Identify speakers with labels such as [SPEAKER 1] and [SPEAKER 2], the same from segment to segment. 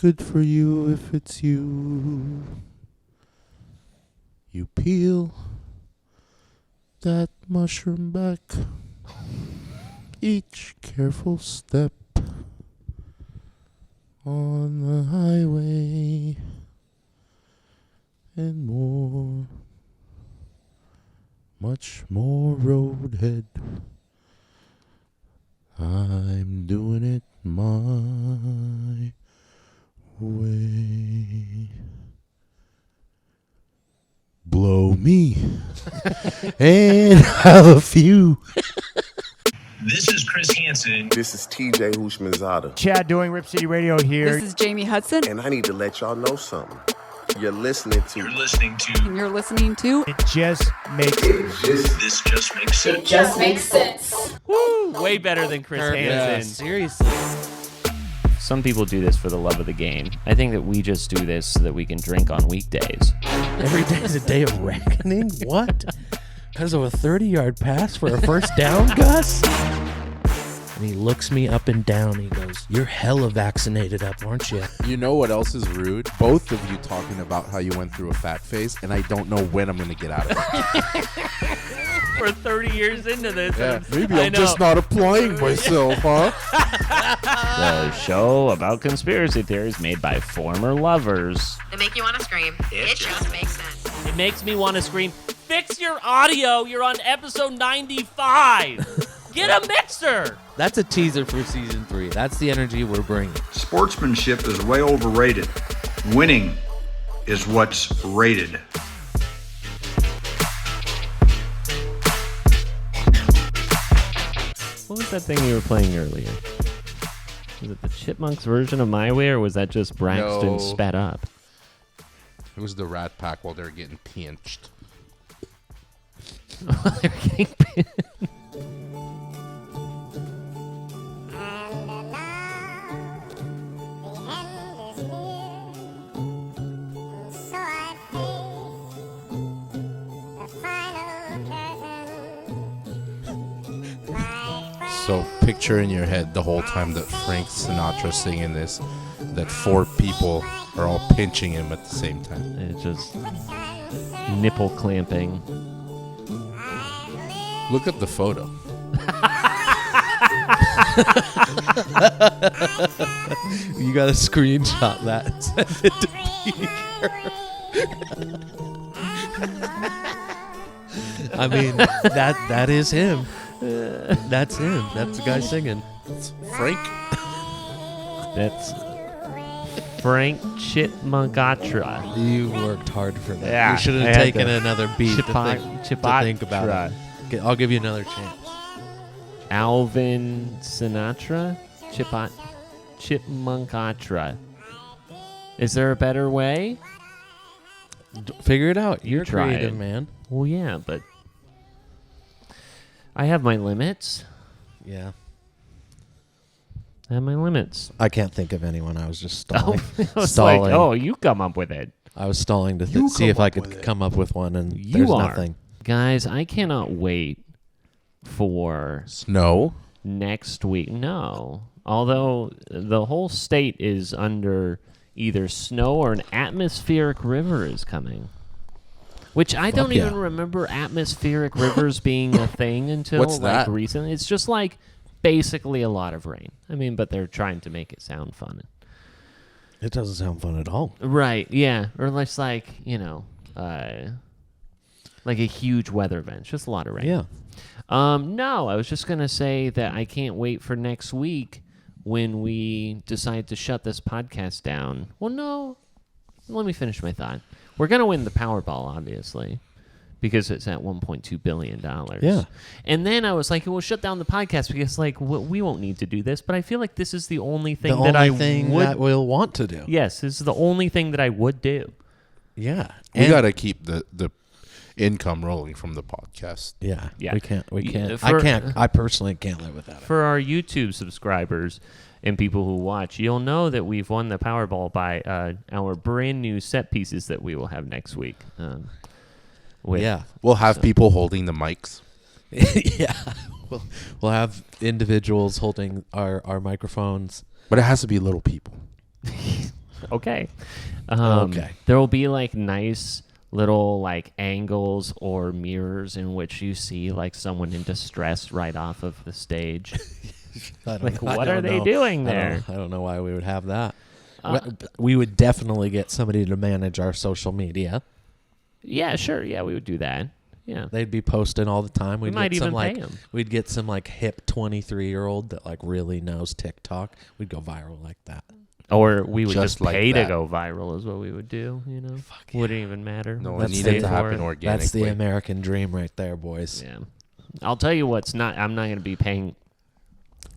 [SPEAKER 1] good for you if it's you. You peel that mushroom back. Each careful step on the highway and more, much more roadhead. I'm doing it my way. Blow me and have a few.
[SPEAKER 2] This is Chris Hansen.
[SPEAKER 3] This is TJ Hushmanzada.
[SPEAKER 4] Chad doing Rip City Radio here.
[SPEAKER 5] This is Jamie Hudson.
[SPEAKER 3] And I need to let y'all know something. You're listening to.
[SPEAKER 2] You're listening to.
[SPEAKER 4] It just makes sense.
[SPEAKER 2] This just makes sense.
[SPEAKER 5] It just makes sense.
[SPEAKER 6] Woo! Way better than Chris Hansen.
[SPEAKER 7] Yeah, seriously.
[SPEAKER 6] Some people do this for the love of the game. I think that we just do this so that we can drink on weekdays.
[SPEAKER 7] Every day is a day of reckoning? What? Because of a 30-yard pass for a first down, Gus? And he looks me up and down. He goes, "You're hella vaccinated up, aren't you?"
[SPEAKER 1] You know what else is rude? Both of you talking about how you went through a fat phase, and I don't know when I'm going to get out of it.
[SPEAKER 6] We're 30 years into this.
[SPEAKER 1] Yeah, maybe I'm just not applying myself, huh?
[SPEAKER 6] The show about conspiracy theories made by former lovers.
[SPEAKER 8] They make you want to scream. It just makes sense.
[SPEAKER 6] It makes me want to scream, fix your audio. You're on episode 95. Get a mixer.
[SPEAKER 7] That's a teaser for season 3. That's the energy we're bringing.
[SPEAKER 2] Sportsmanship is way overrated. Winning is what's rated.
[SPEAKER 6] What was that thing you were playing earlier? Was it the Chipmunks version of My Way, or was that just Braxton
[SPEAKER 1] No.
[SPEAKER 6] sped up?
[SPEAKER 1] It was the Rat Pack while they're getting pinched.
[SPEAKER 6] They're getting pinned.
[SPEAKER 1] So picture in your head the whole time that Frank Sinatra's singing this, that 4 people are all pinching him at the same time.
[SPEAKER 6] It's just nipple clamping.
[SPEAKER 1] Look at the photo.
[SPEAKER 7] You got to screenshot that and send it to Peter. I mean, that is him. That's him. That's the guy singing.
[SPEAKER 1] Frank?
[SPEAKER 6] That's Frank Chipmunkatra.
[SPEAKER 7] You worked hard for that.
[SPEAKER 6] Yeah,
[SPEAKER 7] you should
[SPEAKER 6] I
[SPEAKER 7] have
[SPEAKER 6] had
[SPEAKER 7] taken
[SPEAKER 6] to.
[SPEAKER 7] another beat to think about it. Okay, I'll give you another chance.
[SPEAKER 6] Alvin Sinatra? Chipmunkatra. Is there a better way?
[SPEAKER 7] Figure it out. You're
[SPEAKER 6] Try
[SPEAKER 7] creative,
[SPEAKER 6] it.
[SPEAKER 7] man.
[SPEAKER 6] Well, yeah, but I have my limits.
[SPEAKER 7] Yeah.
[SPEAKER 6] I have my limits.
[SPEAKER 7] I can't think of anyone. I was just stalling.
[SPEAKER 6] I was like, oh, you come up with it.
[SPEAKER 7] I was stalling to see if I could come up with one, and there's nothing.
[SPEAKER 6] Guys, I cannot wait for
[SPEAKER 1] Snow?
[SPEAKER 6] next week. No. Although the whole state is under either snow or an atmospheric river is coming. Which I don't even remember atmospheric rivers being a thing until
[SPEAKER 1] What's that?
[SPEAKER 6] recently. It's just like basically a lot of rain. I mean, but they're trying to make it sound fun.
[SPEAKER 7] It doesn't sound fun at all.
[SPEAKER 6] Right, yeah. Or less like, like a huge weather event. It's just a lot of rain.
[SPEAKER 7] Yeah.
[SPEAKER 6] No, I was just going to say that I can't wait for next week when we decide to shut this podcast down. Well, no. Let me finish my thought. We're going to win the Powerball, obviously, because it's at $1.2 billion.
[SPEAKER 7] Yeah.
[SPEAKER 6] And then I was like, we'll shut down the podcast because, like, we won't need to do this. But I feel like this is the only thing
[SPEAKER 7] that we'll want to do.
[SPEAKER 6] Yes, this is the only thing that I would do.
[SPEAKER 7] Yeah.
[SPEAKER 1] We got to keep the income rolling from the podcast.
[SPEAKER 7] Yeah.
[SPEAKER 6] Yeah.
[SPEAKER 7] We can't.
[SPEAKER 6] For-
[SPEAKER 7] I personally can't live without it.
[SPEAKER 6] For our YouTube subscribers and people who watch, you'll know that we've won the Powerball by our brand new set pieces that we will have next week.
[SPEAKER 1] We'll have people holding the mics.
[SPEAKER 7] Yeah. We'll have individuals holding our microphones.
[SPEAKER 1] But it has to be little people.
[SPEAKER 6] Okay.
[SPEAKER 7] Okay.
[SPEAKER 6] There will be like nice little like angles or mirrors in which you see like someone in distress right off of the stage. Like, what are they doing there?
[SPEAKER 7] I don't know why we would have that. We would definitely get somebody to manage our social media.
[SPEAKER 6] Yeah, sure. Yeah, we would do that. Yeah.
[SPEAKER 7] They'd be posting all the time.
[SPEAKER 6] We might even pay them.
[SPEAKER 7] We'd get some like hip 23-year-old that like really knows TikTok. We'd go viral like that.
[SPEAKER 6] Or we would
[SPEAKER 1] Just
[SPEAKER 6] just
[SPEAKER 1] like
[SPEAKER 6] pay
[SPEAKER 1] that.
[SPEAKER 6] to go viral is what we would do, you know? Wouldn't even matter.
[SPEAKER 1] No, it
[SPEAKER 7] That's
[SPEAKER 1] needed
[SPEAKER 7] the-
[SPEAKER 1] to happen organically.
[SPEAKER 7] That's the American dream right there, boys.
[SPEAKER 6] Yeah. I'll tell you what's not, I'm not going to be paying.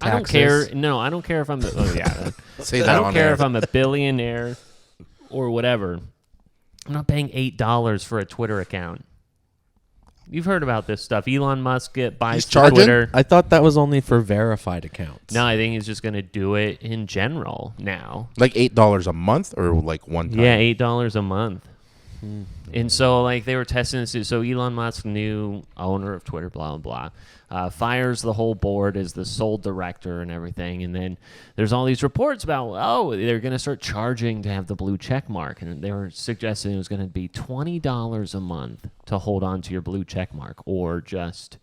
[SPEAKER 6] I don't
[SPEAKER 7] Taxes?
[SPEAKER 6] care. No, I don't care if I'm,
[SPEAKER 1] Say
[SPEAKER 6] I
[SPEAKER 1] that
[SPEAKER 6] don't
[SPEAKER 1] on
[SPEAKER 6] care
[SPEAKER 1] air.
[SPEAKER 6] if I'm a billionaire or whatever. I'm not paying $8 for a Twitter account. You've heard about this stuff. Elon Musk buys
[SPEAKER 1] He's charging?
[SPEAKER 6] Twitter.
[SPEAKER 7] I thought that was only for verified accounts.
[SPEAKER 6] No, I think he's just going to do it in general now.
[SPEAKER 1] Like $8 a month or like one time?
[SPEAKER 6] Yeah, $8 a month. And so, like, they were testing this. So Elon Musk, new owner of Twitter, blah, blah, blah, fires the whole board as the sole director and everything. And then there's all these reports about, they're going to start charging to have the blue check mark. And they were suggesting it was going to be $20 a month to hold on to your blue check mark, or just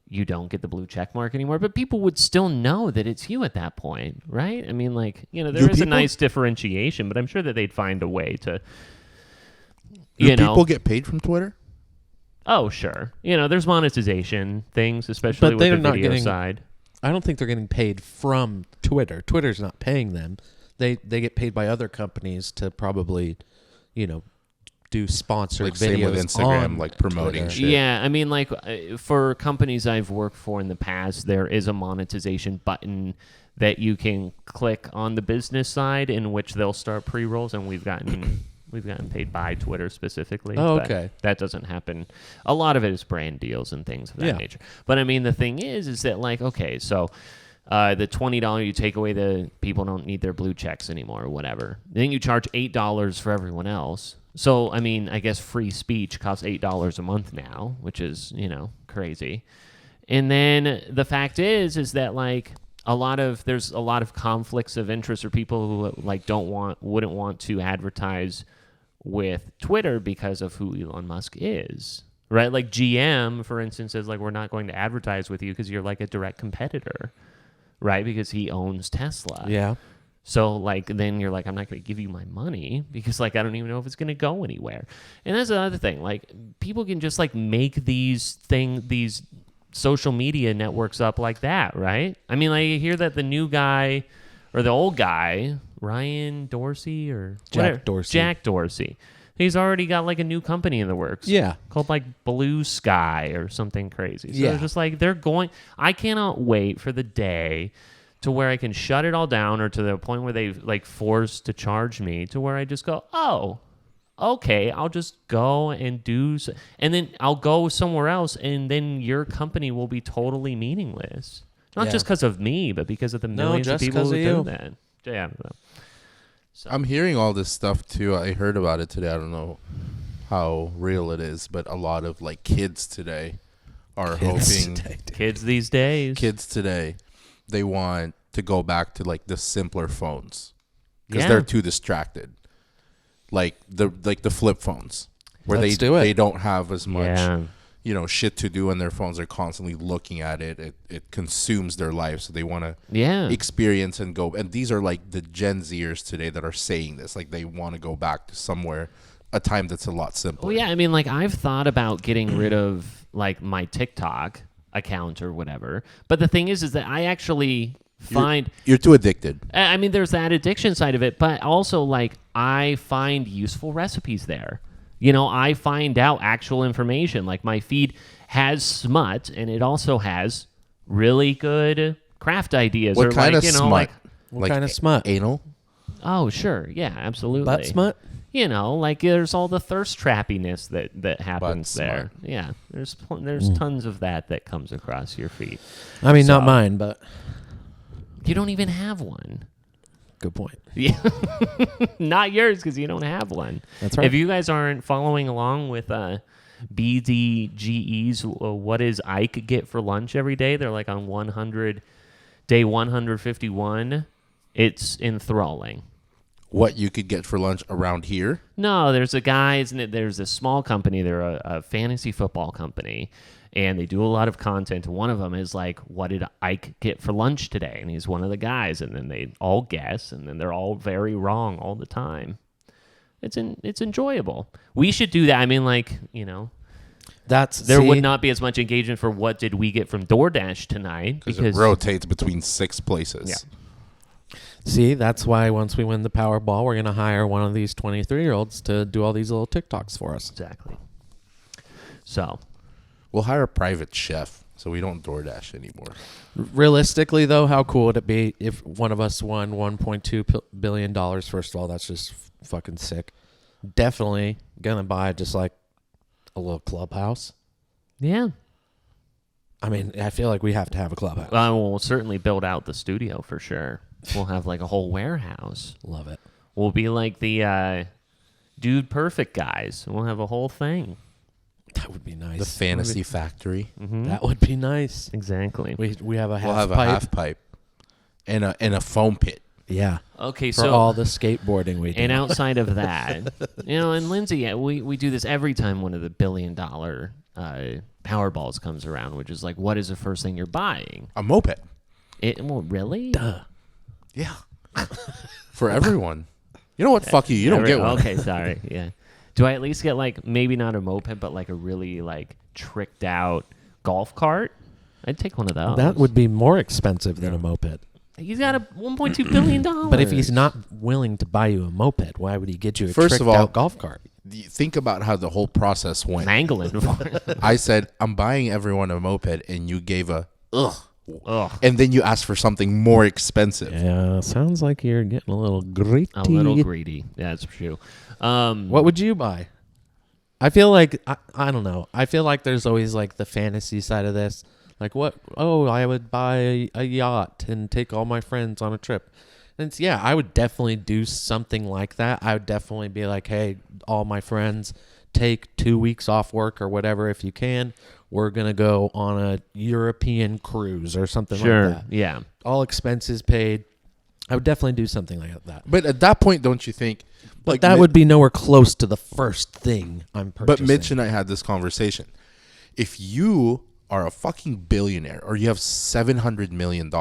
[SPEAKER 6] you don't get the blue check mark anymore. But people would still know that it's you at that point, right? I mean, like, you know, there is a
[SPEAKER 1] people?
[SPEAKER 6] nice differentiation, but I'm sure that they'd find a way to...
[SPEAKER 1] Do
[SPEAKER 6] You know.
[SPEAKER 1] people get paid from Twitter?
[SPEAKER 6] Oh, sure. You know, there's monetization things, especially
[SPEAKER 7] But
[SPEAKER 6] with
[SPEAKER 7] they're
[SPEAKER 6] the
[SPEAKER 7] not
[SPEAKER 6] video
[SPEAKER 7] getting-
[SPEAKER 6] side.
[SPEAKER 7] I don't think they're getting paid from Twitter. Twitter's not paying them. They get paid by other companies to probably, you know, do sponsored
[SPEAKER 1] Like
[SPEAKER 7] videos
[SPEAKER 1] same with Instagram,
[SPEAKER 7] on
[SPEAKER 1] like promoting
[SPEAKER 7] Twitter.
[SPEAKER 1] shit.
[SPEAKER 6] Yeah, I mean, like, for companies I've worked for in the past, there is a monetization button that you can click on the business side in which they'll start pre-rolls, and we've gotten paid by Twitter specifically.
[SPEAKER 7] Oh,
[SPEAKER 6] but
[SPEAKER 7] okay.
[SPEAKER 6] That doesn't happen. A lot of it is brand deals and things of that
[SPEAKER 7] Yeah.
[SPEAKER 6] nature. But I mean, the thing is that, like, okay, so the $20 you take away, the people don't need their blue checks anymore or whatever. Then you charge $8 for everyone else. So, I mean, I guess free speech costs $8 a month now, which is, you know, crazy. And then the fact is that, like, there's a lot of conflicts of interest, or people who like wouldn't want to advertise with Twitter because of who Elon Musk is, right? Like GM, for instance, says like, we're not going to advertise with you because you're like a direct competitor, right? Because he owns Tesla.
[SPEAKER 7] Yeah.
[SPEAKER 6] So like, then you're like, I'm not going to give you my money because like, I don't even know if it's going to go anywhere. And that's another thing. Like, people can just like make these social media networks up like that, right? I mean, like, you hear that the new guy or the old guy, Ryan Dorsey or
[SPEAKER 7] Jack Dorsey.
[SPEAKER 6] Jack Dorsey, he's already got like a new company in the works.
[SPEAKER 7] Yeah.
[SPEAKER 6] Called like Blue Sky or something crazy. So
[SPEAKER 7] Yeah.
[SPEAKER 6] it's just like I cannot wait for the day to where I can shut it all down, or to the point where they like forced to charge me, to where I just go, oh, okay, I'll just go and and then I'll go somewhere else, and then your company will be totally meaningless. Not
[SPEAKER 7] Yeah.
[SPEAKER 6] just because of me, but because of the millions of
[SPEAKER 7] just
[SPEAKER 6] people
[SPEAKER 7] 'cause
[SPEAKER 6] who
[SPEAKER 7] of
[SPEAKER 6] do
[SPEAKER 7] you.
[SPEAKER 6] that. Yeah.
[SPEAKER 1] I'm hearing all this stuff too. I heard about it today. I don't know how real it is, but a lot of like kids today are hoping
[SPEAKER 6] Kids these days.
[SPEAKER 1] kids today, they want to go back to like the simpler phones because
[SPEAKER 6] Yeah.
[SPEAKER 1] they're too distracted. Like the flip phones where
[SPEAKER 7] Let's do it.
[SPEAKER 1] they don't have as much
[SPEAKER 6] Yeah.
[SPEAKER 1] shit to do on their phones. They're constantly looking at it. It consumes their life, so they want to
[SPEAKER 6] Yeah.
[SPEAKER 1] experience and go. And these are like the Gen Zers today that are saying this. Like, they want to go back to somewhere, a time that's a lot simpler.
[SPEAKER 6] Well, yeah, I mean, like, I've thought about getting rid of like my TikTok account or whatever. But the thing is that I actually find
[SPEAKER 1] You're too addicted.
[SPEAKER 6] I mean, there's that addiction side of it, but also like I find useful recipes there. You know, I find out actual information. Like, my feed has smut, and it also has really good craft ideas.
[SPEAKER 1] What
[SPEAKER 6] or
[SPEAKER 1] kind
[SPEAKER 6] like,
[SPEAKER 1] of
[SPEAKER 6] you know,
[SPEAKER 1] smut?
[SPEAKER 6] like,
[SPEAKER 7] What kind of smut?
[SPEAKER 1] Anal?
[SPEAKER 6] oh, sure, yeah, absolutely.
[SPEAKER 7] Butt smut?
[SPEAKER 6] You know, like, there's all the thirst trappiness that happens
[SPEAKER 1] Butt
[SPEAKER 6] there. Yeah, there's tons of that comes across your feed.
[SPEAKER 7] I mean, not
[SPEAKER 6] So-
[SPEAKER 7] mine, but
[SPEAKER 6] You don't even have one.
[SPEAKER 7] good point.
[SPEAKER 6] Yeah, not yours because you don't have one.
[SPEAKER 7] That's right.
[SPEAKER 6] If you guys aren't following along with BDGE's what does Ike get for lunch every day? They're like on day 151. It's enthralling.
[SPEAKER 1] what you could get for lunch around here?
[SPEAKER 6] No, there's a guy, isn't it? There's a small company. They're a fantasy football company, and they do a lot of content. One of them is like, what did Ike get for lunch today? And he's one of the guys, and then they all guess, and then they're all very wrong all the time. It's enjoyable. We should do that. I mean, like, you know, there would not be as much engagement for what did we get from DoorDash tonight
[SPEAKER 1] because it rotates between 6 places.
[SPEAKER 6] Yeah.
[SPEAKER 7] See, that's why once we win the Powerball, we're going to hire one of these 23-year-olds to do all these little TikToks for us.
[SPEAKER 6] Exactly. So
[SPEAKER 1] we'll hire a private chef so we don't DoorDash anymore.
[SPEAKER 7] Realistically, though, how cool would it be if one of us won $1.2 billion? First of all, that's just fucking sick. Definitely going to buy just like a little clubhouse.
[SPEAKER 6] yeah.
[SPEAKER 7] I mean, I feel like we have to have a clubhouse.
[SPEAKER 6] We'll certainly build out the studio for sure. We'll have like a whole warehouse.
[SPEAKER 7] Love it.
[SPEAKER 6] We'll be like the Dude Perfect guys. We'll have a whole thing.
[SPEAKER 7] That would be nice.
[SPEAKER 1] The fantasy factory.
[SPEAKER 6] Mm-hmm.
[SPEAKER 7] That would be nice.
[SPEAKER 6] Exactly.
[SPEAKER 7] We have a half
[SPEAKER 1] We'll have
[SPEAKER 7] pipe.
[SPEAKER 1] a half pipe and a foam pit.
[SPEAKER 7] Yeah.
[SPEAKER 6] Okay,
[SPEAKER 7] For
[SPEAKER 6] so
[SPEAKER 7] all the skateboarding we do.
[SPEAKER 6] and outside of that, you know, and Lindsay, we do this every time one of the $1 billion Powerballs comes around, which is like, what is the first thing you're buying?
[SPEAKER 1] A moped.
[SPEAKER 6] Well, really?
[SPEAKER 7] Duh.
[SPEAKER 1] Yeah. For everyone. You know what? Fuck you. You don't get one.
[SPEAKER 6] Okay, sorry. Yeah. Do I at least get like maybe not a moped, but like a really like tricked out golf cart? I'd take one of those.
[SPEAKER 7] That would be more expensive than a moped.
[SPEAKER 6] He's got a $1.2 billion.
[SPEAKER 7] But if he's not willing to buy you a moped, why would he get you a
[SPEAKER 1] First of all,
[SPEAKER 7] tricked-out golf cart?
[SPEAKER 1] Think about how the whole process went.
[SPEAKER 6] mangling,
[SPEAKER 1] I said, I'm buying everyone a moped, and you gave a ugh.
[SPEAKER 6] ugh,
[SPEAKER 1] And then you asked for something more expensive.
[SPEAKER 7] Yeah, sounds like you're getting a little greedy.
[SPEAKER 6] a little greedy. Yeah, that's true.
[SPEAKER 7] What would you buy? I feel like, I don't know. I feel like there's always like the fantasy side of this. Like what? Oh, I would buy a yacht and take all my friends on a trip. And it's, yeah, I would definitely do something like that. I would definitely be like, hey, all my friends, take 2 weeks off work or whatever if you can. We're going to go on a European cruise or something
[SPEAKER 6] sure.
[SPEAKER 7] like that.
[SPEAKER 6] Yeah.
[SPEAKER 7] All expenses paid. I would definitely do something like that.
[SPEAKER 1] But at that point, don't you think?
[SPEAKER 7] But
[SPEAKER 1] like
[SPEAKER 7] that would be nowhere close to the first thing I'm purchasing.
[SPEAKER 1] But Mitch and I had this conversation. If you are a fucking billionaire or you have $700 million,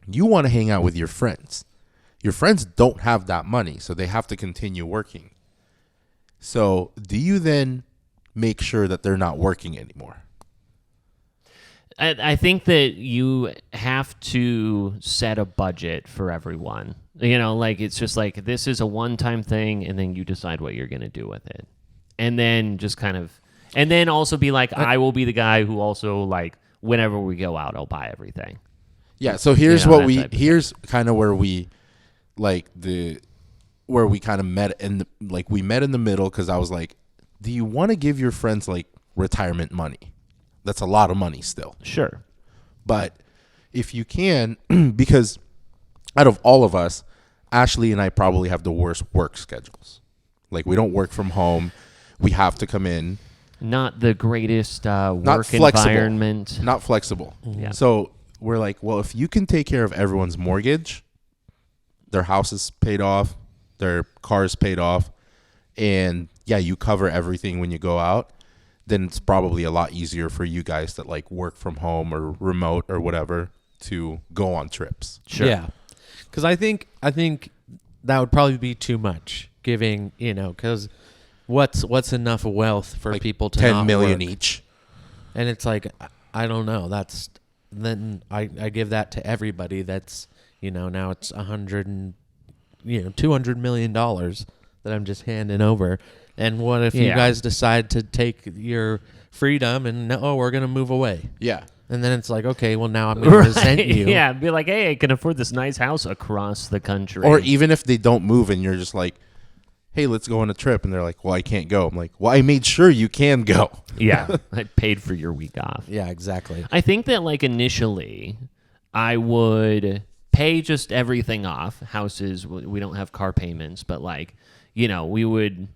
[SPEAKER 1] you want to hang out with your friends. Your friends don't have that money, so they have to continue working. So do you then make sure that they're not working anymore?
[SPEAKER 6] I think that you have to set a budget for everyone. You know, like it's just like this is a one-time thing, and then you decide what you're going to do with it. And then just kind of, and then also be like, I will be the guy who also like, whenever we go out, I'll buy everything.
[SPEAKER 1] Yeah, so here's
[SPEAKER 6] You know,
[SPEAKER 1] what
[SPEAKER 6] that type of
[SPEAKER 1] here's kind of where we where we kind of met we met in the middle, because I was like, do you want to give your friends like retirement money? That's a lot of money still.
[SPEAKER 6] Sure.
[SPEAKER 1] But if you can, because out of all of us, Ashley and I probably have the worst work schedules. Like we don't work from home. We have to come in.
[SPEAKER 6] Not the greatest work
[SPEAKER 1] Not flexible.
[SPEAKER 6] environment.
[SPEAKER 1] Not flexible.
[SPEAKER 6] Yeah.
[SPEAKER 1] So we're like, well, if you can take care of everyone's mortgage, their house is paid off, their car is paid off, and yeah, you cover everything when you go out, then it's probably a lot easier for you guys that like work from home or remote or whatever to go on trips.
[SPEAKER 6] Sure.
[SPEAKER 7] Yeah. Because I think that would probably be too much giving, you know, because what's enough wealth for
[SPEAKER 1] Like
[SPEAKER 7] people to
[SPEAKER 1] 10
[SPEAKER 7] not
[SPEAKER 1] million
[SPEAKER 7] work?
[SPEAKER 1] each.
[SPEAKER 7] And it's like, I don't know. Then I give that to everybody. That's, you know, now it's $200 million that I'm just handing over. And what if you
[SPEAKER 6] Yeah.
[SPEAKER 7] guys decide to take your freedom and we're gonna move away?
[SPEAKER 1] Yeah.
[SPEAKER 7] And then it's like, okay, well now I'm gonna resent you.
[SPEAKER 6] Yeah, be like, hey, I can afford this nice house across the country.
[SPEAKER 1] Or even if they don't move and you're just like, hey, let's go on a trip. And they're like, well, I can't go. I'm like, well, I made sure you can go.
[SPEAKER 6] Yeah, I paid for your week off.
[SPEAKER 7] Yeah, exactly.
[SPEAKER 6] I think that like initially I would pay just everything off. Houses, we don't have car payments, but like, you know, we would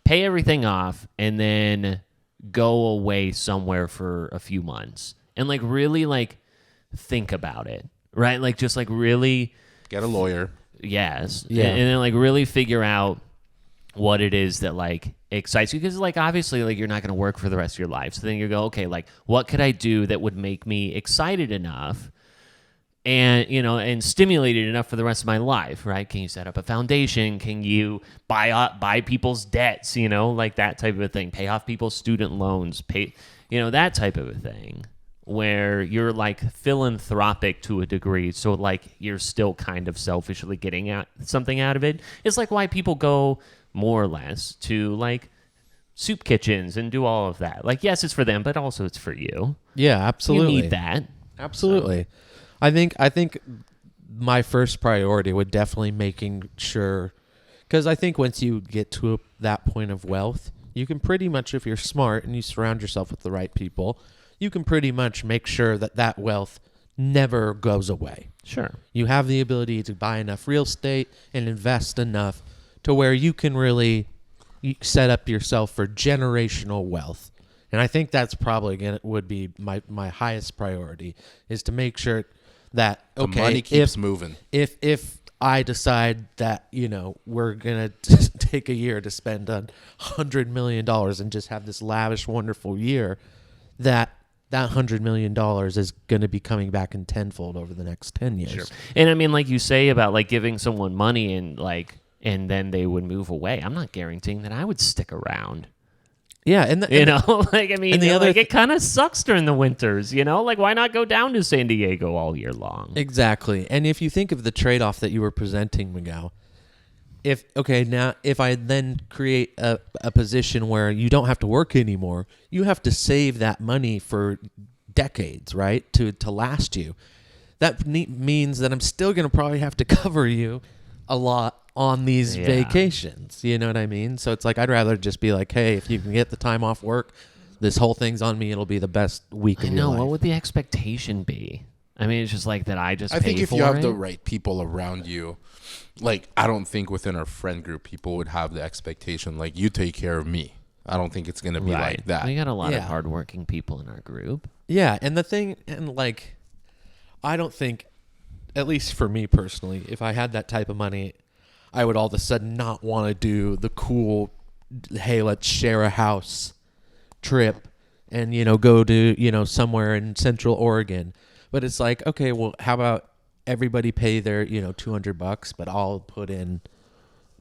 [SPEAKER 6] pay everything off and then go away somewhere for a few months and like really like think about it, right? Like just like really
[SPEAKER 1] Get a lawyer.
[SPEAKER 6] Yes.
[SPEAKER 7] Yeah.
[SPEAKER 6] And then like really figure out what it is that like excites you, because like obviously like you're not going to work for the rest of your life. So then you go, okay, like what could I do that would make me excited enough and, you know, and stimulated enough for the rest of my life, right? Can you set up a foundation? Can you buy people's debts, you know, like that type of a thing, pay off people's student loans, pay, you know, that type of a thing, where you're like philanthropic to a degree, so like you're still kind of selfishly getting at something out of it. It's like why people go more or less to like soup kitchens and do all of that. Like, yes, it's for them, but also it's for you.
[SPEAKER 7] Yeah, absolutely.
[SPEAKER 6] You need that.
[SPEAKER 7] Absolutely.
[SPEAKER 6] So.
[SPEAKER 7] I think my first priority would definitely making sure, because I think once you get to that point of wealth, you can pretty much, if you're smart and you surround yourself with the right people, you can pretty much make sure that that wealth never goes away.
[SPEAKER 6] Sure.
[SPEAKER 7] You have the ability to buy enough real estate and invest enough to where you can really set up yourself for generational wealth. And I think that's probably would be my highest priority, is to make sure that, okay,
[SPEAKER 1] the money keeps moving.
[SPEAKER 7] If I decide that, you know, we're going to take a year to spend $100 million and just have this lavish, wonderful year, that $100 million is going to be coming back in tenfold over the next 10 years.
[SPEAKER 6] Sure. And I mean, like you say about like giving someone money and then they would move away. I'm not guaranteeing that I would stick around.
[SPEAKER 7] Yeah, and
[SPEAKER 6] like I mean,
[SPEAKER 7] and the other
[SPEAKER 6] like it kind of sucks during the winters, you know? Like why not go down to San Diego all year long?
[SPEAKER 7] Exactly. And if you think of the trade-off that you were presenting, Miguel, if I then create a position where you don't have to work anymore, you have to save that money for decades, right? To last you. That means that I'm still going to probably have to cover you a lot on these vacations. You know what I mean? So it's like, I'd rather just be like, hey, if you can get the time off work, this whole thing's on me. It'll be the best week of your life.
[SPEAKER 6] What would the expectation be? I mean, it's just like that I
[SPEAKER 1] think if
[SPEAKER 6] for
[SPEAKER 1] you have
[SPEAKER 6] it.
[SPEAKER 1] the right people around you, like, I don't think within our friend group people would have the expectation, like, you take care of me. I don't think it's going to be like that.
[SPEAKER 6] We got a lot of hardworking people in our group.
[SPEAKER 7] Yeah, and like, I don't think, at least for me personally, if I had that type of money, I would all of a sudden not want to do the cool, hey, let's share a house trip and, you know, go to, you know, somewhere in Central Oregon. But it's like, okay, well, how about everybody pay their, you know, $200, but I'll put in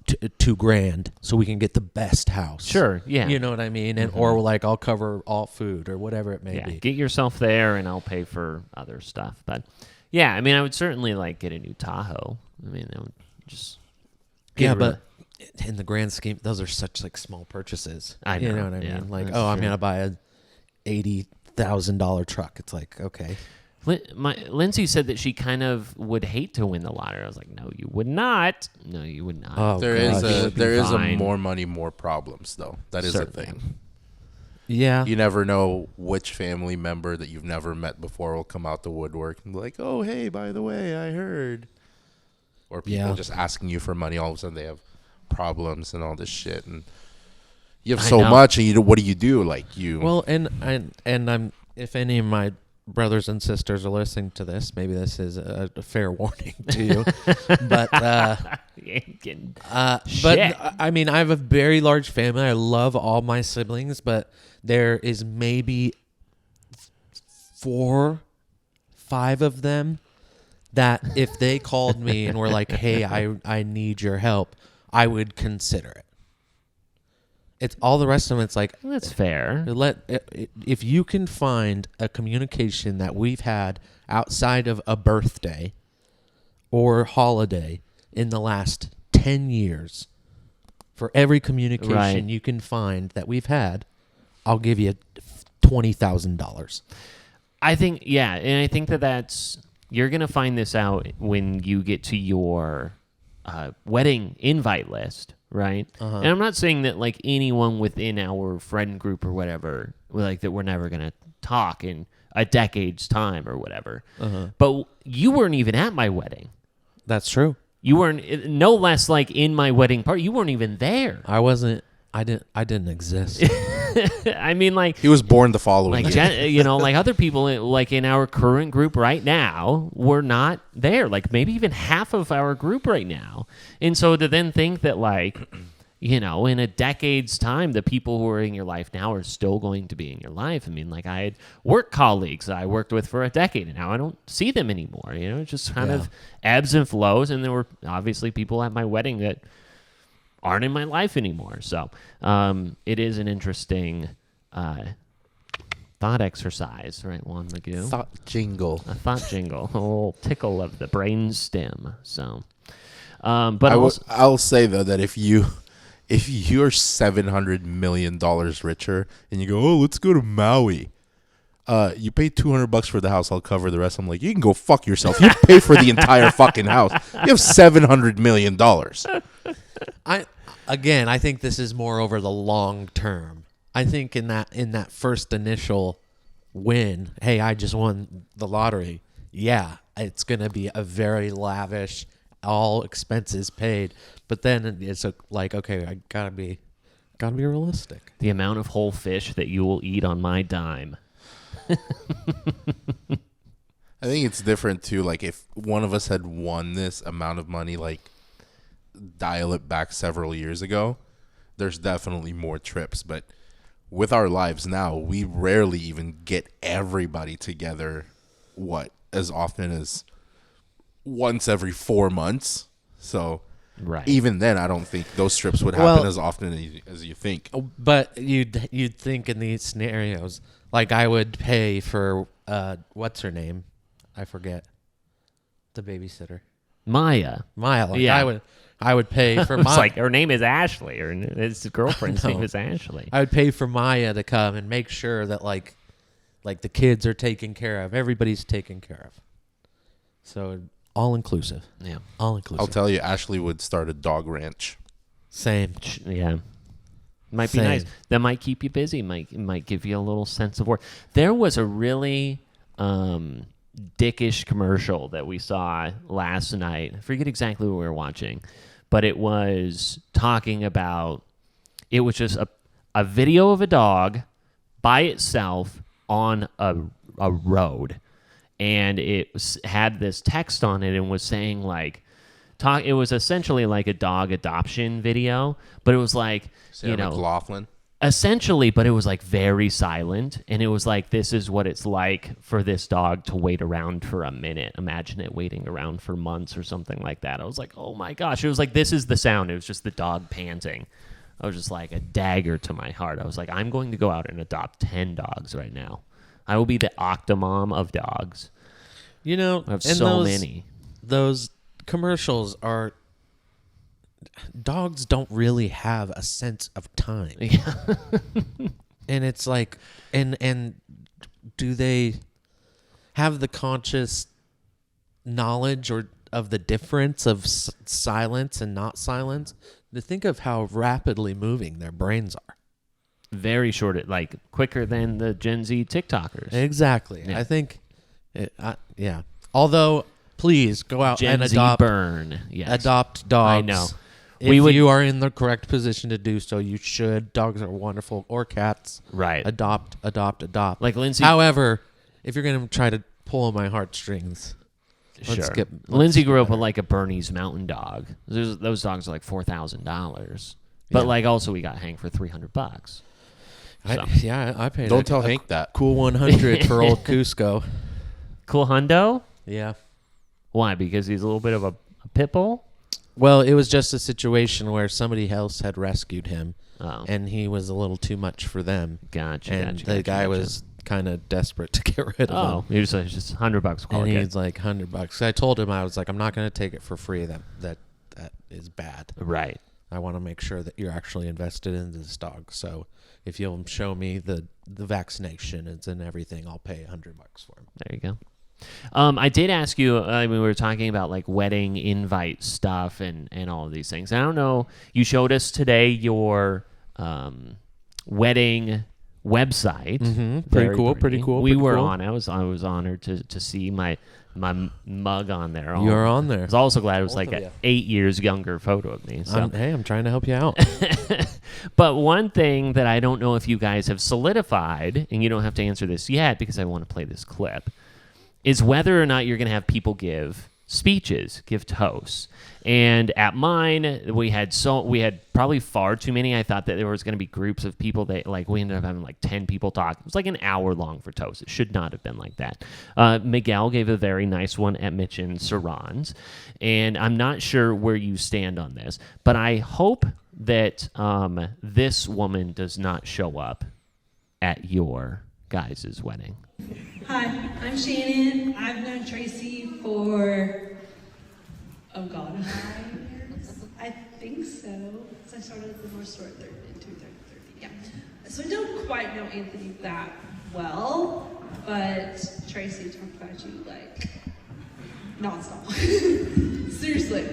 [SPEAKER 7] $2,000 so we can get the best house.
[SPEAKER 6] Sure, yeah.
[SPEAKER 7] You know what I mean? And or like I'll cover all food or whatever it may be.
[SPEAKER 6] Get yourself there and I'll pay for other stuff. But yeah, I mean, I would certainly like get a new Tahoe. I mean, I would just
[SPEAKER 7] but in the grand scheme, those are such like small purchases.
[SPEAKER 6] I know.
[SPEAKER 7] You know what I mean? Like,
[SPEAKER 6] that's
[SPEAKER 7] I'm
[SPEAKER 6] true.
[SPEAKER 7] gonna buy a $80,000 truck. It's like, okay.
[SPEAKER 6] Lindsay said that she kind of would hate to win the lottery. I was like, no, you would not. No, you would not.
[SPEAKER 7] Oh,
[SPEAKER 1] There
[SPEAKER 7] God.
[SPEAKER 1] is a
[SPEAKER 6] fine.
[SPEAKER 1] more money, more problems, though. That is
[SPEAKER 7] Certainly.
[SPEAKER 1] a thing.
[SPEAKER 7] Yeah.
[SPEAKER 1] You never know which family member that you've never met before will come out the woodwork and be like, oh, hey, by the way, I heard. Or people just asking you for money. All of a sudden they have problems and all this shit. And you have so much, and what do? Like, you...
[SPEAKER 7] Well, and I'm, if any of my brothers and sisters are listening to this, maybe this is a fair warning to you. But I mean, I have a very large family. I love all my siblings, but there is maybe 4, 5 of them that if they called me and were like, hey, I need your help, I would consider it. It's all the rest of them. It's like,
[SPEAKER 6] that's fair.
[SPEAKER 7] If you can find a communication that we've had outside of a birthday or holiday in the last 10 years, for every communication you can find that we've had, I'll give you $20,000.
[SPEAKER 6] I think, and I think that's, you're going to find this out when you get to your wedding invite list, right? And I'm not saying that like anyone within our friend group or whatever, like that we're never going to talk in a decade's time or whatever. But you weren't even at my wedding.
[SPEAKER 7] That's true.
[SPEAKER 6] You weren't, no less like in my wedding party. You weren't even there.
[SPEAKER 7] I wasn't. I didn't exist.
[SPEAKER 6] I mean, like
[SPEAKER 1] He was born the following year.
[SPEAKER 6] you know, like other people, like in our current group right now, we're not there. Like maybe even half of our group right now. And so to then think that, like, you know, in a decade's time, the people who are in your life now are still going to be in your life. I mean, like I had work colleagues that I worked with for a decade, and now I don't see them anymore. You know, it just kind of ebbs and flows. And there were obviously people at my wedding that aren't in my life anymore. So it is an interesting thought exercise, right, Juan Magoo?
[SPEAKER 1] Thought jingle.
[SPEAKER 6] A thought jingle, a little tickle of the brain stem. So, but
[SPEAKER 1] I'll say though that if you're $700 million richer and you go, oh, let's go to Maui. You pay $200 for the house. I'll cover the rest. I'm like, you can go fuck yourself. You pay for the entire fucking house. You have $700 million.
[SPEAKER 7] I think this is more over the long term. I think in that first initial win, hey, I just won the lottery. Yeah, it's gonna be a very lavish, all expenses paid. But then it's like, okay, I gotta be realistic.
[SPEAKER 6] the amount of whole fish that you will eat on my dime.
[SPEAKER 1] I think it's different too. Like if one of us had won this amount of money, like dial it back several years ago, there's definitely more trips. But with our lives now, we rarely even get everybody together. As often as once every 4 months. So
[SPEAKER 6] Right.
[SPEAKER 1] even then, I don't think those trips would happen as often as you think.
[SPEAKER 7] But you'd think in these scenarios, like I would pay for what's her name? I forget. The babysitter.
[SPEAKER 6] Maya.
[SPEAKER 7] Like
[SPEAKER 6] Yeah.
[SPEAKER 7] I would pay for
[SPEAKER 6] It's
[SPEAKER 7] Maya.
[SPEAKER 6] like her name is Ashley, or his girlfriend's name is Ashley.
[SPEAKER 7] I would pay for Maya to come and make sure that like the kids are taken care of. Everybody's taken care of. So all inclusive.
[SPEAKER 6] Yeah.
[SPEAKER 7] All inclusive.
[SPEAKER 1] I'll tell you, Ashley would start a dog ranch.
[SPEAKER 7] Same.
[SPEAKER 6] Yeah. Might be
[SPEAKER 7] Same.
[SPEAKER 6] nice. That might keep you busy. Might give you a little sense of work. There was a really dickish commercial that we saw last night. I forget exactly what we were watching, but it was talking about, it was just a video of a dog by itself on a road. And it had this text on it and was saying like, it was essentially like a dog adoption video, but it was like,
[SPEAKER 1] Sarah McLachlan.
[SPEAKER 6] essentially, but it was like very silent. And it was like, this is what it's like for this dog to wait around for a minute. Imagine it waiting around for months or something like that. I was like, oh my gosh. It was like, this is the sound. It was just the dog panting. I was just like a dagger to my heart. I was like, I'm going to go out and adopt 10 dogs right now. I will be the octomom of dogs.
[SPEAKER 7] You know,
[SPEAKER 6] I have
[SPEAKER 7] and
[SPEAKER 6] so many.
[SPEAKER 7] Those commercials are. Dogs don't really have a sense of time.
[SPEAKER 6] Yeah.
[SPEAKER 7] And it's like, and do they have the conscious knowledge or of the difference of silence and not silence? To think of how rapidly moving their brains are.
[SPEAKER 6] Very short, like quicker than the Gen Z TikTokers.
[SPEAKER 7] Exactly.
[SPEAKER 6] Yeah.
[SPEAKER 7] I think, yeah. Although, please go out
[SPEAKER 6] Gen
[SPEAKER 7] and
[SPEAKER 6] Z
[SPEAKER 7] adopt
[SPEAKER 6] burn. Yes.
[SPEAKER 7] adopt dogs.
[SPEAKER 6] I know.
[SPEAKER 7] If you are in the correct position to do so, you should. Dogs are wonderful, or cats.
[SPEAKER 6] Right.
[SPEAKER 7] Adopt.
[SPEAKER 6] Like Lindsay.
[SPEAKER 7] However, if you're going to try to pull on my heartstrings, let's
[SPEAKER 6] Sure. Lindsay grew up with like a Bernese Mountain Dog. Those dogs are like $4,000. But
[SPEAKER 7] Yeah.
[SPEAKER 6] like also we got Hank for $300.
[SPEAKER 7] I paid.
[SPEAKER 1] Don't tell Hank that.
[SPEAKER 7] Cool 100 for old Cusco.
[SPEAKER 6] Cool hundo?
[SPEAKER 7] Yeah.
[SPEAKER 6] Why? Because he's a little bit of a pit bull?
[SPEAKER 7] Well, it was just a situation where somebody else had rescued him,
[SPEAKER 6] Oh.
[SPEAKER 7] and he was a little too much for them.
[SPEAKER 6] Gotcha.
[SPEAKER 7] And
[SPEAKER 6] gotcha,
[SPEAKER 7] the
[SPEAKER 6] gotcha,
[SPEAKER 7] guy
[SPEAKER 6] gotcha.
[SPEAKER 7] was kind of desperate to get rid of
[SPEAKER 6] Oh,
[SPEAKER 7] him.
[SPEAKER 6] he was like, just $100. Call
[SPEAKER 7] And
[SPEAKER 6] it
[SPEAKER 7] he's
[SPEAKER 6] good.
[SPEAKER 7] like $100. I told him, I was like, I'm not going to take it for free. That is bad.
[SPEAKER 6] Right.
[SPEAKER 7] I want to make sure that you're actually invested in this dog. So if you'll show me the vaccination and everything, I'll pay $100 for him.
[SPEAKER 6] There you go. I did ask you, we were talking about like wedding invite stuff and all of these things. I don't know. You showed us today your wedding website.
[SPEAKER 7] Mm-hmm.
[SPEAKER 6] Very
[SPEAKER 7] Pretty cool.
[SPEAKER 6] We
[SPEAKER 7] pretty
[SPEAKER 6] were
[SPEAKER 7] cool.
[SPEAKER 6] on. I was honored to see my mug on there.
[SPEAKER 7] You're on there.
[SPEAKER 6] I was also glad it was
[SPEAKER 7] Both
[SPEAKER 6] like
[SPEAKER 7] of
[SPEAKER 6] an
[SPEAKER 7] ya.
[SPEAKER 6] 8 years younger photo of me. So.
[SPEAKER 7] I'm trying to help you out.
[SPEAKER 6] But one thing that I don't know if you guys have solidified, and you don't have to answer this yet because I want to play this clip, is whether or not you're going to have people give speeches, give toasts. And at mine, we had probably far too many. I thought that there was going to be groups of people that we ended up having 10 people talk. It was like an hour long for toast. It should not have been like that. Miguel gave a very nice one at Mitch and Saran's, and I'm not sure where you stand on this, but I hope that this woman does not show up at your guys' wedding.
[SPEAKER 9] Hi, I'm Shannon. I've known Tracy for, 5 years. I think so. So I started at the North Store at 2:30. Yeah. So I don't quite know Anthony that well, but Tracy talked about you nonstop. Seriously.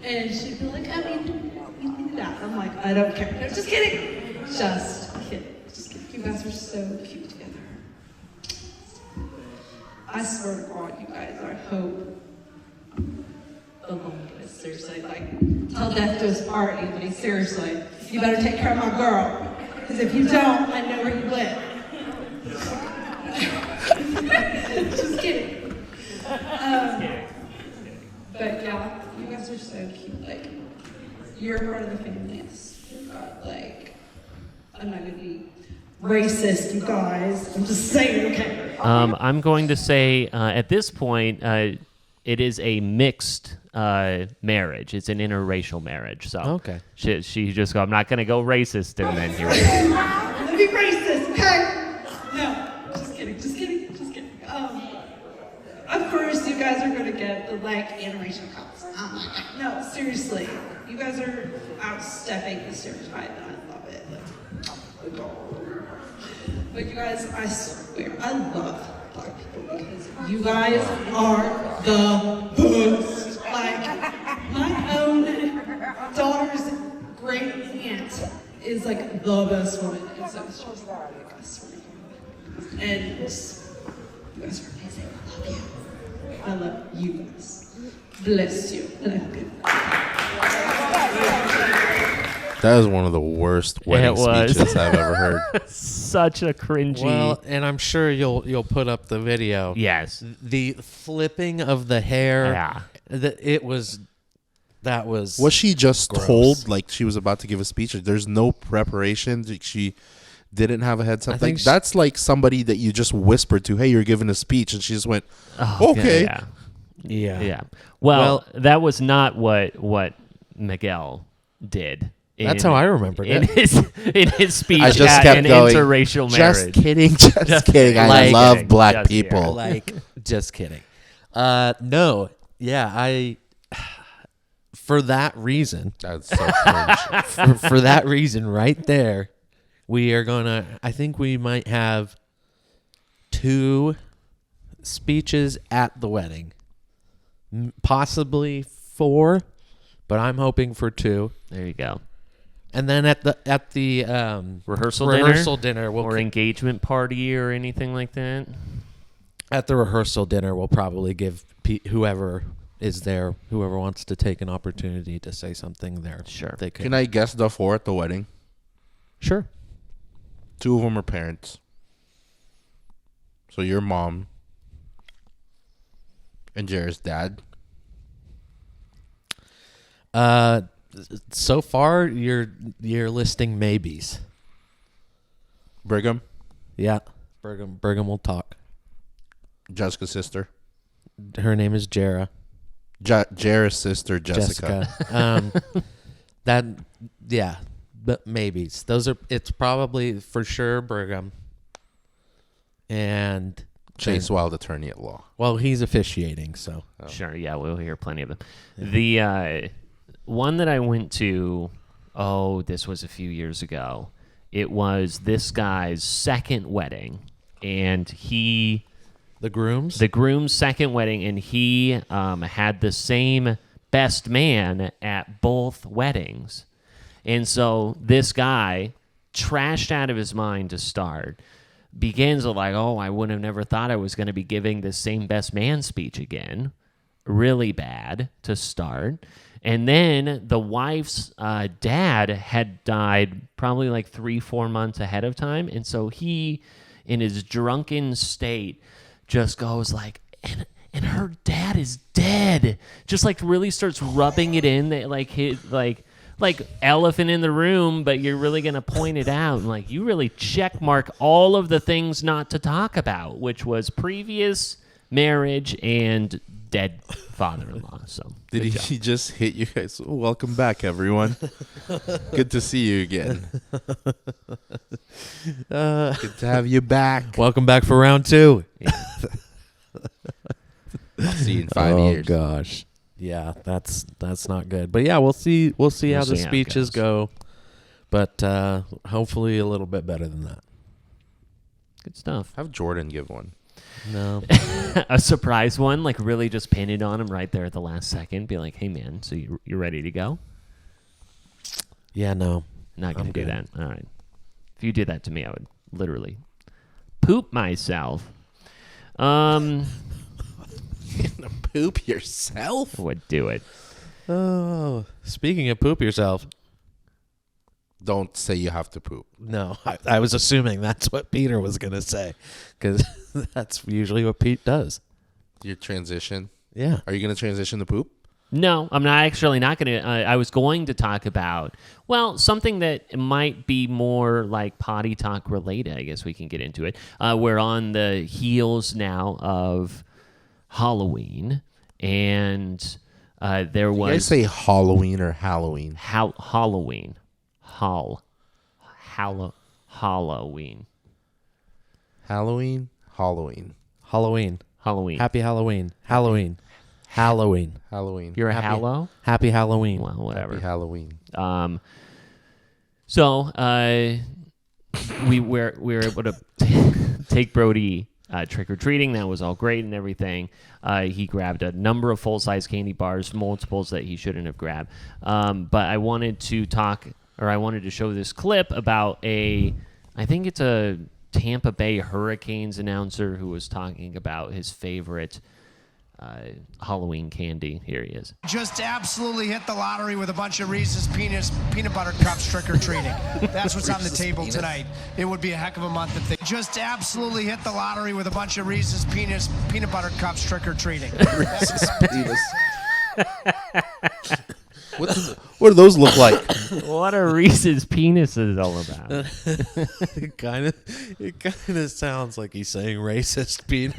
[SPEAKER 9] And she'd be like, I mean, you do that. I'm like, I don't care. No, just kidding. Just kidding. You guys are so cute together. I swear to God, you guys, I hope the longest. Seriously, till death do us part, Anthony. Seriously, you better take care of my girl. Because if you don't, I know where you live. Just kidding. But yeah, you guys are so cute. You're part of the family. I'm not gonna be racist, you guys. I'm just saying, okay.
[SPEAKER 6] I'm going to say at this point, it is a mixed marriage. It's an interracial marriage. So
[SPEAKER 7] Okay.
[SPEAKER 6] She just go, I'm not going to go racist, and then here.
[SPEAKER 9] Let me be racist, okay? No, just kidding. Of course, you guys are gonna get the interracial couples. Oh my God. No, seriously, you guys are outstepping the stereotype, and I love it. But you guys, I swear, I love Black people because you guys are the best. My own daughter's great aunt is the best woman. And so it's just I swear to God. And you guys are amazing. I love you. I love you guys. Bless you. And I hope you.
[SPEAKER 1] That is one of the worst wedding speeches I've ever heard.
[SPEAKER 6] Such a cringy.
[SPEAKER 7] Well, and I'm sure you'll put up the video.
[SPEAKER 6] Yes.
[SPEAKER 7] The flipping of the hair.
[SPEAKER 6] Yeah.
[SPEAKER 7] That was.
[SPEAKER 1] Was she just
[SPEAKER 7] gross.
[SPEAKER 1] told she was about to give a speech? There's no preparation. She didn't have a heads up. That's like somebody that you just whispered to, "Hey, you're giving a speech," and she just went, "Okay."
[SPEAKER 6] Yeah. Well, that was not what Miguel did.
[SPEAKER 7] That's how I remembered it.
[SPEAKER 6] In his speech
[SPEAKER 1] I just
[SPEAKER 6] at
[SPEAKER 1] kept
[SPEAKER 6] an
[SPEAKER 1] going,
[SPEAKER 6] interracial marriage.
[SPEAKER 1] Just kidding. I love black people.
[SPEAKER 7] Just kidding. No. Yeah, for that reason.
[SPEAKER 1] That's so cringe.
[SPEAKER 7] for that reason right there, we are gonna. I think we might have 2 speeches at the wedding, possibly 4, but I'm hoping for 2.
[SPEAKER 6] There you go.
[SPEAKER 7] And then at the
[SPEAKER 6] rehearsal
[SPEAKER 7] dinner,
[SPEAKER 6] or engagement party or anything like that.
[SPEAKER 7] At the rehearsal dinner, we'll probably give whoever is there, whoever wants to take an opportunity to say something there.
[SPEAKER 6] Sure.
[SPEAKER 7] They could.
[SPEAKER 1] Can I guess the 4 at the wedding?
[SPEAKER 7] Sure.
[SPEAKER 1] 2 of them are parents. So your mom and Jared's dad.
[SPEAKER 7] So far you're listing maybes.
[SPEAKER 1] Brigham,
[SPEAKER 7] Yeah. Brigham will talk.
[SPEAKER 1] Jessica's sister.
[SPEAKER 7] Her name is Jara.
[SPEAKER 1] Jared's sister, Jessica.
[SPEAKER 7] But maybes. It's probably for sure Brigham. And
[SPEAKER 1] Chase Wild, attorney at law.
[SPEAKER 7] Well, he's officiating, so.
[SPEAKER 6] Sure, yeah, we'll hear plenty of them. Yeah. The one that I went to, this was a few years ago. It was this guy's second wedding, and the groom's second wedding, and he had the same best man at both weddings. And so this guy, trashed out of his mind to start, begins with I would have never thought I was going to be giving the same best man speech again. really bad to start. And then the wife's dad had died probably like 3-4 months ahead of time. And so he, in his drunken state, just goes like, and her dad is dead. Just like really starts rubbing it in that like his like elephant in the room, but you're really gonna point it out. And like you really check mark all of the things not to talk about, which was previous marriage and dead father-in-law. So
[SPEAKER 1] Did he just hit you guys? Oh, welcome back, everyone. Good to see you again. Good to have you back.
[SPEAKER 7] Welcome back for round 2.
[SPEAKER 6] yeah.
[SPEAKER 1] I'll see you in 5 years.
[SPEAKER 7] Oh gosh, yeah, that's not good. But yeah, we'll see how the
[SPEAKER 6] see how it
[SPEAKER 7] speeches go. But hopefully a little bit better than that.
[SPEAKER 6] Good stuff.
[SPEAKER 1] Have Jordan give one.
[SPEAKER 7] No,
[SPEAKER 6] A surprise one, like really just pin it on him right there at the last second. Be like, hey man, so you're ready to go?
[SPEAKER 7] yeah, no,
[SPEAKER 6] Not gonna
[SPEAKER 7] I'm
[SPEAKER 6] do
[SPEAKER 7] good.
[SPEAKER 6] that. All right. If you did that to me, I would literally poop myself.
[SPEAKER 1] You're gonna poop yourself?
[SPEAKER 6] I would do it.
[SPEAKER 7] Oh, speaking of poop yourself,
[SPEAKER 1] Don't say you have to poop.
[SPEAKER 7] no, I was assuming that's what Peter was gonna say, because that's usually what Pete does.
[SPEAKER 1] Your transition.
[SPEAKER 7] Yeah.
[SPEAKER 1] Are you gonna transition to poop?
[SPEAKER 6] No, I'm not going to. I was going to talk about, well, something that might be more like potty talk related. I guess we can get into it. We're on the heels now of Halloween, and there was...
[SPEAKER 1] You guys say Halloween or Halloween?
[SPEAKER 6] Halloween. Halloween.
[SPEAKER 1] Halloween?
[SPEAKER 7] Halloween.
[SPEAKER 6] Halloween.
[SPEAKER 7] Happy Halloween. Halloween.
[SPEAKER 1] Halloween.
[SPEAKER 6] You're a hallow?
[SPEAKER 7] Happy Halloween.
[SPEAKER 6] Well, whatever.
[SPEAKER 1] Happy Halloween.
[SPEAKER 6] So we were able to take Brody trick or treating. That was all great and everything. He grabbed a number of full size candy bars, multiples that he shouldn't have grabbed. But I wanted to show this clip about I think it's a Tampa Bay Hurricanes announcer who was talking about his favorite Halloween candy. Here he is.
[SPEAKER 10] Just absolutely hit the lottery with a bunch of Reese's peanut butter cups trick-or-treating. That's what's on the table tonight. It would be a heck of a month if they just absolutely hit the lottery with a bunch of Reese's peanut butter cups trick-or-treating.
[SPEAKER 1] Reese's penis. What do those look like?
[SPEAKER 6] What are Reese's penises all about?
[SPEAKER 7] It kind of sounds like he's saying racist penis.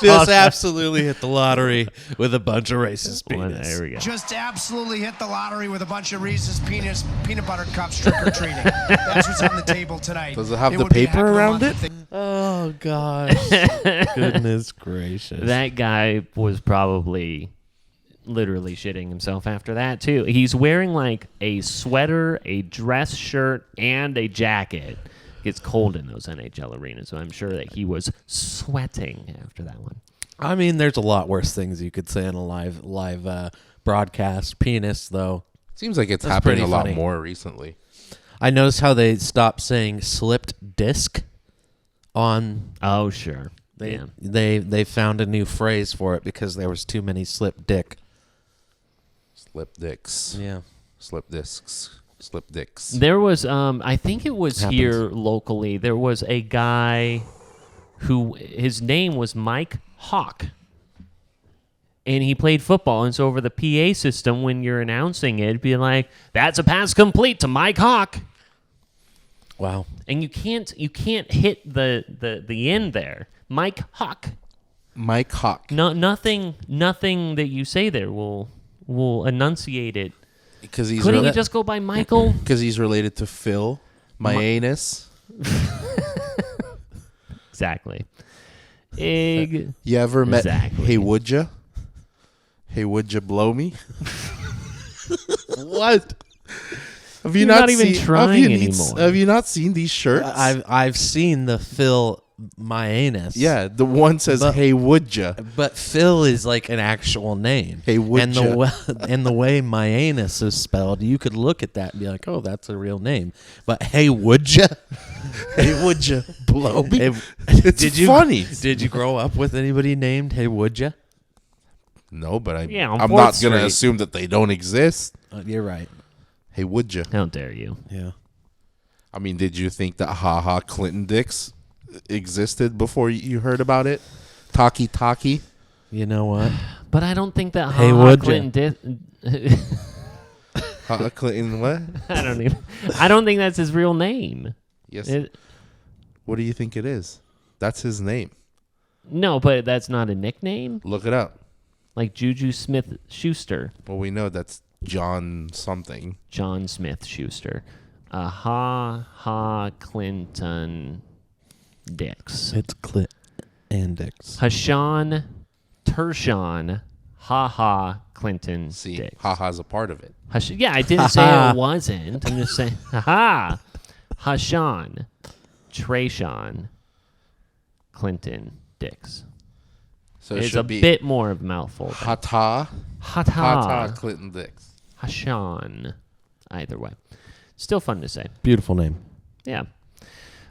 [SPEAKER 7] Just absolutely hit the lottery with a bunch of racist penis.
[SPEAKER 6] There we go.
[SPEAKER 10] Just absolutely hit the lottery with a bunch of Reese's peanut butter cups trick-or-treating. That's what's on the table tonight.
[SPEAKER 1] Does it have the
[SPEAKER 10] would be a
[SPEAKER 1] paper
[SPEAKER 10] heck of a
[SPEAKER 1] around
[SPEAKER 10] month
[SPEAKER 1] it?
[SPEAKER 10] if they-
[SPEAKER 7] Oh gosh. Goodness gracious.
[SPEAKER 6] That guy was probably literally shitting himself after that too. He's wearing like a sweater, a dress shirt, and a jacket. It gets cold in those NHL arenas, so I'm sure that he was sweating after that one.
[SPEAKER 7] I mean, there's a lot worse things you could say in a live broadcast. Penis, though.
[SPEAKER 1] Seems like it's
[SPEAKER 7] That's
[SPEAKER 1] happening a
[SPEAKER 7] pretty
[SPEAKER 1] lot
[SPEAKER 7] funny.
[SPEAKER 1] more recently.
[SPEAKER 7] I noticed how they stopped saying slipped disc on.
[SPEAKER 6] Oh, sure.
[SPEAKER 7] They found a new phrase for it because there was too many slip dick.
[SPEAKER 1] Slip dicks.
[SPEAKER 7] Yeah.
[SPEAKER 1] Slip discs. Slip dicks.
[SPEAKER 6] There was, I think it was
[SPEAKER 7] Happens.
[SPEAKER 6] here locally, there was a guy who, his name was Mike Hawk. And he played football, and so over the PA system, when you're announcing it, it'd be like, "That's a pass complete to Mike Hawk."
[SPEAKER 7] Wow.
[SPEAKER 6] And you can't hit the end there. Mike Hawk.
[SPEAKER 1] Mike Hawk.
[SPEAKER 6] No, nothing that you say there will enunciate it.
[SPEAKER 1] Because he's
[SPEAKER 6] Couldn't he just go by Michael?
[SPEAKER 1] Because he's related to Phil, my anus.
[SPEAKER 6] Exactly.
[SPEAKER 1] You ever met?
[SPEAKER 6] Exactly.
[SPEAKER 1] Hey, would ya? Hey, would you blow me? What? Have you
[SPEAKER 6] You're not even
[SPEAKER 1] seen,
[SPEAKER 6] trying anymore.
[SPEAKER 1] Have you not seen these shirts?
[SPEAKER 7] I've seen the Phil my anus.
[SPEAKER 1] Yeah, the one says,
[SPEAKER 7] But-
[SPEAKER 1] "Hey, would ya?"
[SPEAKER 7] But Phil is like an actual name.
[SPEAKER 1] Hey, would
[SPEAKER 7] and
[SPEAKER 1] ya?
[SPEAKER 7] and the way my anus is spelled, you could look at that and be like, "Oh, that's a real name." But hey, would ya?
[SPEAKER 1] Hey, would ya blow me?
[SPEAKER 7] Hey,
[SPEAKER 1] It's funny.
[SPEAKER 7] Did you grow up with anybody named Hey, would ya?
[SPEAKER 1] No, but I'm
[SPEAKER 6] on
[SPEAKER 1] not
[SPEAKER 6] 4th
[SPEAKER 1] going
[SPEAKER 6] Street.
[SPEAKER 1] to assume that they don't exist.
[SPEAKER 7] You're right.
[SPEAKER 1] Hey, would you?
[SPEAKER 6] How dare you?
[SPEAKER 7] Yeah.
[SPEAKER 1] I mean, did you think that Ha Clinton dicks existed before you heard about it? Talkie.
[SPEAKER 7] You know what?
[SPEAKER 6] But I don't think that
[SPEAKER 7] Hey,
[SPEAKER 6] Ha
[SPEAKER 7] would
[SPEAKER 6] Clinton did.
[SPEAKER 1] Ha Clinton what?
[SPEAKER 6] I don't think that's his real name.
[SPEAKER 1] Yes. What do you think it is? That's his name.
[SPEAKER 6] No, but that's not a nickname.
[SPEAKER 1] Look it up.
[SPEAKER 6] Like Juju Smith Schuster.
[SPEAKER 1] Well, we know that's John something.
[SPEAKER 6] John Smith Schuster. Ha Clinton dicks.
[SPEAKER 7] It's Clit and Dicks.
[SPEAKER 6] Hashan Tershon Ha Clinton
[SPEAKER 1] See,
[SPEAKER 6] dicks.
[SPEAKER 1] Ha-Ha's a part of it.
[SPEAKER 6] Yeah, I didn't say it wasn't. I'm just saying, Hashan Trayshawn Clinton dicks.
[SPEAKER 1] So it
[SPEAKER 6] It's a
[SPEAKER 1] should be
[SPEAKER 6] bit more of a mouthful.
[SPEAKER 1] Hata Clinton dicks.
[SPEAKER 6] Hashan. Either way. Still fun to say.
[SPEAKER 7] Beautiful name.
[SPEAKER 6] Yeah.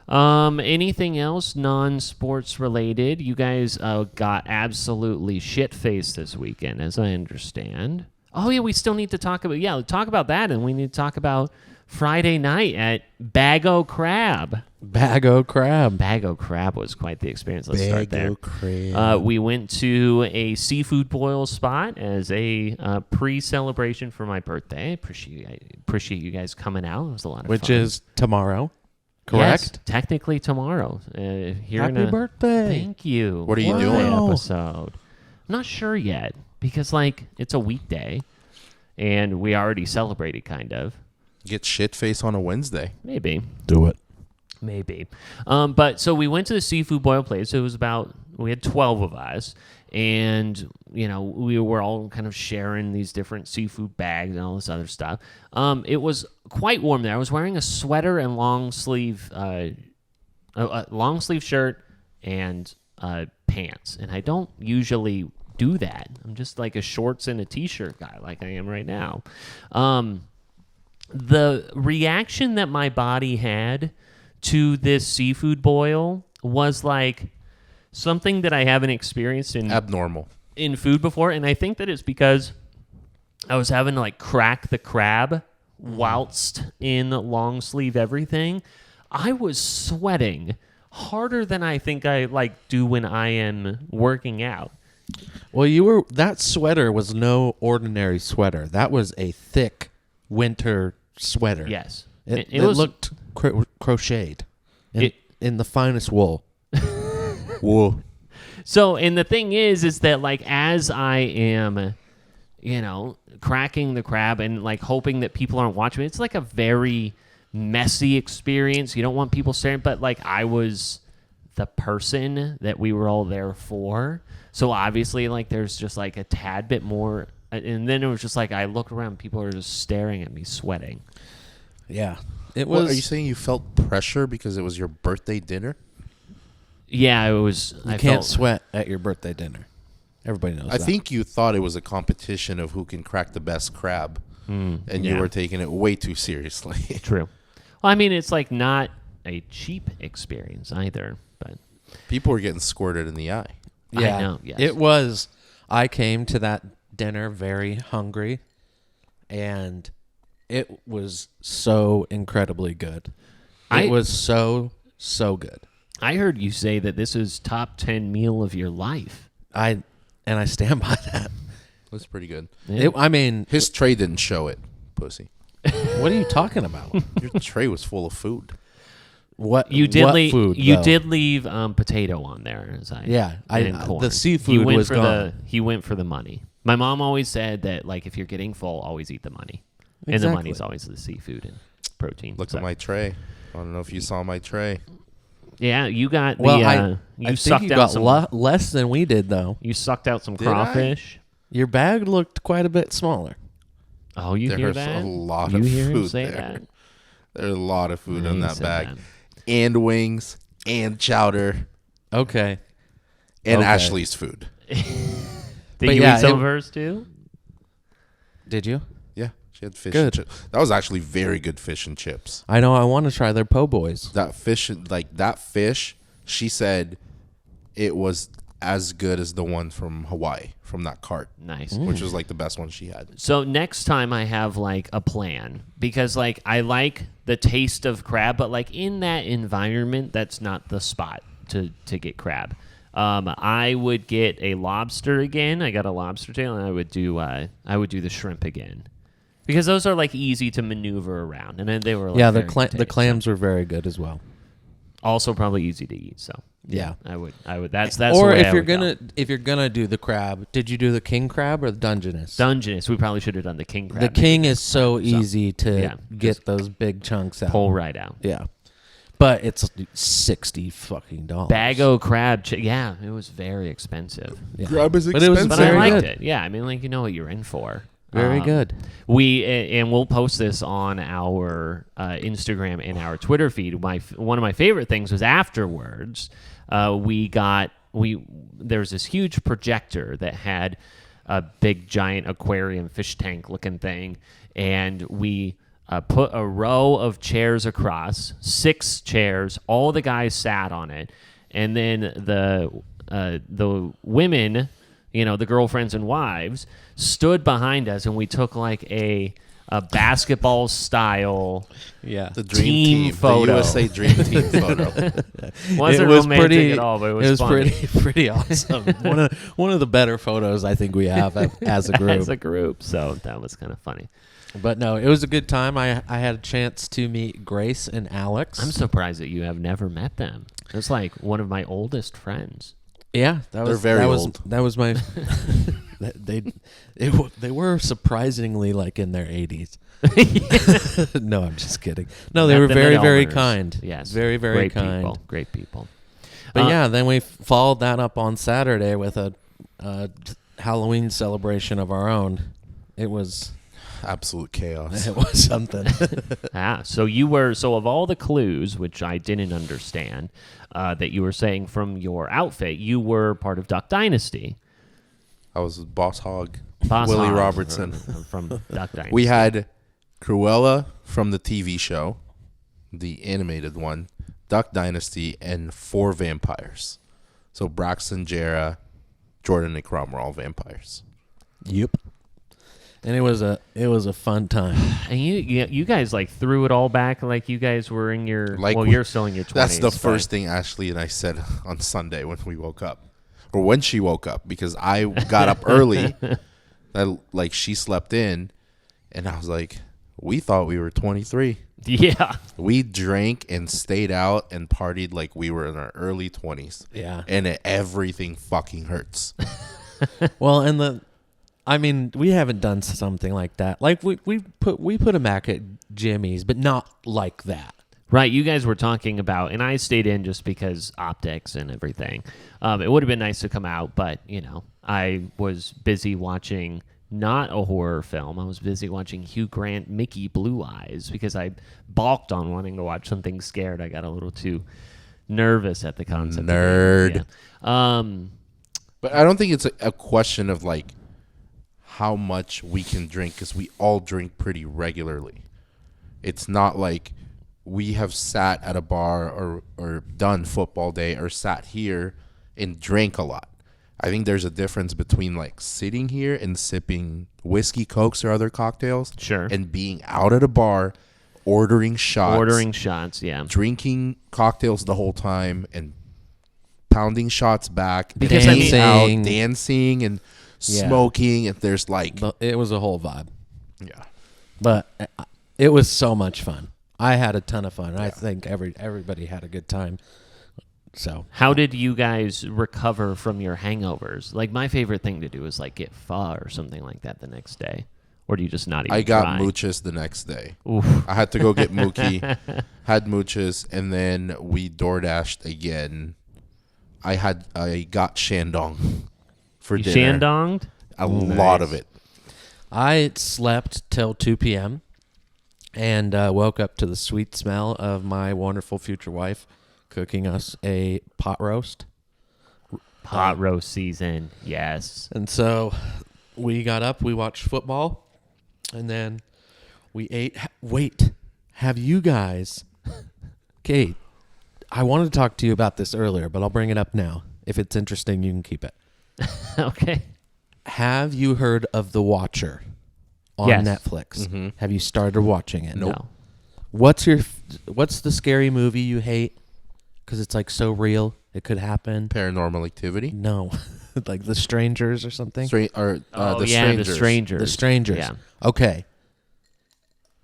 [SPEAKER 6] Anything else non-sports related? You guys got absolutely shit-faced this weekend, as I understand. Oh, yeah, we still need to talk about that, and we need to talk about Friday night at Bag O' Crab.
[SPEAKER 7] Bag O' Crab.
[SPEAKER 6] Bag O' Crab was quite the experience. Let's start there.
[SPEAKER 7] Bag O' Crab.
[SPEAKER 6] We went to a seafood boil spot as a pre-celebration for my birthday. Appreciate you guys coming out. It was a lot of fun.
[SPEAKER 7] Which is tomorrow, correct?
[SPEAKER 6] Yes, technically tomorrow.
[SPEAKER 7] Happy birthday.
[SPEAKER 6] Thank you.
[SPEAKER 1] What are you
[SPEAKER 6] Birthday
[SPEAKER 1] doing?
[SPEAKER 6] Episode. I'm not sure yet because, it's a weekday, and we already celebrated, kind of.
[SPEAKER 1] Get shit face on a Wednesday.
[SPEAKER 6] Maybe.
[SPEAKER 7] Do it.
[SPEAKER 6] Maybe. But so we went to the seafood boil place. It was we had 12 of us. And, we were all kind of sharing these different seafood bags and all this other stuff. It was quite warm there. I was wearing a sweater and long sleeve shirt and pants. And I don't usually do that. I'm just like a shorts and a t-shirt guy like I am right now. The reaction that my body had to this seafood boil was like something that I haven't experienced in
[SPEAKER 1] Abnormal.
[SPEAKER 6] in food before, and I think that it's because I was having to crack the crab whilst in long sleeve everything. I was sweating harder than I think I do when I am working out.
[SPEAKER 7] Well, that sweater was no ordinary sweater. That was a thick winter sweater.
[SPEAKER 6] Yes.
[SPEAKER 7] It
[SPEAKER 6] was,
[SPEAKER 7] looked crocheted in the finest wool.
[SPEAKER 1] Wool.
[SPEAKER 6] So, and the thing is that as I am, cracking the crab and hoping that people aren't watching me, it's a very messy experience. You don't want people staring, but I was the person that we were all there for. So obviously there's just a tad bit more. And then it was just I look around, people are just staring at me sweating.
[SPEAKER 7] Yeah. It was.
[SPEAKER 1] What, are you saying you felt pressure because it was your birthday dinner?
[SPEAKER 6] Yeah, it was.
[SPEAKER 7] You can't sweat at your birthday dinner. Everybody knows
[SPEAKER 1] I
[SPEAKER 7] that.
[SPEAKER 1] think you thought it was a competition of who can crack the best crab. And you were taking it way too seriously.
[SPEAKER 6] True. Well, I mean, it's not a cheap experience either, but
[SPEAKER 1] People were getting squirted in the eye.
[SPEAKER 7] Yeah.
[SPEAKER 6] I know, yes.
[SPEAKER 7] It was. I came to that dinner very hungry, and it was so incredibly good. It was so good.
[SPEAKER 6] I heard you say that this is top 10 meal of your life.
[SPEAKER 7] I stand by that.
[SPEAKER 1] That's pretty good.
[SPEAKER 6] Yeah.
[SPEAKER 1] His tray didn't show it, pussy.
[SPEAKER 7] What are you talking about?
[SPEAKER 1] Your tray was full of food.
[SPEAKER 7] What
[SPEAKER 6] You did
[SPEAKER 7] what
[SPEAKER 6] leave.
[SPEAKER 7] food?
[SPEAKER 6] You
[SPEAKER 7] though?
[SPEAKER 6] did leave potato on there. And corn.
[SPEAKER 7] the seafood was gone.
[SPEAKER 6] He went for the money. My mom always said that if you're getting full, always eat the money, and the money's always the seafood and protein.
[SPEAKER 1] Look at my tray. I don't know if you saw my tray.
[SPEAKER 6] Yeah, you got
[SPEAKER 7] Well,
[SPEAKER 6] the.
[SPEAKER 7] I think
[SPEAKER 6] sucked
[SPEAKER 7] you
[SPEAKER 6] out
[SPEAKER 7] got
[SPEAKER 6] some.
[SPEAKER 7] less than we did, though.
[SPEAKER 6] You sucked out some
[SPEAKER 1] Did I?
[SPEAKER 6] crawfish.
[SPEAKER 7] Your bag looked quite a bit smaller.
[SPEAKER 6] Oh, you hear
[SPEAKER 1] There's
[SPEAKER 6] that?
[SPEAKER 1] a lot
[SPEAKER 6] you
[SPEAKER 1] of
[SPEAKER 6] hear
[SPEAKER 1] food
[SPEAKER 6] him say
[SPEAKER 1] there.
[SPEAKER 6] that?
[SPEAKER 1] There's a lot of food
[SPEAKER 6] Yeah,
[SPEAKER 1] in
[SPEAKER 6] he
[SPEAKER 1] that
[SPEAKER 6] said
[SPEAKER 1] bag.
[SPEAKER 6] that.
[SPEAKER 1] And wings, and chowder,
[SPEAKER 7] Okay.
[SPEAKER 1] and
[SPEAKER 7] Okay.
[SPEAKER 1] Ashley's food.
[SPEAKER 6] Did
[SPEAKER 7] But
[SPEAKER 6] you
[SPEAKER 7] yeah,
[SPEAKER 6] eat some
[SPEAKER 7] it-
[SPEAKER 6] of hers too?
[SPEAKER 7] Did you?
[SPEAKER 1] Yeah, she had fish
[SPEAKER 7] Good.
[SPEAKER 1] and chips. That was actually very good fish and chips.
[SPEAKER 7] I know. I want to try their po' boys.
[SPEAKER 1] That fish, she said it was as good as the one from Hawaii, from that cart.
[SPEAKER 6] Nice.
[SPEAKER 1] Which was like the best one she had.
[SPEAKER 6] So next time I have like a plan, because like I like the taste of crab, but like in that environment, that's not the spot to get crab. I would get a lobster again. I got a lobster tail, and I would do the shrimp again, because those are like easy to maneuver around, and then they were like
[SPEAKER 7] the clams were very good as well.
[SPEAKER 6] Also probably easy to eat. So
[SPEAKER 7] yeah.
[SPEAKER 6] I would. That's
[SPEAKER 7] or
[SPEAKER 6] the way
[SPEAKER 7] if you're gonna do the crab, did you do the king crab or the Dungeness?
[SPEAKER 6] Dungeness. We probably should have done the king crab.
[SPEAKER 7] The king is so easy to
[SPEAKER 6] yeah,
[SPEAKER 7] get those big chunks out.
[SPEAKER 6] Pull right out.
[SPEAKER 7] Yeah. But it's $60 fucking dollars.
[SPEAKER 6] Bago crab. Yeah, it was very expensive.
[SPEAKER 7] Yeah.
[SPEAKER 1] Crab is
[SPEAKER 7] But it was
[SPEAKER 1] expensive.
[SPEAKER 6] But I
[SPEAKER 7] very
[SPEAKER 6] liked
[SPEAKER 7] good.
[SPEAKER 6] it. Yeah, I mean, like, you know what you're in for.
[SPEAKER 7] Very good.
[SPEAKER 6] We'll post this on our Instagram and our Twitter feed. One of my favorite things was afterwards. There's this huge projector that had a big giant aquarium fish tank looking thing, and we put a row of chairs across, 6 chairs. All the guys sat on it, and then the women, the girlfriends and wives, stood behind us, and we took like a basketball style
[SPEAKER 1] The dream
[SPEAKER 6] team photo.
[SPEAKER 1] The USA Dream Team photo.
[SPEAKER 6] Wasn't romantic at all, but it was funny.
[SPEAKER 7] pretty awesome. one of the better photos I think we have as a group.
[SPEAKER 6] As a group, so that was kind of funny.
[SPEAKER 7] But no, it was a good time. I had a chance to meet Grace and Alex.
[SPEAKER 6] I'm surprised that you have never met them. It's like one of my oldest friends.
[SPEAKER 7] Yeah,
[SPEAKER 1] They're very old.
[SPEAKER 7] That was my. They were surprisingly like in their 80s. No, I'm just kidding. No, they were very, very kind.
[SPEAKER 6] Yes,
[SPEAKER 7] very, very
[SPEAKER 6] great
[SPEAKER 7] kind.
[SPEAKER 6] people. Great people.
[SPEAKER 7] But yeah, then we followed that up on Saturday with a Halloween celebration of our own. It was
[SPEAKER 1] absolute chaos.
[SPEAKER 7] It was something.
[SPEAKER 6] So of all the clues, which I didn't understand, that you were saying from your outfit, you were part of Duck Dynasty.
[SPEAKER 1] I was Boss Hog,
[SPEAKER 6] Boss
[SPEAKER 1] Willie
[SPEAKER 6] Hog
[SPEAKER 1] Robertson.
[SPEAKER 6] from Duck Dynasty.
[SPEAKER 1] We had Cruella from the TV show, the animated one, Duck Dynasty, and 4 vampires. So Braxton, Jarrah, Jordan, and Crumb were all vampires.
[SPEAKER 7] Yep. And it was a fun time.
[SPEAKER 6] And you guys like threw it all back like you guys were in your you're still in your 20s.
[SPEAKER 1] That's the first thing Ashley and I said on Sunday when we woke up. Or when she woke up, because I got up early. Like she slept in, and I was like, we thought we were 23.
[SPEAKER 6] Yeah.
[SPEAKER 1] We drank and stayed out and partied like we were in our early 20s.
[SPEAKER 7] Yeah.
[SPEAKER 1] And everything fucking hurts.
[SPEAKER 7] Well, we haven't done something like that. Like we put a Mac at Jimmy's, but not like that.
[SPEAKER 6] Right, you guys were talking about, and I stayed in just because optics and everything. It would have been nice to come out, but, I was busy watching not a horror film. I was busy watching Hugh Grant, Mickey Blue Eyes, because I balked on wanting to watch something scared. I got a little too nervous at the concept.
[SPEAKER 1] Nerd.
[SPEAKER 6] Yeah.
[SPEAKER 1] But I don't think it's a question of, like, how much we can drink, because we all drink pretty regularly. It's not like we have sat at a bar or done football day or sat here and drank a lot. I think there's a difference between like sitting here and sipping whiskey, Cokes, or other cocktails.
[SPEAKER 6] Sure.
[SPEAKER 1] And being out at a bar, ordering shots.
[SPEAKER 6] Yeah.
[SPEAKER 1] Drinking cocktails the whole time and pounding shots back.
[SPEAKER 6] Because
[SPEAKER 1] dancing and smoking. And there's like...
[SPEAKER 7] It was a whole vibe.
[SPEAKER 1] Yeah.
[SPEAKER 7] But it was so much fun. I had a ton of fun. Yeah. I think everybody had a good time. So,
[SPEAKER 6] how did you guys recover from your hangovers? Like, my favorite thing to do is like get pho or something like that the next day. Or do you just not even
[SPEAKER 1] I got
[SPEAKER 6] try?
[SPEAKER 1] mooches the next day.
[SPEAKER 6] Oof.
[SPEAKER 1] I had to go get Mookie, had mooches, and then we DoorDashed again. I got Shandong for dinner.
[SPEAKER 6] Shandonged?
[SPEAKER 1] A lot of it.
[SPEAKER 7] I slept till 2 p.m. and woke up to the sweet smell of my wonderful future wife cooking us a pot roast.
[SPEAKER 6] Pot roast season, yes.
[SPEAKER 7] And so we got up, we watched football, and then we ate. Wait, have you guys... Kate, I wanted to talk to you about this earlier, but I'll bring it up now. If it's interesting, you can keep it.
[SPEAKER 6] Okay.
[SPEAKER 7] Have you heard of The Watcher on
[SPEAKER 6] Yes.
[SPEAKER 7] Netflix?
[SPEAKER 1] Mm-hmm.
[SPEAKER 7] Have you started watching it?
[SPEAKER 6] No.
[SPEAKER 7] What's the scary movie you hate? Because it's like so real, it could happen.
[SPEAKER 1] Paranormal Activity.
[SPEAKER 7] No, like The Strangers or something.
[SPEAKER 1] The Strangers.
[SPEAKER 6] The Strangers.
[SPEAKER 7] The Strangers.
[SPEAKER 6] Yeah.
[SPEAKER 7] Okay.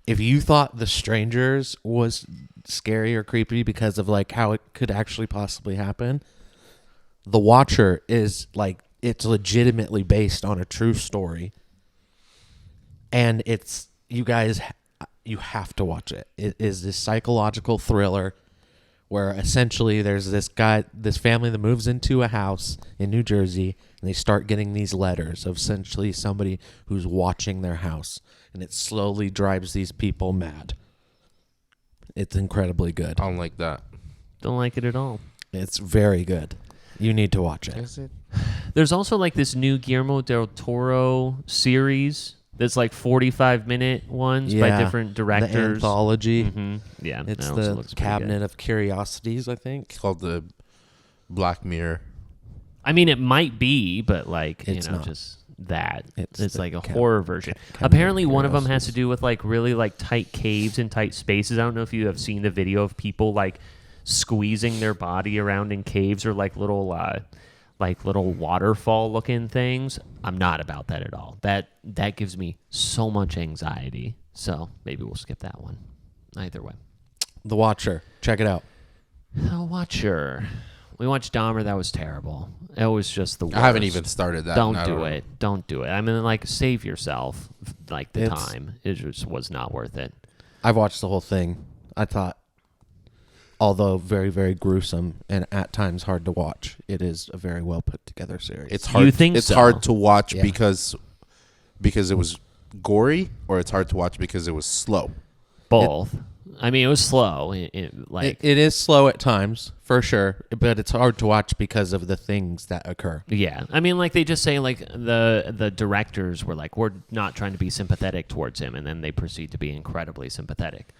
[SPEAKER 7] If you thought The Strangers was scary or creepy because of like how it could actually possibly happen, The Watcher is like, it's legitimately based on a true story. And it's, you guys, you have to watch it. It is this psychological thriller where essentially there's this family that moves into a house in New Jersey, and they start getting these letters of essentially somebody who's watching their house, and it slowly drives these people mad. It's incredibly good.
[SPEAKER 1] I don't like that.
[SPEAKER 6] Don't like it at all.
[SPEAKER 7] It's very good. You need to watch it.
[SPEAKER 1] Is it?
[SPEAKER 6] There's also like this new Guillermo del Toro series that's like 45-minute ones by different directors.
[SPEAKER 7] The anthology.
[SPEAKER 6] Mm-hmm. Yeah,
[SPEAKER 7] It's
[SPEAKER 6] that also
[SPEAKER 7] the
[SPEAKER 6] looks pretty
[SPEAKER 7] Cabinet
[SPEAKER 6] good.
[SPEAKER 7] of Curiosities, I think.
[SPEAKER 1] It's called the Black Mirror.
[SPEAKER 6] I mean, it might be, but like
[SPEAKER 7] It's not.
[SPEAKER 6] just that.
[SPEAKER 7] It's
[SPEAKER 6] It's
[SPEAKER 7] the
[SPEAKER 6] like a
[SPEAKER 7] Cabinet
[SPEAKER 6] horror version.
[SPEAKER 7] of
[SPEAKER 6] Apparently, one of them has to
[SPEAKER 7] Curiosities.
[SPEAKER 6] do with like really like tight caves and tight spaces. I don't know if you have seen the video of people like squeezing their body around in caves or like little waterfall looking things. I'm not about that at all. That gives me so much anxiety. So maybe we'll skip that one. Either way.
[SPEAKER 7] The Watcher. Check it out.
[SPEAKER 6] The Watcher. We watched Dahmer. That was terrible. It was just the worst.
[SPEAKER 1] I haven't even started that.
[SPEAKER 6] Don't
[SPEAKER 1] and I
[SPEAKER 6] do
[SPEAKER 1] know.
[SPEAKER 6] it. Don't do it. I mean, like, save yourself. Like, the
[SPEAKER 7] It's-
[SPEAKER 6] time. It just was not worth it.
[SPEAKER 7] I've watched the whole thing. I thought, although very, very gruesome and at times hard to watch, it is a very well put together series.
[SPEAKER 1] It's hard.
[SPEAKER 6] You think
[SPEAKER 1] it's
[SPEAKER 6] so?
[SPEAKER 1] hard to watch
[SPEAKER 7] Yeah.
[SPEAKER 1] because it was gory, or it's hard to watch because it was slow.
[SPEAKER 6] Both. I mean, it was slow.
[SPEAKER 7] it is slow at times, for sure, but it's hard to watch because of the things that occur.
[SPEAKER 6] Yeah. I mean, like, they just say, like, the directors were like, we're not trying to be sympathetic towards him, and then they proceed to be incredibly sympathetic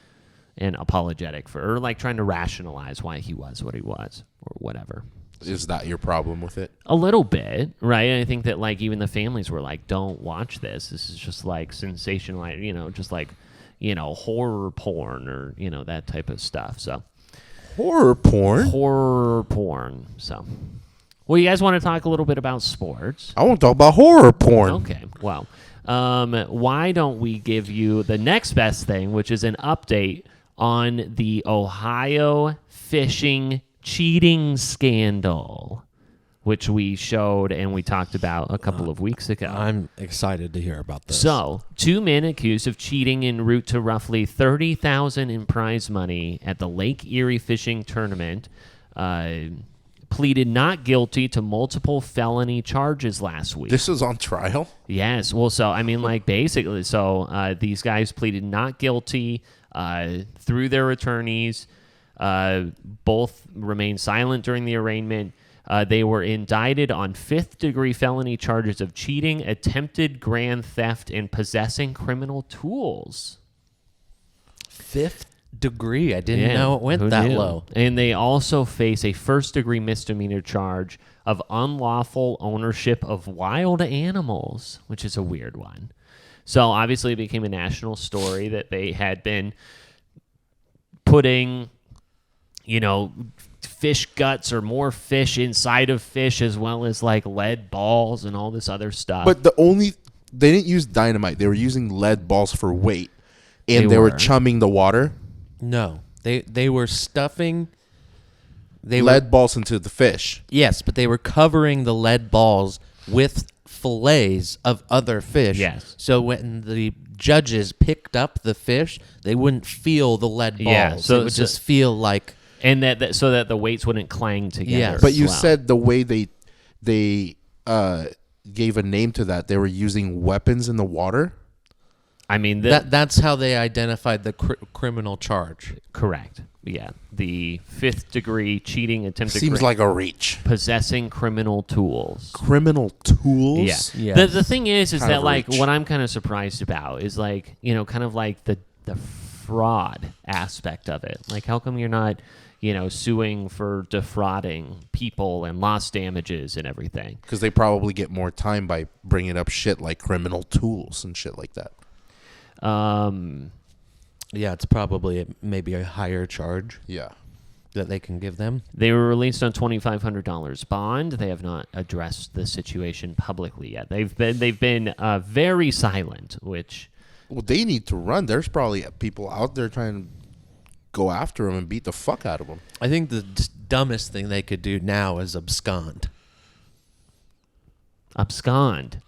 [SPEAKER 6] and apologetic for, or, like, trying to rationalize why he was what he was, or whatever.
[SPEAKER 1] Is that your problem with it?
[SPEAKER 6] A little bit, right? I think that, like, even the families were like, don't watch this. This is just, like, sensational, just, like, horror porn or, that type of stuff. So
[SPEAKER 1] Horror porn?
[SPEAKER 6] horror porn. So, well, you guys want to talk a little bit about sports?
[SPEAKER 1] I want to talk about horror porn.
[SPEAKER 6] Okay. Well, why don't we give you the next best thing, which is an update on the Ohio fishing cheating scandal, which we showed and we talked about a couple of weeks ago.
[SPEAKER 7] I'm excited to hear about this.
[SPEAKER 6] So, 2 men accused of cheating en route to roughly $30,000 in prize money at the Lake Erie fishing tournament pleaded not guilty to multiple felony charges last week.
[SPEAKER 1] This is on trial?
[SPEAKER 6] Yes. Well, so, I mean, like, basically, so these guys pleaded not guilty through their attorneys. Both remained silent during the arraignment. They were indicted on 5th-degree felony charges of cheating, attempted grand theft, and possessing criminal tools.
[SPEAKER 7] 5th degree. I didn't know it went
[SPEAKER 6] who
[SPEAKER 7] that
[SPEAKER 6] knew?
[SPEAKER 7] low.
[SPEAKER 6] And they also face a 1st-degree misdemeanor charge of unlawful ownership of wild animals, which is a weird one. So obviously it became a national story that they had been putting, fish guts or more fish inside of fish, as well as like lead balls and all this other stuff.
[SPEAKER 1] But they didn't use dynamite. They were using lead balls for weight, and
[SPEAKER 6] They
[SPEAKER 1] they were
[SPEAKER 6] were.
[SPEAKER 1] chumming the water.
[SPEAKER 7] No, they were stuffing.
[SPEAKER 1] Lead balls into the fish.
[SPEAKER 7] Yes, but they were covering the lead balls with fillets of other fish.
[SPEAKER 6] Yes.
[SPEAKER 7] So when the judges picked up the fish, they wouldn't feel the lead balls.
[SPEAKER 6] Yeah, so-
[SPEAKER 7] it would
[SPEAKER 6] so-
[SPEAKER 7] just feel like.
[SPEAKER 6] and that so that the weights wouldn't clang together.
[SPEAKER 7] Yes.
[SPEAKER 1] But you
[SPEAKER 6] as well.
[SPEAKER 1] said the way they gave a name to that, they were using weapons in the water.
[SPEAKER 6] I mean,
[SPEAKER 7] That's how they identified the criminal charge.
[SPEAKER 6] correct. Yeah, the 5th-degree cheating, attempted
[SPEAKER 1] Seems like a reach.
[SPEAKER 6] possessing criminal tools.
[SPEAKER 1] Criminal tools?
[SPEAKER 6] Yeah.
[SPEAKER 7] Yes.
[SPEAKER 6] The thing is
[SPEAKER 1] Kind
[SPEAKER 6] that
[SPEAKER 1] of
[SPEAKER 6] like
[SPEAKER 1] reach.
[SPEAKER 6] what I'm kind of surprised about is like kind of like the fraud aspect of it. Like, how come you're not, suing for defrauding people and lost damages and everything?
[SPEAKER 1] Because they probably get more time by bringing up shit like criminal tools and shit like that.
[SPEAKER 7] Yeah, it's probably maybe a higher charge.
[SPEAKER 1] Yeah.
[SPEAKER 7] That they can give them.
[SPEAKER 6] They were released on $2,500 bond. They have not addressed the situation publicly yet. They've been very silent, which...
[SPEAKER 1] Well, they need to run. There's probably people out there trying to go after them and beat the fuck out of them.
[SPEAKER 7] I think the dumbest thing they could do now is abscond.
[SPEAKER 6] Abscond.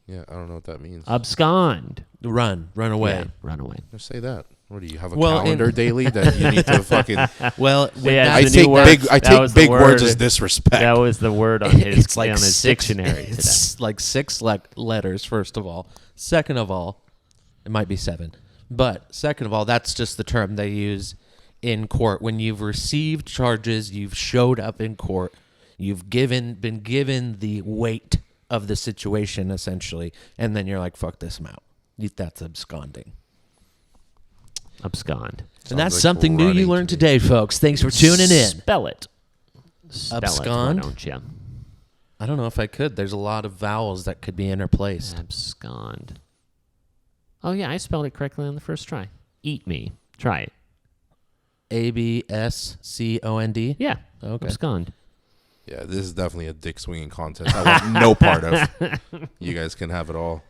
[SPEAKER 1] Yeah, I don't know what that means.
[SPEAKER 6] Abscond.
[SPEAKER 7] Run away.
[SPEAKER 6] Yeah, run away.
[SPEAKER 1] Just say that. What do you have a calendar daily that you need to fucking?
[SPEAKER 7] Well,
[SPEAKER 6] yeah,
[SPEAKER 1] I take big words as disrespect.
[SPEAKER 6] That was the word on his,
[SPEAKER 7] it's like
[SPEAKER 6] on his dictionary today.
[SPEAKER 7] It's like 6 letters. First of all, second of all, it might be 7, but second of all, that's just the term they use in court when you've received charges, you've showed up in court, you've been given the weight of the situation essentially, and then you're like, fuck this, I'm out. That's absconding.
[SPEAKER 6] Abscond.
[SPEAKER 7] And that's something new you learned today, folks. Thanks for tuning in.
[SPEAKER 6] Spell it.
[SPEAKER 7] Abscond?
[SPEAKER 6] Why don't you?
[SPEAKER 7] I don't know if I could. There's a lot of vowels that could be interplaced.
[SPEAKER 6] Abscond. Oh, yeah, I spelled it correctly on the first try. Eat me. Try it.
[SPEAKER 7] ABSCOND?
[SPEAKER 6] Yeah.
[SPEAKER 7] Okay.
[SPEAKER 6] Abscond.
[SPEAKER 1] Yeah, this is definitely a dick swinging contest. I want no part of. You guys can have it all.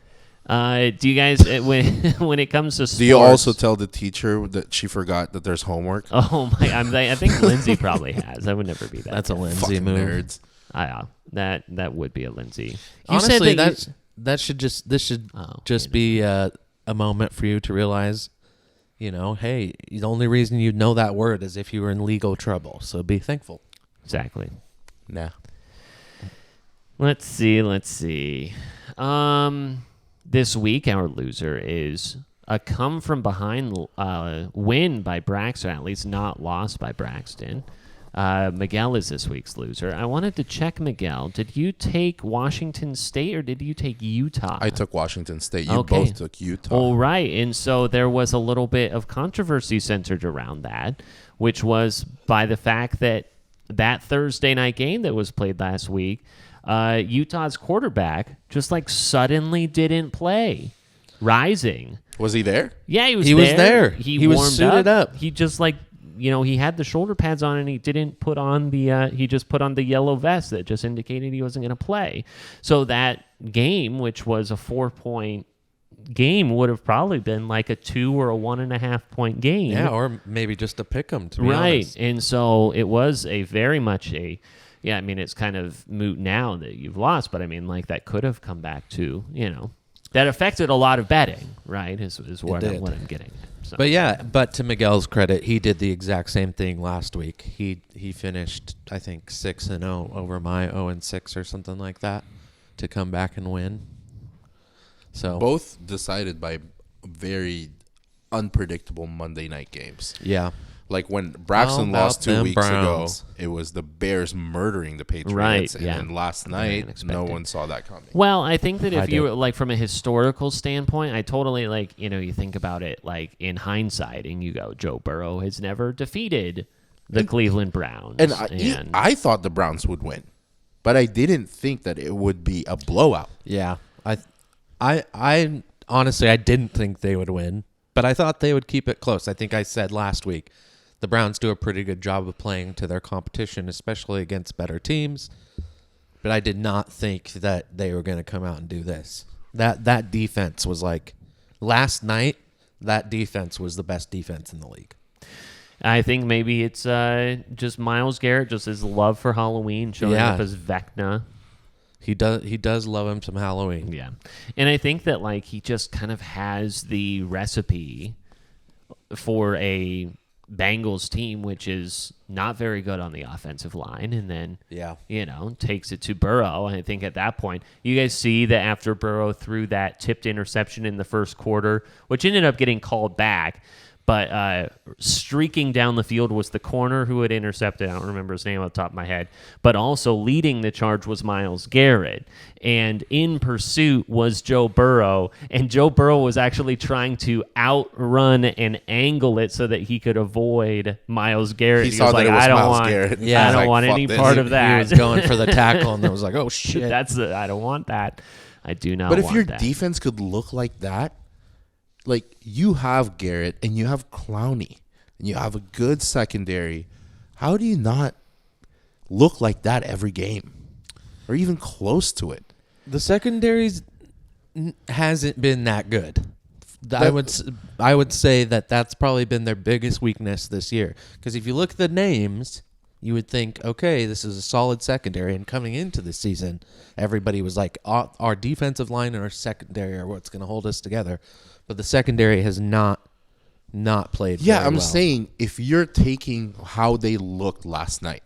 [SPEAKER 6] Do you guys, when it comes to sports...
[SPEAKER 1] Do you also tell the teacher that she forgot that there's homework?
[SPEAKER 6] Oh, my. I think Lindsay probably has. I would never be that.
[SPEAKER 7] That's a Lindsay
[SPEAKER 1] Fucking
[SPEAKER 7] move.
[SPEAKER 1] nerds.
[SPEAKER 6] That would be a Lindsay. You
[SPEAKER 7] Honestly,
[SPEAKER 6] said
[SPEAKER 7] this should just be a moment for you to realize, hey, the only reason you know that word is if you were in legal trouble. So be thankful.
[SPEAKER 6] Exactly.
[SPEAKER 1] Nah.
[SPEAKER 6] Let's see. This week, our loser is a come-from-behind win by Braxton, at least not lost by Braxton. Miguel is this week's loser. I wanted to check, Miguel. Did you take Washington State or did you take Utah?
[SPEAKER 1] I took Washington State. You both took Utah.
[SPEAKER 6] All right. And so there was a little bit of controversy centered around that, which was by the fact that Thursday night game that was played last week, Utah's quarterback just suddenly didn't play. Rising.
[SPEAKER 1] Was he there?
[SPEAKER 6] Yeah, he was
[SPEAKER 7] there.
[SPEAKER 6] He
[SPEAKER 7] was
[SPEAKER 6] warmed
[SPEAKER 7] suited up.
[SPEAKER 6] He just he had the shoulder pads on and he didn't put on he just put on the yellow vest that just indicated he wasn't going to play. So that game, which was a 4-point game, would have probably been like a 2 or a 1.5 point game.
[SPEAKER 7] Yeah, or maybe just a pick 'em, to be
[SPEAKER 6] right.
[SPEAKER 7] honest.
[SPEAKER 6] And so it was very much it's kind of moot now that you've lost, but that could have come back to, that affected a lot of betting, right? Is what I'm getting at. So.
[SPEAKER 7] But to Miguel's credit, he did the exact same thing last week. He finished, I think, 6-0 over my 0-6 or something like that to come back and win. So
[SPEAKER 1] both decided by very unpredictable Monday night games.
[SPEAKER 7] Yeah.
[SPEAKER 1] Like when Braxton lost 2 weeks
[SPEAKER 7] Browns.
[SPEAKER 1] ago, it was the Bears murdering the Patriots.
[SPEAKER 6] Right,
[SPEAKER 1] and
[SPEAKER 6] yeah.
[SPEAKER 1] then last night, no one saw that coming.
[SPEAKER 6] Well, I think that if you were from a historical standpoint, I totally you think about it in hindsight and you go, Joe Burrow has never defeated the Cleveland Browns.
[SPEAKER 1] And I thought the Browns would win, but I didn't think that it would be a blowout.
[SPEAKER 7] Yeah. I honestly, I didn't think they would win, but I thought they would keep it close. I think I said last week, the Browns do a pretty good job of playing to their competition, especially against better teams. But I did not think that they were going to come out and do this. That defense was last night, that defense was the best defense in the league.
[SPEAKER 6] I think maybe it's just Myles Garrett, just his love for Halloween, showing up as Vecna.
[SPEAKER 7] He does love him some Halloween.
[SPEAKER 6] Yeah. And I think that he just kind of has the recipe for a Bengals team, which is not very good on the offensive line, and then takes it to Burrow. And I think at that point, you guys see that after Burrow threw that tipped interception in the first quarter, which ended up getting called back, But streaking down the field was the corner who had intercepted. I don't remember his name off the top of my head. But also leading the charge was Myles Garrett. And in pursuit was Joe Burrow. And Joe Burrow was actually trying to outrun and angle it so that he could avoid Myles Garrett.
[SPEAKER 1] He saw that
[SPEAKER 6] like,
[SPEAKER 1] it was
[SPEAKER 6] I don't
[SPEAKER 1] Myles
[SPEAKER 6] want,
[SPEAKER 1] Garrett.
[SPEAKER 6] Yeah, I don't want
[SPEAKER 1] "Fuck
[SPEAKER 6] any
[SPEAKER 1] this."
[SPEAKER 6] part of that.
[SPEAKER 7] He was going for the tackle, and it was like, oh, shit.
[SPEAKER 6] I don't want that. I do not
[SPEAKER 1] But
[SPEAKER 6] want
[SPEAKER 1] if your
[SPEAKER 6] that.
[SPEAKER 1] defense could look like that, like you have Garrett and you have Clowney and you have a good secondary, how do you not look like that every game or even close to it?
[SPEAKER 7] The secondaries hasn't been that good. I would say that that's probably been their biggest weakness this year. Because if you look at the names, you would think, okay, this is a solid secondary. And coming into the season, everybody was like, our defensive line and our secondary are what's going to hold us together. But the secondary has not played
[SPEAKER 1] Yeah,
[SPEAKER 7] very
[SPEAKER 1] I'm
[SPEAKER 7] well.
[SPEAKER 1] saying if you're taking how they looked last night,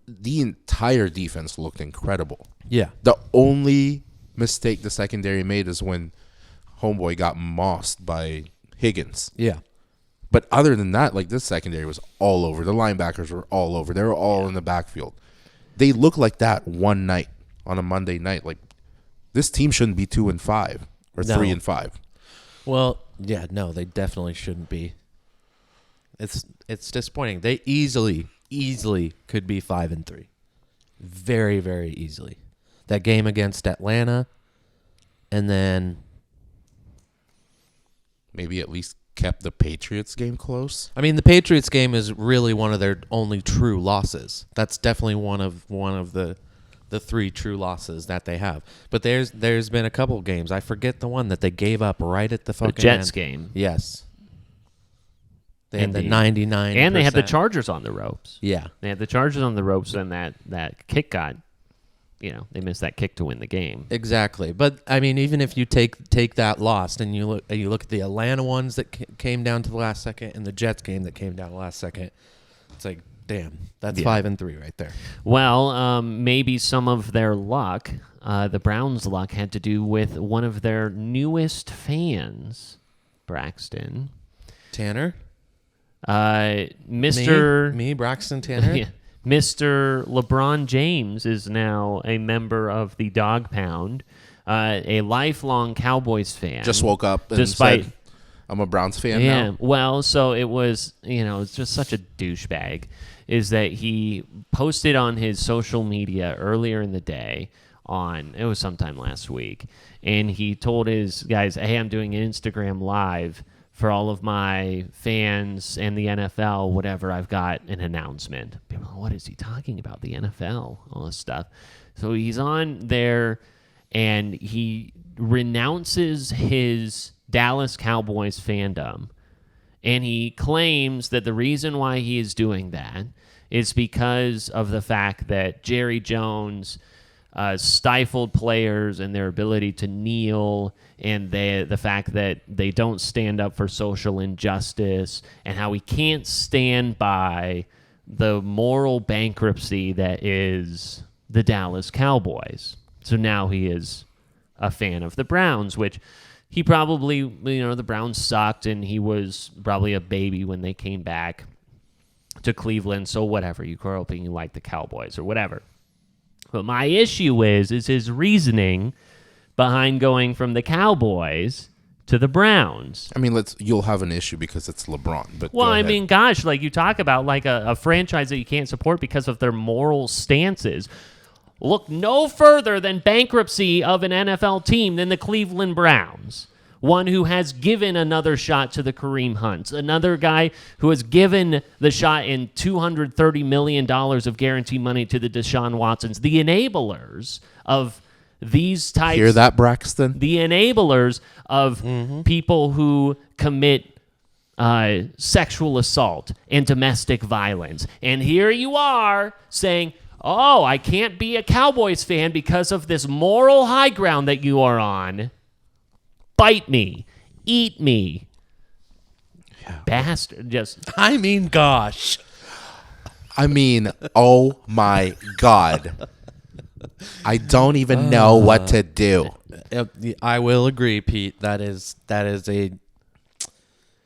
[SPEAKER 1] the entire defense looked incredible.
[SPEAKER 7] Yeah.
[SPEAKER 1] The only mistake the secondary made is when homeboy got mossed by Higgins.
[SPEAKER 7] Yeah.
[SPEAKER 1] But other than that, like, this secondary was all over. The linebackers were all over. They were all in the backfield. They look like that one night on a Monday night. Like, this team shouldn't be 2-5 or
[SPEAKER 7] No.
[SPEAKER 1] 3-5.
[SPEAKER 7] Well, yeah, no, they definitely shouldn't be. It's disappointing. They easily could be 5-3. Very, very easily. That game against Atlanta, and then
[SPEAKER 1] Maybe at least kept the Patriots game close.
[SPEAKER 7] I mean, the Patriots game is really one of their only true losses. That's definitely one of the three true losses that they have. But there's been a couple games. I forget the one that they gave up right at the fucking
[SPEAKER 6] Jets
[SPEAKER 7] end.
[SPEAKER 6] game.
[SPEAKER 7] Yes. They had the
[SPEAKER 6] Indeed.
[SPEAKER 7] 99.
[SPEAKER 6] And they had the Chargers on the ropes.
[SPEAKER 7] Yeah.
[SPEAKER 6] They had the Chargers on the ropes, and that kick got, they missed that kick to win the game.
[SPEAKER 7] Exactly. But I mean, even if you take that loss and you look at the Atlanta ones that came down to the last second and the Jets game that came down to the last second, it's like, damn, that's 5-3 right there.
[SPEAKER 6] Well, maybe some of their luck, the Browns' luck, had to do with one of their newest fans, Braxton.
[SPEAKER 7] Tanner?
[SPEAKER 6] Mr.
[SPEAKER 7] Me, Braxton Tanner?
[SPEAKER 6] Yeah. Mr. LeBron James is now a member of the Dog Pound, a lifelong Cowboys fan.
[SPEAKER 1] Just woke up and said, I'm a Browns fan now.
[SPEAKER 6] Well, so it was, it's just such a douchebag, is that he posted on his social media earlier in the day it was sometime last week, and he told his guys, hey, I'm doing an Instagram Live for all of my fans and the NFL, whatever, I've got an announcement. People are like, what is he talking about? The NFL, all this stuff. So he's on there, and he renounces his Dallas Cowboys fandom, and he claims that the reason why he is doing that is because of the fact that Jerry Jones stifled players and their ability to kneel, and the fact that they don't stand up for social injustice, and how he can't stand by the moral bankruptcy that is the Dallas Cowboys. So now he is a fan of the Browns, which he probably, the Browns sucked, and he was probably a baby when they came back to Cleveland. So whatever, you grow up and you like the Cowboys or whatever. But my issue is his reasoning behind going from the Cowboys to the Browns.
[SPEAKER 1] I mean, you'll have an issue because it's LeBron. But
[SPEAKER 6] well,
[SPEAKER 1] go
[SPEAKER 6] I
[SPEAKER 1] ahead.
[SPEAKER 6] mean, gosh, like you talk about like a franchise that you can't support because of their moral stances. Look no further than bankruptcy of an NFL team than the Cleveland Browns. One who has given another shot to the Kareem Hunts. Another guy who has given the shot in $230 million of guarantee money to the Deshaun Watsons. The enablers of these types.
[SPEAKER 1] Hear that, Braxton?
[SPEAKER 6] The enablers of people who commit sexual assault and domestic violence. And here you are saying, oh, I can't be a Cowboys fan because of this moral high ground that you are on. Bite me. Eat me. Yeah. Bastard.
[SPEAKER 7] I mean, gosh.
[SPEAKER 1] I mean, oh my God. I don't even know what to do.
[SPEAKER 7] I will agree, Pete. That is a...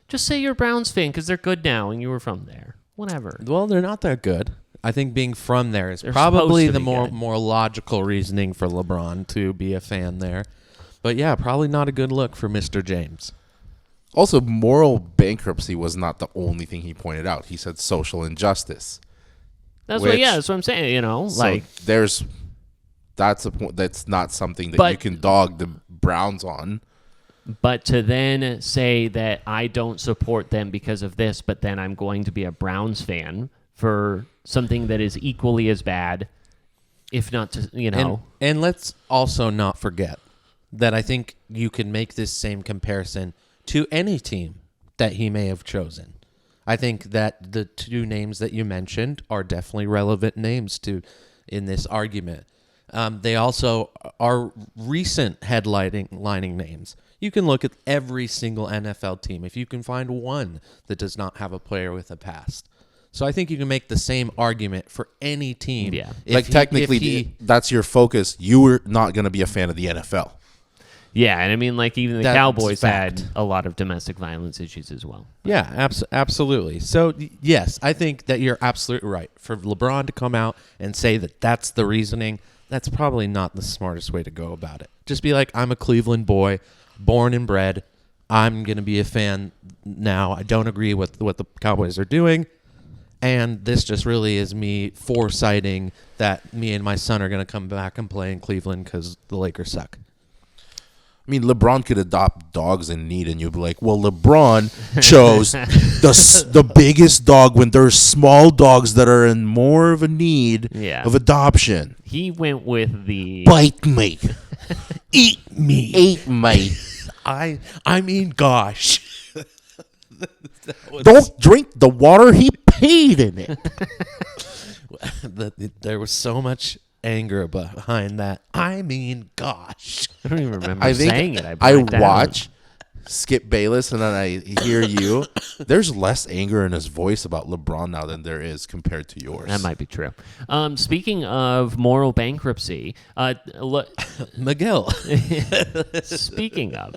[SPEAKER 6] Just say you're a Browns fan because they're good now and you were from there. Whatever.
[SPEAKER 7] Well, they're not that good. I think being from there is
[SPEAKER 6] They're
[SPEAKER 7] probably
[SPEAKER 6] supposed to
[SPEAKER 7] the
[SPEAKER 6] be
[SPEAKER 7] more
[SPEAKER 6] good.
[SPEAKER 7] more logical reasoning for LeBron to be a fan there. But yeah, probably not a good look for Mr. James.
[SPEAKER 1] Also, moral bankruptcy was not the only thing he pointed out. He said social injustice.
[SPEAKER 6] That's
[SPEAKER 1] Which-
[SPEAKER 6] that's what I'm saying. You know,
[SPEAKER 1] So that's a point. That's not something that
[SPEAKER 6] But-
[SPEAKER 1] you can dog the Browns on.
[SPEAKER 6] but to then say that I don't support them because of this, but then I'm going to be a Browns fan for something that is equally as bad, if not to,
[SPEAKER 7] And let's also not forget that I think you can make this same comparison to any team that he may have chosen. I think that the two names that you mentioned are definitely relevant names in this argument. They also are recent lining names. You can look at every single NFL team if you can find one that does not have a player with a past. So I think you can make the same argument for any team.
[SPEAKER 6] Yeah.
[SPEAKER 1] Technically, that's your focus. You were not going to be a fan of the NFL.
[SPEAKER 6] Yeah, and I mean, like, even the
[SPEAKER 7] That's
[SPEAKER 6] Cowboys
[SPEAKER 7] fact.
[SPEAKER 6] had a lot of domestic violence issues as well.
[SPEAKER 7] Yeah, absolutely. So, yes, I think that you're absolutely right. For LeBron to come out and say that that's the reasoning, that's probably not the smartest way to go about it. Just be like, I'm a Cleveland boy, born and bred. I'm going to be a fan now. I don't agree with what the Cowboys are doing. And this just really is me foresighting that me and my son are going to come back and play in Cleveland because the Lakers suck.
[SPEAKER 1] I mean, LeBron could adopt dogs in need, and you'd be like, well, LeBron chose the biggest dog when there's small dogs that are in more of a need of adoption.
[SPEAKER 6] He went with the...
[SPEAKER 1] Bite me.
[SPEAKER 7] Eat me.
[SPEAKER 1] Eat me.
[SPEAKER 7] I mean, gosh.
[SPEAKER 1] Don't drink the water he paid in it.
[SPEAKER 7] There was so much anger behind that. I mean, gosh.
[SPEAKER 6] I don't even remember
[SPEAKER 1] I think
[SPEAKER 6] saying it.
[SPEAKER 1] I
[SPEAKER 6] blacked out.
[SPEAKER 1] watch Skip Bayless and then I hear you. There's less anger in his voice about LeBron now than there is compared to yours.
[SPEAKER 6] That might be true. Speaking of moral bankruptcy,
[SPEAKER 7] Miguel.
[SPEAKER 6] Speaking of,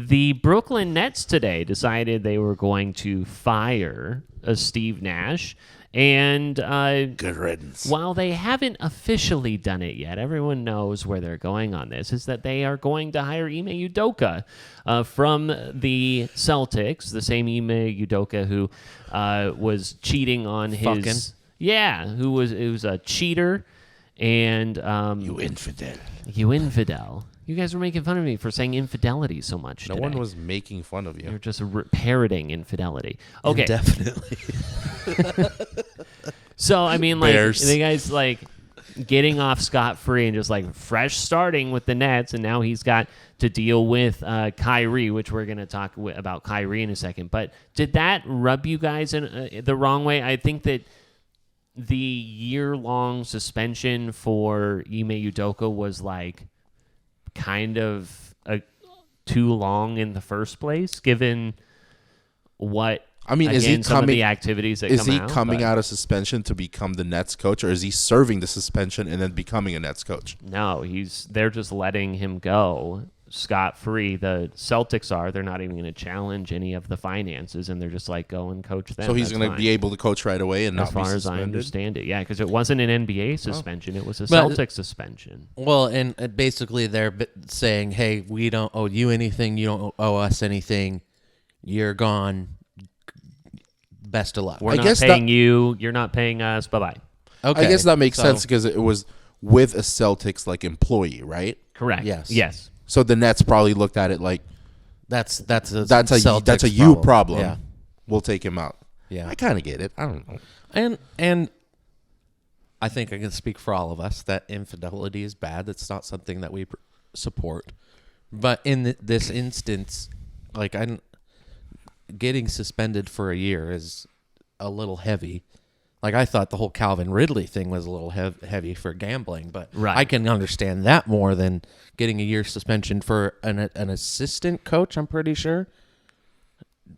[SPEAKER 6] the Brooklyn Nets today decided they were going to fire Steve Nash. And
[SPEAKER 1] good riddance.
[SPEAKER 6] While they haven't officially done it yet, everyone knows where they're going on this, is that they are going to hire Ime Udoka from the Celtics, the same Ime Udoka who was cheating on his... Yeah, who was a cheater. And
[SPEAKER 1] you infidel.
[SPEAKER 6] You infidel. You guys were making fun of me for saying infidelity so much
[SPEAKER 1] No
[SPEAKER 6] today.
[SPEAKER 1] one was making fun of you.
[SPEAKER 6] You're just parroting infidelity. Okay.
[SPEAKER 7] Definitely.
[SPEAKER 6] So, I mean, like,
[SPEAKER 1] Bears.
[SPEAKER 6] the guy's, like, getting off scot-free and just, like, fresh starting with the Nets, and now he's got to deal with Kyrie, which we're going to talk about Kyrie in a second. But did that rub you guys in the wrong way? I think that the year-long suspension for Ime Udoka was, like, kind of too long in the first place, given what...
[SPEAKER 1] I mean, is he
[SPEAKER 6] some of
[SPEAKER 1] coming?
[SPEAKER 6] the activities that
[SPEAKER 1] is
[SPEAKER 6] come
[SPEAKER 1] he
[SPEAKER 6] out,
[SPEAKER 1] coming
[SPEAKER 6] but-
[SPEAKER 1] out of suspension to become the Nets coach, or is he serving the suspension and then becoming a Nets coach?
[SPEAKER 6] No, they're just letting him go scot-free. The Celtics are. They're not even going to challenge any of the finances, and they're just like, go and coach them.
[SPEAKER 1] So he's
[SPEAKER 6] That's
[SPEAKER 1] going to
[SPEAKER 6] fine.
[SPEAKER 1] be able to coach right away and
[SPEAKER 6] as
[SPEAKER 1] not
[SPEAKER 6] far
[SPEAKER 1] be
[SPEAKER 6] as I
[SPEAKER 1] suspended?
[SPEAKER 6] understand it. Yeah, because it wasn't an NBA suspension. It was a
[SPEAKER 7] But-
[SPEAKER 6] Celtics suspension.
[SPEAKER 7] Well, and basically they're saying, hey, we don't owe you anything. You don't owe us anything. You're gone. Best of luck.
[SPEAKER 6] We're not paying you. You're not paying us. Bye-bye.
[SPEAKER 7] Okay.
[SPEAKER 1] I guess that makes
[SPEAKER 7] so-
[SPEAKER 1] sense because it was with a Celtics like employee, right?
[SPEAKER 6] Correct.
[SPEAKER 7] Yes.
[SPEAKER 6] Yes.
[SPEAKER 1] So the Nets probably looked at it like
[SPEAKER 7] That's a
[SPEAKER 1] that's a you problem.
[SPEAKER 7] Yeah.
[SPEAKER 1] We'll take him out.
[SPEAKER 7] Yeah.
[SPEAKER 1] I kind of get it. I don't know.
[SPEAKER 7] And I think I can speak for all of us that infidelity is bad. It's not something that we support. But in this instance, like getting suspended for a year is a little heavy. Like I thought the whole Calvin Ridley thing was a little heavy for gambling, but
[SPEAKER 6] Right.
[SPEAKER 7] I can understand that more than getting a year suspension for an assistant coach. I'm pretty sure.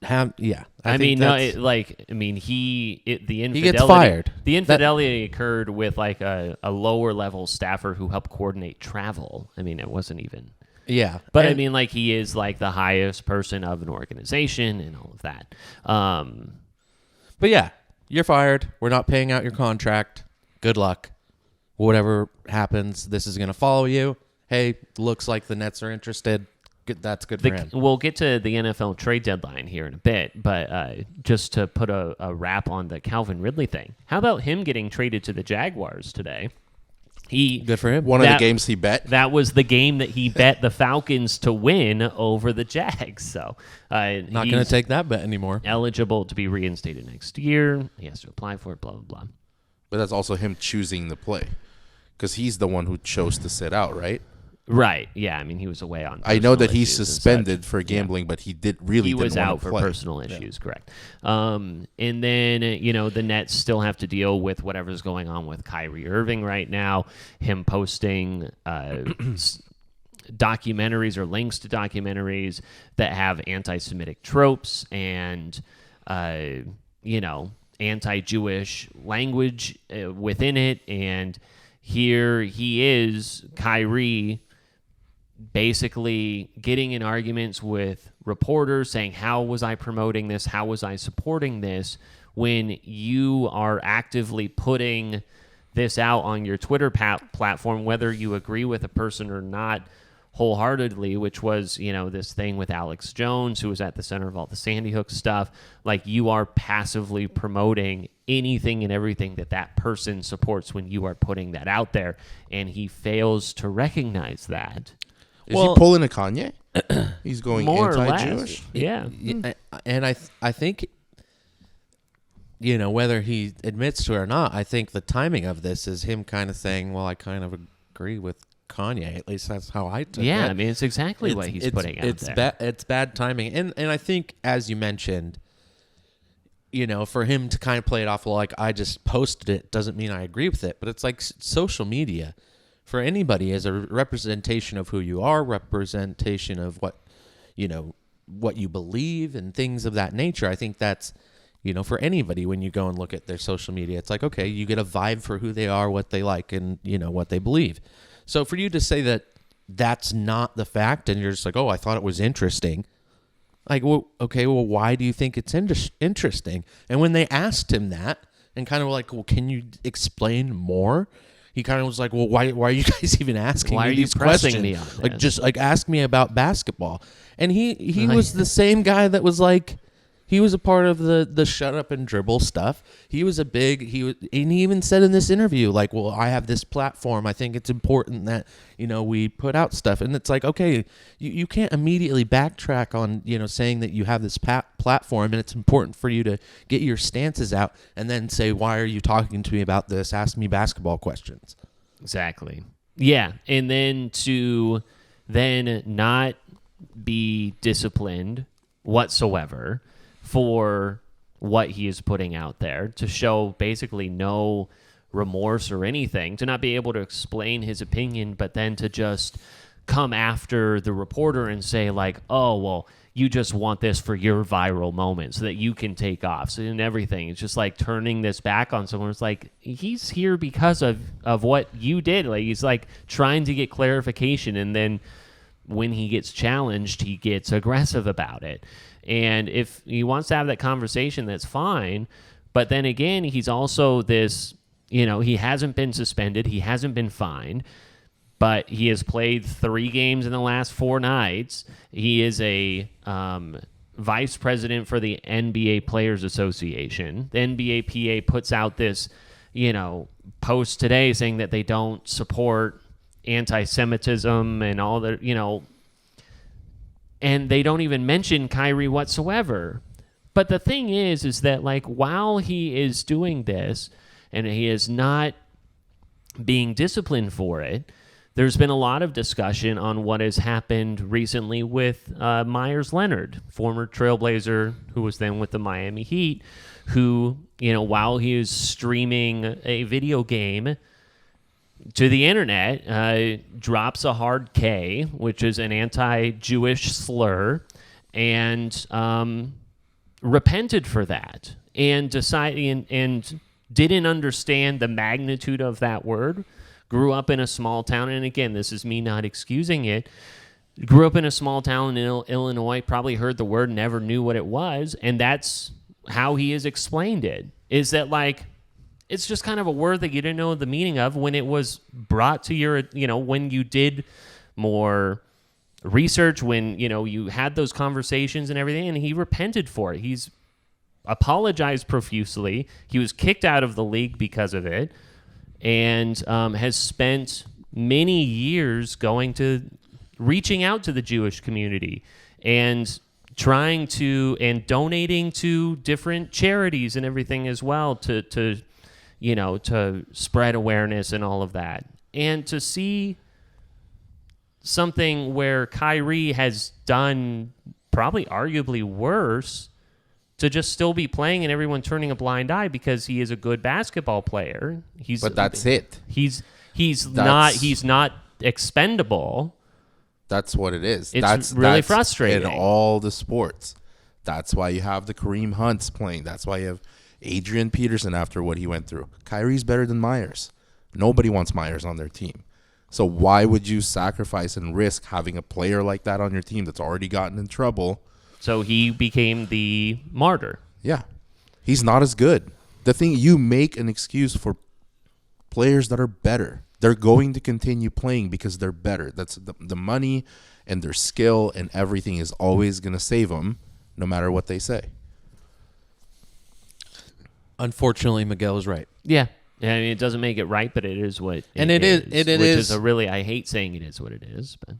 [SPEAKER 7] I
[SPEAKER 6] mean,
[SPEAKER 7] think
[SPEAKER 6] no,
[SPEAKER 7] that's-
[SPEAKER 6] the infidelity.
[SPEAKER 7] He gets fired.
[SPEAKER 6] The infidelity occurred with like a lower level staffer who helped coordinate travel. I mean, it wasn't even.
[SPEAKER 7] Yeah.
[SPEAKER 6] But I mean, like, he is like the highest person of an organization and all of that.
[SPEAKER 7] But yeah, you're fired. We're not paying out your contract. Good luck. Whatever happens, this is going to follow you. Hey, looks like the Nets are interested. That's good for him.
[SPEAKER 6] We'll get to the NFL trade deadline here in a bit, but just to put a wrap on the Calvin Ridley thing, how about him getting traded to the Jaguars today?
[SPEAKER 7] Good for him.
[SPEAKER 1] One of the games he bet.
[SPEAKER 6] That was the game that he bet the Falcons to win over the Jags. So
[SPEAKER 7] not going to take that bet anymore.
[SPEAKER 6] Eligible to be reinstated next year. He has to apply for it, blah, blah, blah.
[SPEAKER 1] But that's also him choosing the play because he's the one who chose to sit out, right?
[SPEAKER 6] Right. Yeah. I mean, he was away on.
[SPEAKER 1] I know that he's suspended for gambling, but he was
[SPEAKER 6] out for personal issues. Correct. And then the Nets still have to deal with whatever's going on with Kyrie Irving right now. Him posting documentaries or links to documentaries that have anti-Semitic tropes and anti-Jewish language within it, and here he is, Kyrie, basically getting in arguments with reporters saying, how was I promoting this? How was I supporting this? When you are actively putting this out on your Twitter platform, whether you agree with a person or not wholeheartedly, which was, this thing with Alex Jones, who was at the center of all the Sandy Hook stuff, like, you are passively promoting anything and everything that person supports when you are putting that out there, and he fails to recognize that.
[SPEAKER 1] Is he pulling a Kanye? He's going
[SPEAKER 6] more
[SPEAKER 1] anti-Jewish?
[SPEAKER 6] Yeah.
[SPEAKER 7] And I think, whether he admits to it or not, I think the timing of this is him kind of saying, well, I kind of agree with Kanye. At least that's how I took it.
[SPEAKER 6] Yeah, I mean, it's exactly what he's putting out there.
[SPEAKER 7] It's bad timing. And I think, as you mentioned, for him to kind of play it off like, I just posted it doesn't mean I agree with it. But it's like social media for anybody is a representation of who you are, representation of what you believe and things of that nature. I think that's, for anybody, when you go and look at their social media, it's like, okay, you get a vibe for who they are, what they like, and, what they believe. So for you to say that that's not the fact and you're just like, oh, I thought it was interesting. Like, well, okay, well, why do you think it's interesting? And when they asked him that and kind of like, well, can you explain more? He kind of was like, well, why are you guys even asking me these questions?
[SPEAKER 6] Me on
[SPEAKER 7] like, just like ask me about basketball. And he was the same guy that was like, he was a part of the shut up and dribble stuff. And he even said in this interview, like, well, I have this platform. I think it's important that, we put out stuff. And it's like, okay, you can't immediately backtrack on, saying that you have this platform and it's important for you to get your stances out and then say, why are you talking to me about this? Ask me basketball questions.
[SPEAKER 6] Exactly. Yeah. And then to not be disciplined whatsoever for what he is putting out there, to show basically no remorse or anything, to not be able to explain his opinion, but then to just come after the reporter and say like, oh, well, you just want this for your viral moment so that you can take off. So in everything, it's just like turning this back on someone. It's like, he's here because of what you did. Like, he's like trying to get clarification, and then when he gets challenged, he gets aggressive about it. And if he wants to have that conversation, that's fine. But then again, he's also this, he hasn't been suspended. He hasn't been fined. But he has played 3 games in the last 4 nights. He is a vice president for the NBA Players Association. The NBA PA puts out this, post today saying that they don't support anti-Semitism and all the, and they don't even mention Kyrie whatsoever. But the thing is that, like, while he is doing this and he is not being disciplined for it, there's been a lot of discussion on what has happened recently with Meyers Leonard, former Trailblazer who was then with the Miami Heat, who, while he is streaming a video game to the internet, drops a hard K, which is an anti-Jewish slur, and repented for that, and decided and didn't understand the magnitude of that word. Grew up in a small town, and again, this is me not excusing it. grew up in a small town in Illinois, probably heard the word, never knew what it was, and that's how he has explained it, is that, like, it's just kind of a word that you didn't know the meaning of when it was brought to your, when you did more research, when, you had those conversations and everything, and he repented for it. He's apologized profusely. He was kicked out of the league because of it, and has spent many years reaching out to the Jewish community and trying to, and donating to different charities and everything as well to spread awareness and all of that. And to see something where Kyrie has done probably arguably worse, to just still be playing and everyone turning a blind eye because he is a good basketball player.
[SPEAKER 1] But that's it.
[SPEAKER 6] He's not expendable.
[SPEAKER 1] That's what it is.
[SPEAKER 6] It's
[SPEAKER 1] that's
[SPEAKER 6] really frustrating.
[SPEAKER 1] In all the sports. That's why you have the Kareem Hunts playing. That's why you have Adrian Peterson after what he went through. Kyrie's better than Meyers. Nobody wants Meyers on their team. So why would you sacrifice and risk having a player like that on your team that's already gotten in trouble?
[SPEAKER 6] So he became the martyr.
[SPEAKER 1] Yeah. He's not as good. The thing, you make an excuse for players that are better. They're going to continue playing because they're better. That's the money and their skill and everything is always going to save them no matter what they say.
[SPEAKER 7] Unfortunately, Miguel is right.
[SPEAKER 6] Yeah. I mean, it doesn't make it right, but it is what
[SPEAKER 7] it is. It
[SPEAKER 6] which
[SPEAKER 7] is
[SPEAKER 6] a really, I hate saying it is what it is, but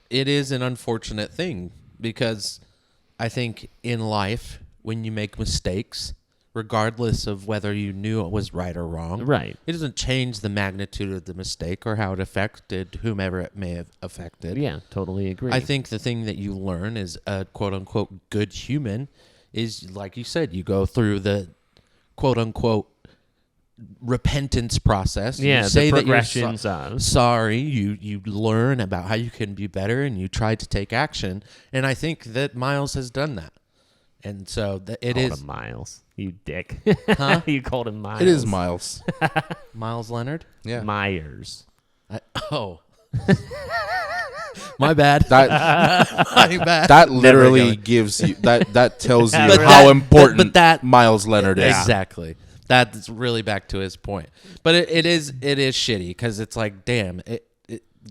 [SPEAKER 7] it is an unfortunate thing because I think in life, when you make mistakes, regardless of whether you knew it was right or wrong,
[SPEAKER 6] right,
[SPEAKER 7] it doesn't change the magnitude of the mistake or how it affected whomever it may have affected.
[SPEAKER 6] Yeah, totally agree.
[SPEAKER 7] I think the thing that you learn as a quote-unquote good human is, like you said, you go through the quote-unquote repentance process.
[SPEAKER 6] Yeah,
[SPEAKER 7] you say
[SPEAKER 6] the
[SPEAKER 7] that you're sorry. You learn about how you can be better, and you try to take action. And I think that Miles has done that. And so it is
[SPEAKER 6] him Miles, you dick.
[SPEAKER 7] Huh?
[SPEAKER 6] You called him Miles.
[SPEAKER 1] It is Miles.
[SPEAKER 7] Miles Leonard.
[SPEAKER 1] Yeah,
[SPEAKER 6] Myers.
[SPEAKER 7] My bad. My bad.
[SPEAKER 1] That literally gives you that tells you how important Miles Leonard is.
[SPEAKER 7] Exactly. That's really back to his point. But it is shitty because it's like, damn,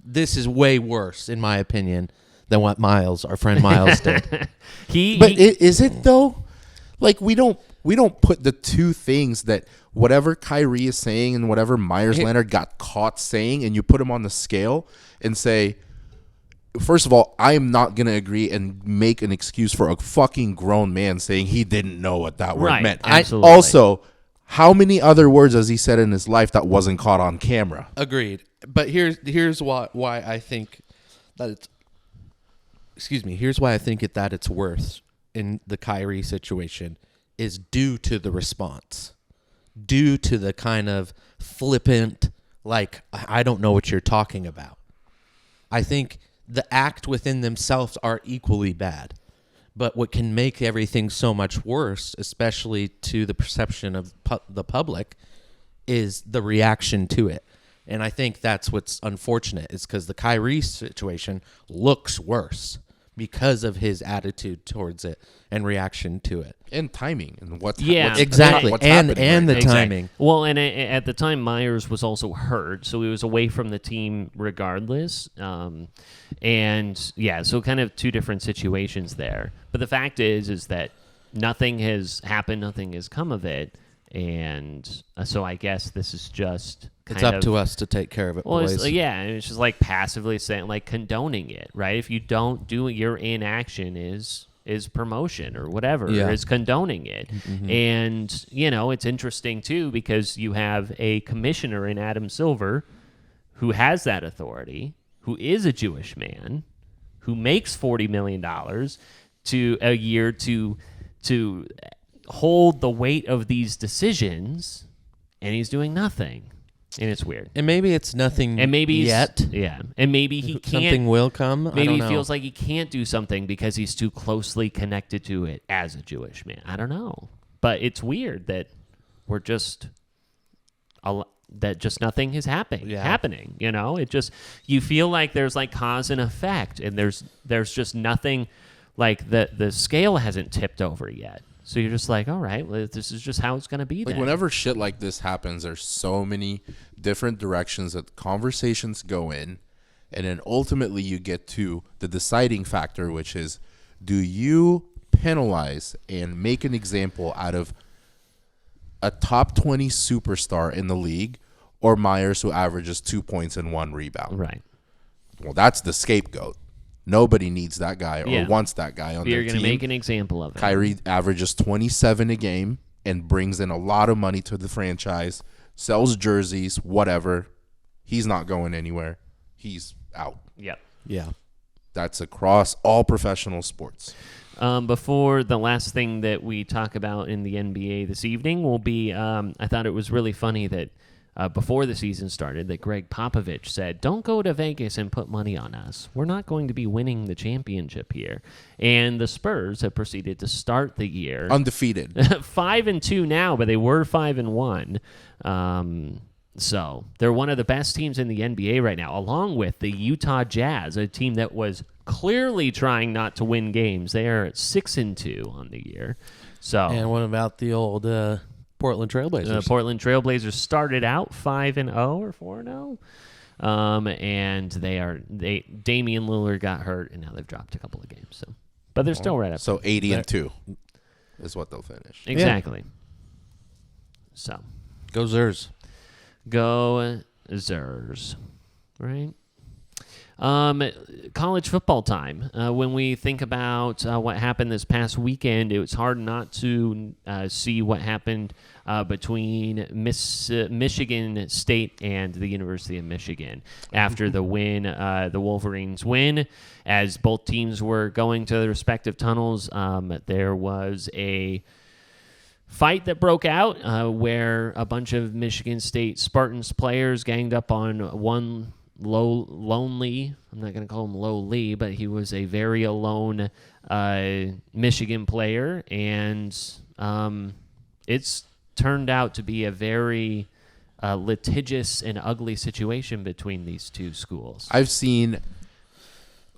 [SPEAKER 7] this is way worse in my opinion than what our friend Miles did.
[SPEAKER 1] Is it though? Like we don't put the two things that whatever Kyrie is saying and whatever Meyers Leonard got caught saying, and you put them on the scale and say, first of all, I am not going to agree and make an excuse for a fucking grown man saying he didn't know what that word meant.
[SPEAKER 6] Absolutely.
[SPEAKER 1] Also, how many other words has he said in his life that wasn't caught on camera?
[SPEAKER 7] Agreed. But here's why I think that it's. Excuse me. Here's why I think that it's worse in the Kyrie situation is due to the response, due to the kind of flippant, like, I don't know what you're talking about. I think the act within themselves are equally bad. But what can make everything so much worse, especially to the perception of the public, is the reaction to it. And I think that's what's unfortunate is because the Kyrie situation looks worse because of his attitude towards it and reaction to it.
[SPEAKER 1] And timing and what's
[SPEAKER 7] exactly.
[SPEAKER 1] What's
[SPEAKER 7] and
[SPEAKER 1] happening
[SPEAKER 7] the timing.
[SPEAKER 6] Well, and at the time, Meyers was also hurt, so he was away from the team regardless. And yeah, so kind of two different situations there. But the fact is that nothing has happened, nothing has come of it. And so I guess this is just
[SPEAKER 7] it's up to us to take care of it, boys.
[SPEAKER 6] It's just like passively saying, like condoning it, right? If you don't do it, your inaction is promotion or whatever, or is condoning it. Mm-hmm. And, it's interesting too because you have a commissioner in Adam Silver who has that authority, who is a Jewish man, who makes $40 million a year to hold the weight of these decisions, and he's doing nothing. And it's weird.
[SPEAKER 7] And maybe it's nothing yet.
[SPEAKER 6] Yeah. And maybe he can't.
[SPEAKER 7] Something will come.
[SPEAKER 6] Maybe he feels like he can't do something because he's too closely connected to it as a Jewish man. I don't know. But it's weird that we're just that just nothing is happening. You know, it just, you feel like there's like cause and effect, and there's just nothing, like the scale hasn't tipped over yet. So you're just like, all right, well, this is just how it's going to be.
[SPEAKER 1] Like, whenever shit like this happens, there's so many different directions that conversations go in, and then ultimately you get to the deciding factor, which is, do you penalize and make an example out of a top 20 superstar in the league, or Meyers, who averages 2 points and 1 rebound?
[SPEAKER 6] Right.
[SPEAKER 1] Well, that's the scapegoat. Nobody needs that guy or wants that guy on their team.
[SPEAKER 6] You're going to make an example of it.
[SPEAKER 1] Kyrie averages 27 a game and brings in a lot of money to the franchise, sells jerseys, whatever. He's not going anywhere. He's out.
[SPEAKER 6] Yep.
[SPEAKER 7] Yeah.
[SPEAKER 1] That's across all professional sports.
[SPEAKER 6] Before the last thing that we talk about in the NBA this evening will be, I thought it was really funny that before the season started, that Greg Popovich said, don't go to Vegas and put money on us. We're not going to be winning the championship here. And the Spurs have proceeded to start the year
[SPEAKER 1] undefeated.
[SPEAKER 6] 5-2 now, but they were 5-1. So they're one of the best teams in the NBA right now, along with the Utah Jazz, a team that was clearly trying not to win games. They are at 6-2 on the year. So,
[SPEAKER 7] and what about the old Portland Trailblazers?
[SPEAKER 6] Portland Trailblazers started out 5-0 or 4-0, and Damian Lillard got hurt, and now they've dropped a couple of games. So, but they're still right up.
[SPEAKER 1] So 80-2 is what they'll finish.
[SPEAKER 6] Exactly. Yeah. So,
[SPEAKER 7] go Zers.
[SPEAKER 6] Go Zers. Right. College football time. When we think about what happened this past weekend, it was hard not to see what happened between Michigan State and the University of Michigan after the win, the Wolverines win. As both teams were going to their respective tunnels, there was a fight that broke out where a bunch of Michigan State Spartans players ganged up on one lonely, I'm not going to call him lowly, but he was a very alone Michigan player, and it's turned out to be a very litigious and ugly situation between these two schools.
[SPEAKER 1] I've seen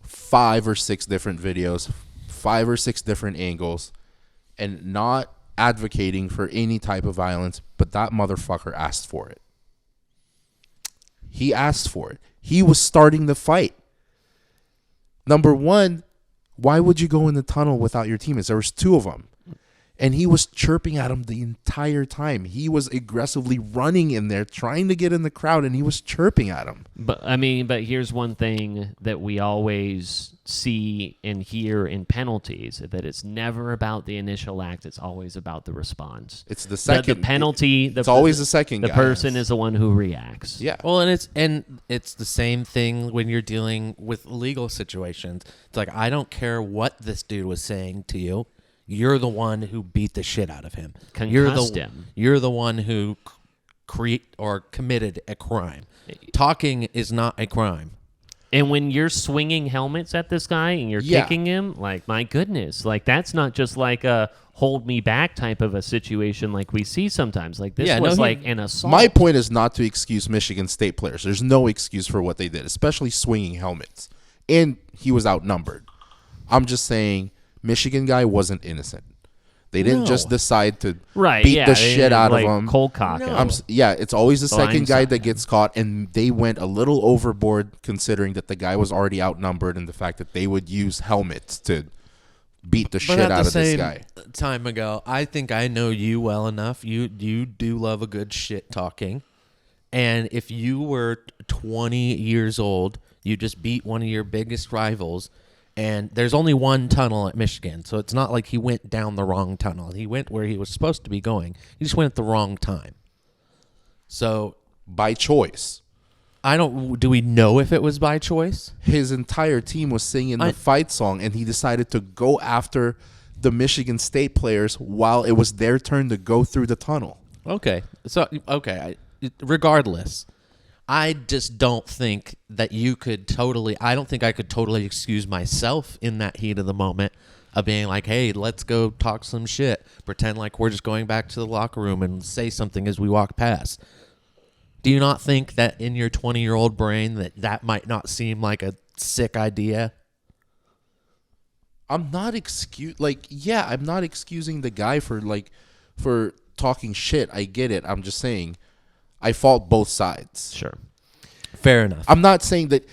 [SPEAKER 1] 5 or 6 different videos, 5 or 6 different angles, and not advocating for any type of violence, but that motherfucker asked for it. He asked for it. He was starting the fight. Number one, why would you go in the tunnel without your teammates? There was 2 of them. And he was chirping at him the entire time. He was aggressively running in there, trying to get in the crowd, and he was chirping at him.
[SPEAKER 6] But here's one thing that we always see and hear in penalties, that it's never about the initial act. It's always about the response.
[SPEAKER 1] It's the second.
[SPEAKER 6] The penalty.
[SPEAKER 1] It's always the second guy.
[SPEAKER 6] The person is the one who reacts.
[SPEAKER 1] Yeah.
[SPEAKER 7] Well, and it's the same thing when you're dealing with legal situations. It's like, I don't care what this dude was saying to you. You're the one who beat the shit out of him.
[SPEAKER 6] Concussed him.
[SPEAKER 7] You're the one who committed a crime. Talking is not a crime.
[SPEAKER 6] And when you're swinging helmets at this guy and you're kicking him, like, my goodness, like, that's not just like a hold me back type of a situation like we see sometimes. Like, this was like an assault.
[SPEAKER 1] My point is not to excuse Michigan State players. There's no excuse for what they did, especially swinging helmets. And he was outnumbered. I'm just saying, Michigan guy wasn't innocent. They didn't just decide to beat the shit out of him.
[SPEAKER 6] Cold cock him.
[SPEAKER 1] It's always the second guy that gets caught, and they went a little overboard considering that the guy was already outnumbered and the fact that they would use helmets to beat the shit out of this guy.
[SPEAKER 7] Time ago, I think I know you well enough. You do love a good shit talking. And if you were 20 years old, you just beat one of your biggest rivals, and there's only one tunnel at Michigan, so it's not like he went down the wrong tunnel. He went where he was supposed to be going. He just went at the wrong time. So
[SPEAKER 1] by choice.
[SPEAKER 7] Do we know if it was by choice?
[SPEAKER 1] His entire team was singing the fight song, and he decided to go after the Michigan State players while it was their turn to go through the tunnel.
[SPEAKER 7] Okay. Regardless, I just don't think that you could I don't think I could totally excuse myself in that heat of the moment of being like, hey, let's go talk some shit. Pretend like we're just going back to the locker room and say something as we walk past. Do you not think that in your 20-year-old brain that might not seem like a sick idea?
[SPEAKER 1] I'm not I'm not excusing the guy for talking shit. I get it. I'm just saying I fault both sides.
[SPEAKER 6] Sure.
[SPEAKER 7] Fair enough.
[SPEAKER 1] I'm not saying that,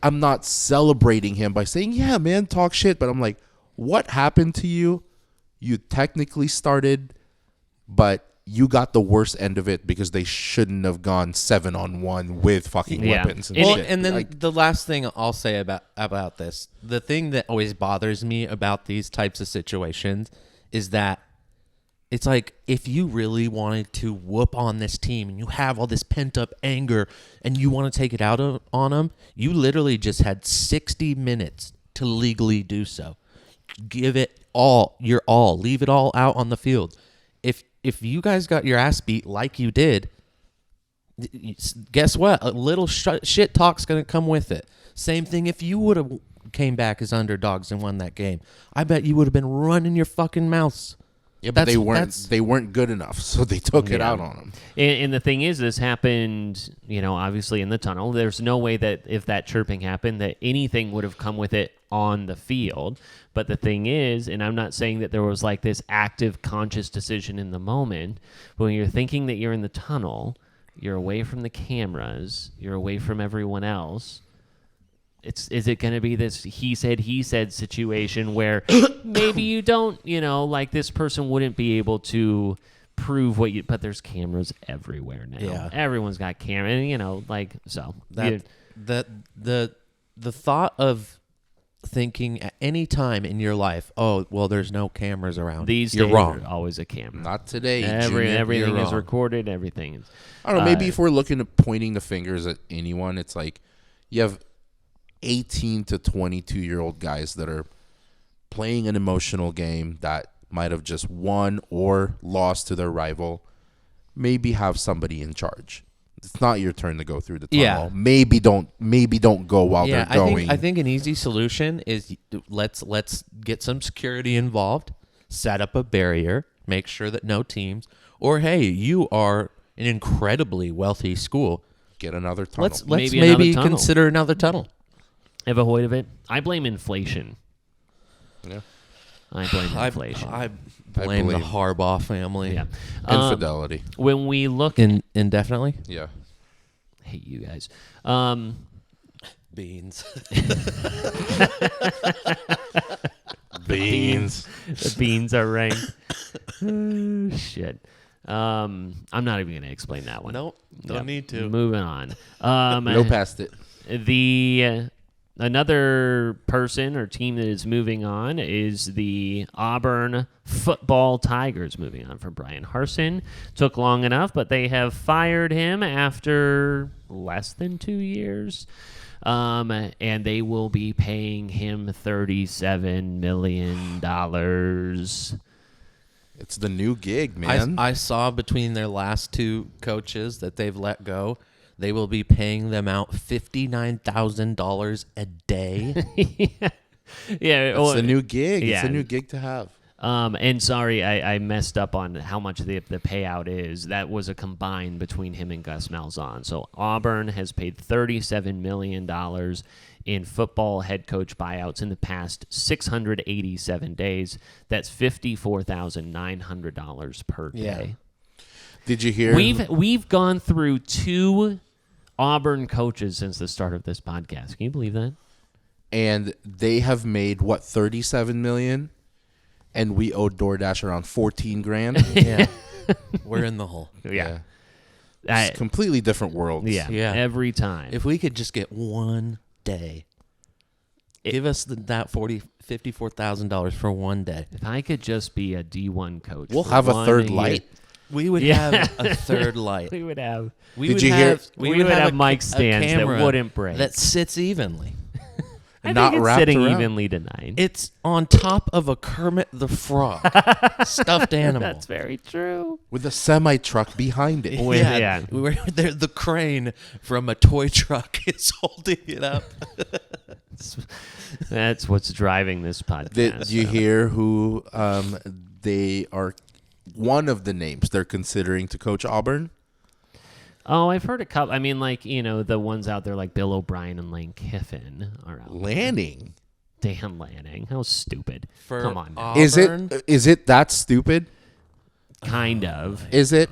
[SPEAKER 1] I'm not celebrating him by saying, yeah, man, talk shit. But I'm like, what happened to you? You technically started, but you got the worst end of it because they shouldn't have gone 7-on-1 with fucking weapons. And
[SPEAKER 7] Well,
[SPEAKER 1] shit.
[SPEAKER 7] and then the last thing I'll say about this, the thing that always bothers me about these types of situations is that it's like, if you really wanted to whoop on this team and you have all this pent up anger and you want to take it out on them, you literally just had 60 minutes to legally do so. Give it all, your all, leave it all out on the field. If you guys got your ass beat like you did, guess what? A little shit talk's going to come with it. Same thing if you would have came back as underdogs and won that game. I bet you would have been running your fucking mouths.
[SPEAKER 1] Yeah, but they weren't good enough, so they took it out on them.
[SPEAKER 6] And the thing is, this happened, obviously in the tunnel. There's no way that if that chirping happened, that anything would have come with it on the field. But the thing is, and I'm not saying that there was like this active, conscious decision in the moment, but when you're thinking that you're in the tunnel, you're away from the cameras, you're away from everyone else. Is it going to be this he said situation where maybe you don't, this person wouldn't be able to prove what but there's cameras everywhere now.
[SPEAKER 7] Yeah.
[SPEAKER 6] Everyone's got camera, and so.
[SPEAKER 7] The thought of thinking at any time in your life, oh, well, there's no cameras around.
[SPEAKER 6] These
[SPEAKER 7] You're
[SPEAKER 6] days
[SPEAKER 7] wrong.
[SPEAKER 6] there's always a camera.
[SPEAKER 1] Not today.
[SPEAKER 6] Everything
[SPEAKER 7] You're
[SPEAKER 6] is
[SPEAKER 7] wrong.
[SPEAKER 6] recorded. Everything is.
[SPEAKER 1] I don't know. Maybe if we're looking at pointing the fingers at anyone, it's like you have 18 to 22-year-old guys that are playing an emotional game that might have just won or lost to their rival. Maybe have somebody in charge. It's not your turn to go through the tunnel.
[SPEAKER 7] Yeah.
[SPEAKER 1] Maybe don't go while they're going.
[SPEAKER 7] I think an easy solution is let's get some security involved, set up a barrier, make sure that no teams, or hey, you are an incredibly wealthy school,
[SPEAKER 1] get another tunnel.
[SPEAKER 7] Let's
[SPEAKER 6] Maybe
[SPEAKER 7] maybe
[SPEAKER 6] another tunnel.
[SPEAKER 7] consider another tunnel.
[SPEAKER 6] Ever heard of it? I blame inflation.
[SPEAKER 1] Yeah.
[SPEAKER 6] I blame inflation.
[SPEAKER 7] I blame the
[SPEAKER 1] blame-
[SPEAKER 7] Harbaugh family.
[SPEAKER 6] Yeah.
[SPEAKER 1] Infidelity.
[SPEAKER 6] When we look
[SPEAKER 7] Indefinitely?
[SPEAKER 1] Yeah.
[SPEAKER 6] hate you guys.
[SPEAKER 7] Beans.
[SPEAKER 1] Beans.
[SPEAKER 6] The beans are ranked. Shit. I'm not even going to explain that one.
[SPEAKER 7] Nope. Don't need to.
[SPEAKER 6] Moving on.
[SPEAKER 1] Go past it.
[SPEAKER 6] The another person or team that is moving on is the Auburn football Tigers. Moving on from Bryan Harsin. Took long enough, but they have fired him after less than 2 years. And they will be paying him $37 million.
[SPEAKER 1] It's the new gig, man.
[SPEAKER 7] I saw between their last two coaches that they've let go, they will be paying them out $59,000 a day.
[SPEAKER 6] Yeah,
[SPEAKER 1] it's a new gig.
[SPEAKER 6] Yeah.
[SPEAKER 1] It's a new gig to have.
[SPEAKER 6] And sorry, I messed up on how much the payout is. That was a combined between him and Gus Malzahn. So Auburn has paid $37 million in football head coach buyouts in the past 687 days. That's $54,900 per day.
[SPEAKER 7] Yeah.
[SPEAKER 1] Did you hear?
[SPEAKER 6] We've gone through 2 Auburn coaches since the start of this podcast. Can you believe that?
[SPEAKER 1] And they have made what, $37 million? And we owed DoorDash around $14,000.
[SPEAKER 7] Yeah. We're in the hole.
[SPEAKER 6] Yeah.
[SPEAKER 1] It's completely different worlds.
[SPEAKER 6] Yeah. Every time.
[SPEAKER 7] If we could just get one day, give us that $54,000 for one day.
[SPEAKER 6] If I could just be a D1 coach.
[SPEAKER 1] We'll
[SPEAKER 6] for
[SPEAKER 1] have a
[SPEAKER 6] one
[SPEAKER 1] third
[SPEAKER 6] year.
[SPEAKER 1] light.
[SPEAKER 7] We would have a third light.
[SPEAKER 6] We would have.
[SPEAKER 7] We
[SPEAKER 1] Did
[SPEAKER 7] would
[SPEAKER 1] you hear-
[SPEAKER 6] we would have mic
[SPEAKER 7] a
[SPEAKER 6] stands that
[SPEAKER 7] camera
[SPEAKER 6] wouldn't break.
[SPEAKER 7] that sits evenly.
[SPEAKER 6] I
[SPEAKER 1] not
[SPEAKER 6] think it's
[SPEAKER 1] wrapped
[SPEAKER 6] sitting
[SPEAKER 1] around.
[SPEAKER 6] evenly tonight.
[SPEAKER 7] It's on top of a Kermit the Frog stuffed animal.
[SPEAKER 6] That's very true.
[SPEAKER 1] With a semi-truck behind it.
[SPEAKER 6] Yeah.
[SPEAKER 7] The crane from a toy truck is holding it up.
[SPEAKER 6] That's what's driving this podcast.
[SPEAKER 1] Did you hear who they are? One of the names they're considering to coach Auburn?
[SPEAKER 6] Oh, I've heard a couple. I mean, like, the ones out there like Bill O'Brien and Lane Kiffin are out.
[SPEAKER 1] Lanning.
[SPEAKER 6] Dan Lanning. How stupid.
[SPEAKER 7] For
[SPEAKER 6] Come on now.
[SPEAKER 7] Auburn?
[SPEAKER 1] Is it that stupid?
[SPEAKER 6] Kind of.
[SPEAKER 1] Is it?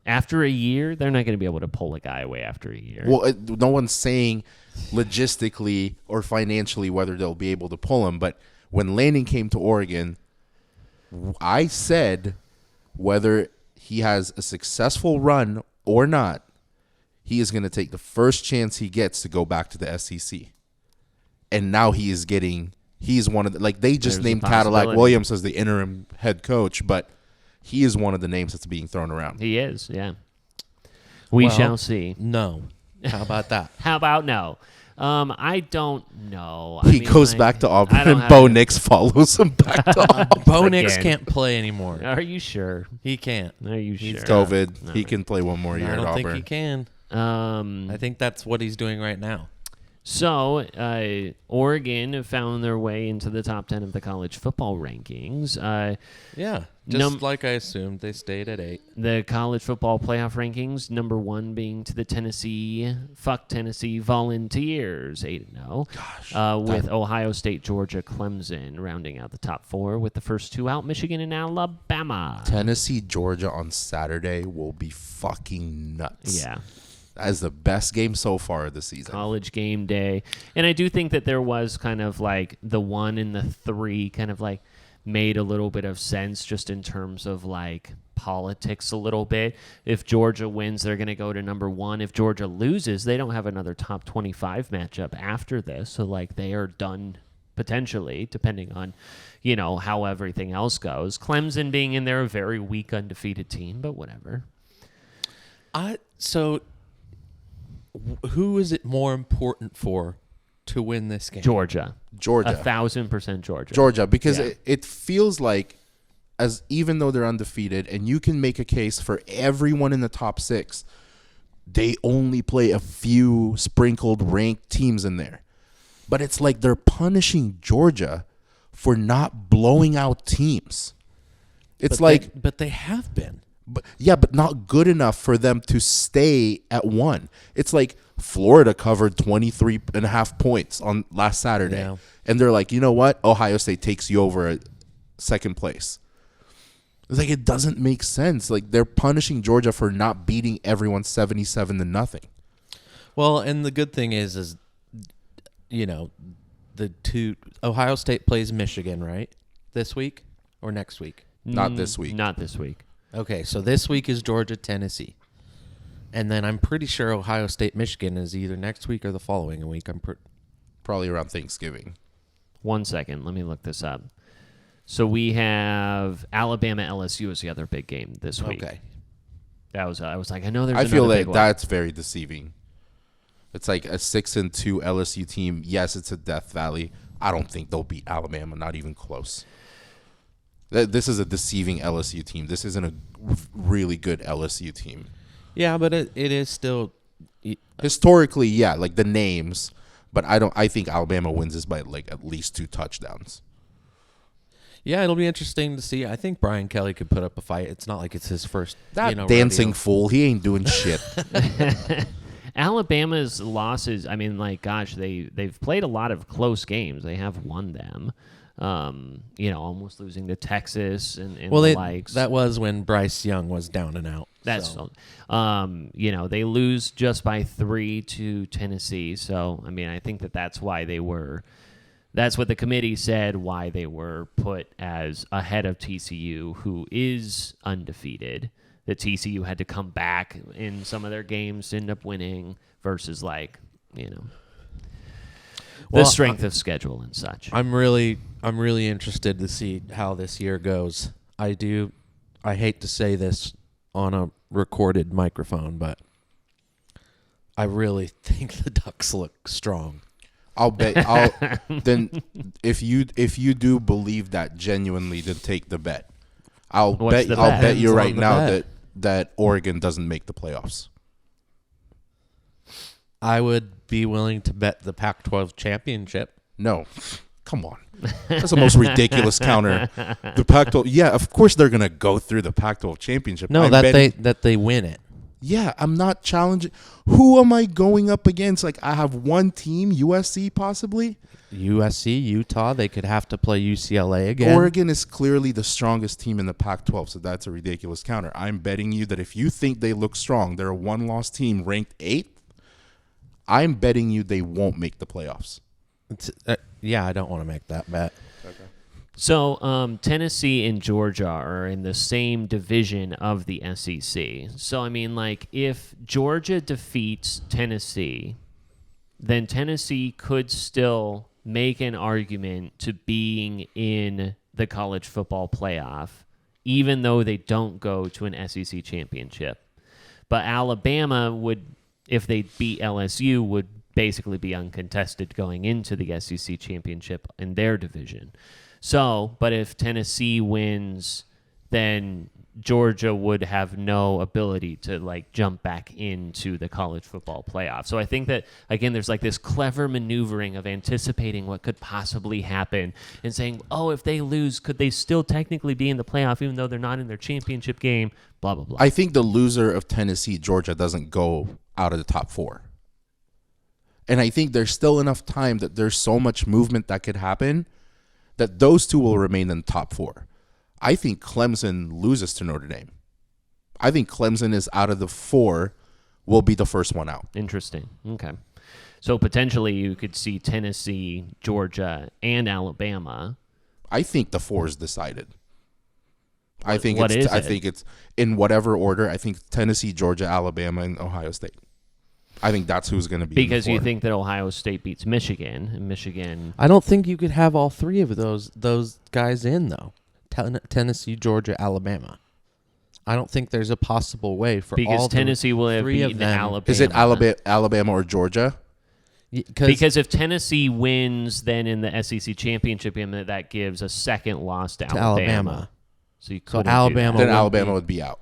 [SPEAKER 6] After a year, they're not going to be able to pull a guy away after a year.
[SPEAKER 1] Well, no one's saying logistically or financially whether they'll be able to pull him. But when Lanning came to Oregon, I said whether he has a successful run or not, he is going to take the first chance he gets to go back to the SEC. And now he's one of the, like, they just named Cadillac Williams as the interim head coach, but he is one of the names that's being thrown around.
[SPEAKER 6] He is, yeah. We shall see.
[SPEAKER 7] No. How about that?
[SPEAKER 6] How about no? I don't know.
[SPEAKER 1] He goes back to Auburn, and Bo Nix follows him back to Auburn.
[SPEAKER 7] Bo Nix can't play anymore.
[SPEAKER 6] Are you sure?
[SPEAKER 7] He can't.
[SPEAKER 6] Are you sure?
[SPEAKER 1] He's COVID. No. He can play one more year at Auburn.
[SPEAKER 7] I don't think he can. I think that's what he's doing right now.
[SPEAKER 6] So, Oregon found their way into the top 10 of the college football rankings.
[SPEAKER 7] Yeah, just like I assumed, they stayed at 8.
[SPEAKER 6] The college football playoff rankings, number 1 being to the Tennessee Volunteers, 8-0. Gosh. With Ohio State, Georgia, Clemson rounding out the top 4, with the first 2 out, Michigan and Alabama.
[SPEAKER 1] Tennessee, Georgia on Saturday will be fucking nuts.
[SPEAKER 6] Yeah.
[SPEAKER 1] That is the best game so far of the season.
[SPEAKER 6] College game day. And I do think that there was kind of like the 1 and the 3 kind of like made a little bit of sense just in terms of like politics a little bit. If Georgia wins, they're going to go to number 1. If Georgia loses, they don't have another top 25 matchup after this. So like they are done potentially, depending on, how everything else goes. Clemson being in there, a very weak undefeated team, but whatever.
[SPEAKER 7] Who is it more important for to win this game?
[SPEAKER 6] Georgia. 1,000% Georgia.
[SPEAKER 1] Georgia, because it feels like, as even though they're undefeated, and you can make a case for everyone in the top 6, they only play a few sprinkled ranked teams in there. But it's like they're punishing Georgia for not blowing out teams. It's
[SPEAKER 7] but they have been.
[SPEAKER 1] But not good enough for them to stay at 1. It's like Florida covered 23.5 points on last Saturday.
[SPEAKER 7] Yeah.
[SPEAKER 1] And they're like, you know what? Ohio State takes you over at second place. It's like, it doesn't make sense. Like, they're punishing Georgia for not beating everyone 77-0.
[SPEAKER 7] Well, and the good thing is Ohio State plays Michigan, right? This week or next week?
[SPEAKER 1] Not this week.
[SPEAKER 6] Not this week.
[SPEAKER 7] Okay, so this week is Georgia, Tennessee. And then I'm pretty sure Ohio State, Michigan is either next week or the following week.
[SPEAKER 1] Probably around Thanksgiving.
[SPEAKER 6] 1 second. Let me look this up. So we have Alabama, LSU is the other big game this week.
[SPEAKER 1] Okay.
[SPEAKER 6] I was like, I know there's
[SPEAKER 1] I feel
[SPEAKER 6] another
[SPEAKER 1] like
[SPEAKER 6] big
[SPEAKER 1] that's very deceiving. It's like a 6-2 LSU team. Yes, it's a Death Valley. I don't think they'll beat Alabama, not even close. This is a deceiving LSU team. This isn't a really good LSU team.
[SPEAKER 7] Yeah, but it is still
[SPEAKER 1] historically, yeah, like the names. But I think Alabama wins this by like at least 2 touchdowns.
[SPEAKER 7] Yeah, it'll be interesting to see. I think Brian Kelly could put up a fight. It's not like it's his first
[SPEAKER 1] dancing rodeo. Fool. He ain't doing shit.
[SPEAKER 6] Alabama's losses, I mean, like, gosh, they've played a lot of close games. They have won them. Almost losing to Texas and the likes.
[SPEAKER 7] That was when Bryce Young was down and out.
[SPEAKER 6] They lose just by 3 to Tennessee. So, I mean, I think that's why that's what the committee said, why they were put as ahead of TCU, who is undefeated. That TCU had to come back in some of their games to end up winning versus the strength of schedule and such.
[SPEAKER 7] I'm really interested to see how this year goes. I hate to say this on a recorded microphone, but I really think the Ducks look strong.
[SPEAKER 1] Then if you do believe that genuinely, then take the bet. I'll bet you right now that Oregon doesn't make the playoffs.
[SPEAKER 7] I would be willing to bet the Pac-12 championship.
[SPEAKER 1] No. Come on. That's the most ridiculous counter. The Pac-12, yeah, of course they're going to go through the Pac-12 championship.
[SPEAKER 7] No, that they win it.
[SPEAKER 1] Yeah, I'm not challenging. Who am I going up against? Like, I have one team, USC possibly.
[SPEAKER 7] USC, Utah, they could have to play UCLA again.
[SPEAKER 1] Oregon is clearly the strongest team in the Pac-12, so that's a ridiculous counter. I'm betting you that if you think they look strong, they're a one-loss team ranked 8th, I'm betting you they won't make the playoffs.
[SPEAKER 7] Yeah, I don't want to make that bet.
[SPEAKER 1] Okay.
[SPEAKER 6] So Tennessee and Georgia are in the same division of the SEC. So, I mean, like, if Georgia defeats Tennessee, then Tennessee could still make an argument to being in the college football playoff, even though they don't go to an SEC championship. But Alabama would, if they beat LSU, would basically be uncontested going into the SEC championship in their division. So, but if Tennessee wins, then Georgia would have no ability to like jump back into the college football playoff. So I think that, again, there's like this clever maneuvering of anticipating what could possibly happen and saying, oh, if they lose, could they still technically be in the playoff even though they're not in their championship game, blah, blah, blah.
[SPEAKER 1] I think the loser of Tennessee, Georgia doesn't go out of the top 4. And I think there's still enough time that there's so much movement that could happen that those two will remain in the top 4. I think Clemson loses to Notre Dame. I think Clemson is out of the 4, will be the first one out.
[SPEAKER 6] Interesting. Okay. So potentially you could see Tennessee, Georgia, and Alabama.
[SPEAKER 1] I think the 4 is decided. I think it's in whatever order. I think Tennessee, Georgia, Alabama, and Ohio State. I think that's who's going to be.
[SPEAKER 6] Because you think that Ohio State beats Michigan, and Michigan.
[SPEAKER 7] I don't think you could have all 3 of those guys in though. Tennessee, Georgia, Alabama. I don't think there's a possible way for
[SPEAKER 6] because
[SPEAKER 7] all
[SPEAKER 6] Tennessee will have beaten Alabama.
[SPEAKER 1] Is it Alabama or Georgia?
[SPEAKER 6] Because if Tennessee wins, then in the SEC championship game, that gives a second loss to Alabama. So you could
[SPEAKER 1] Alabama would be out.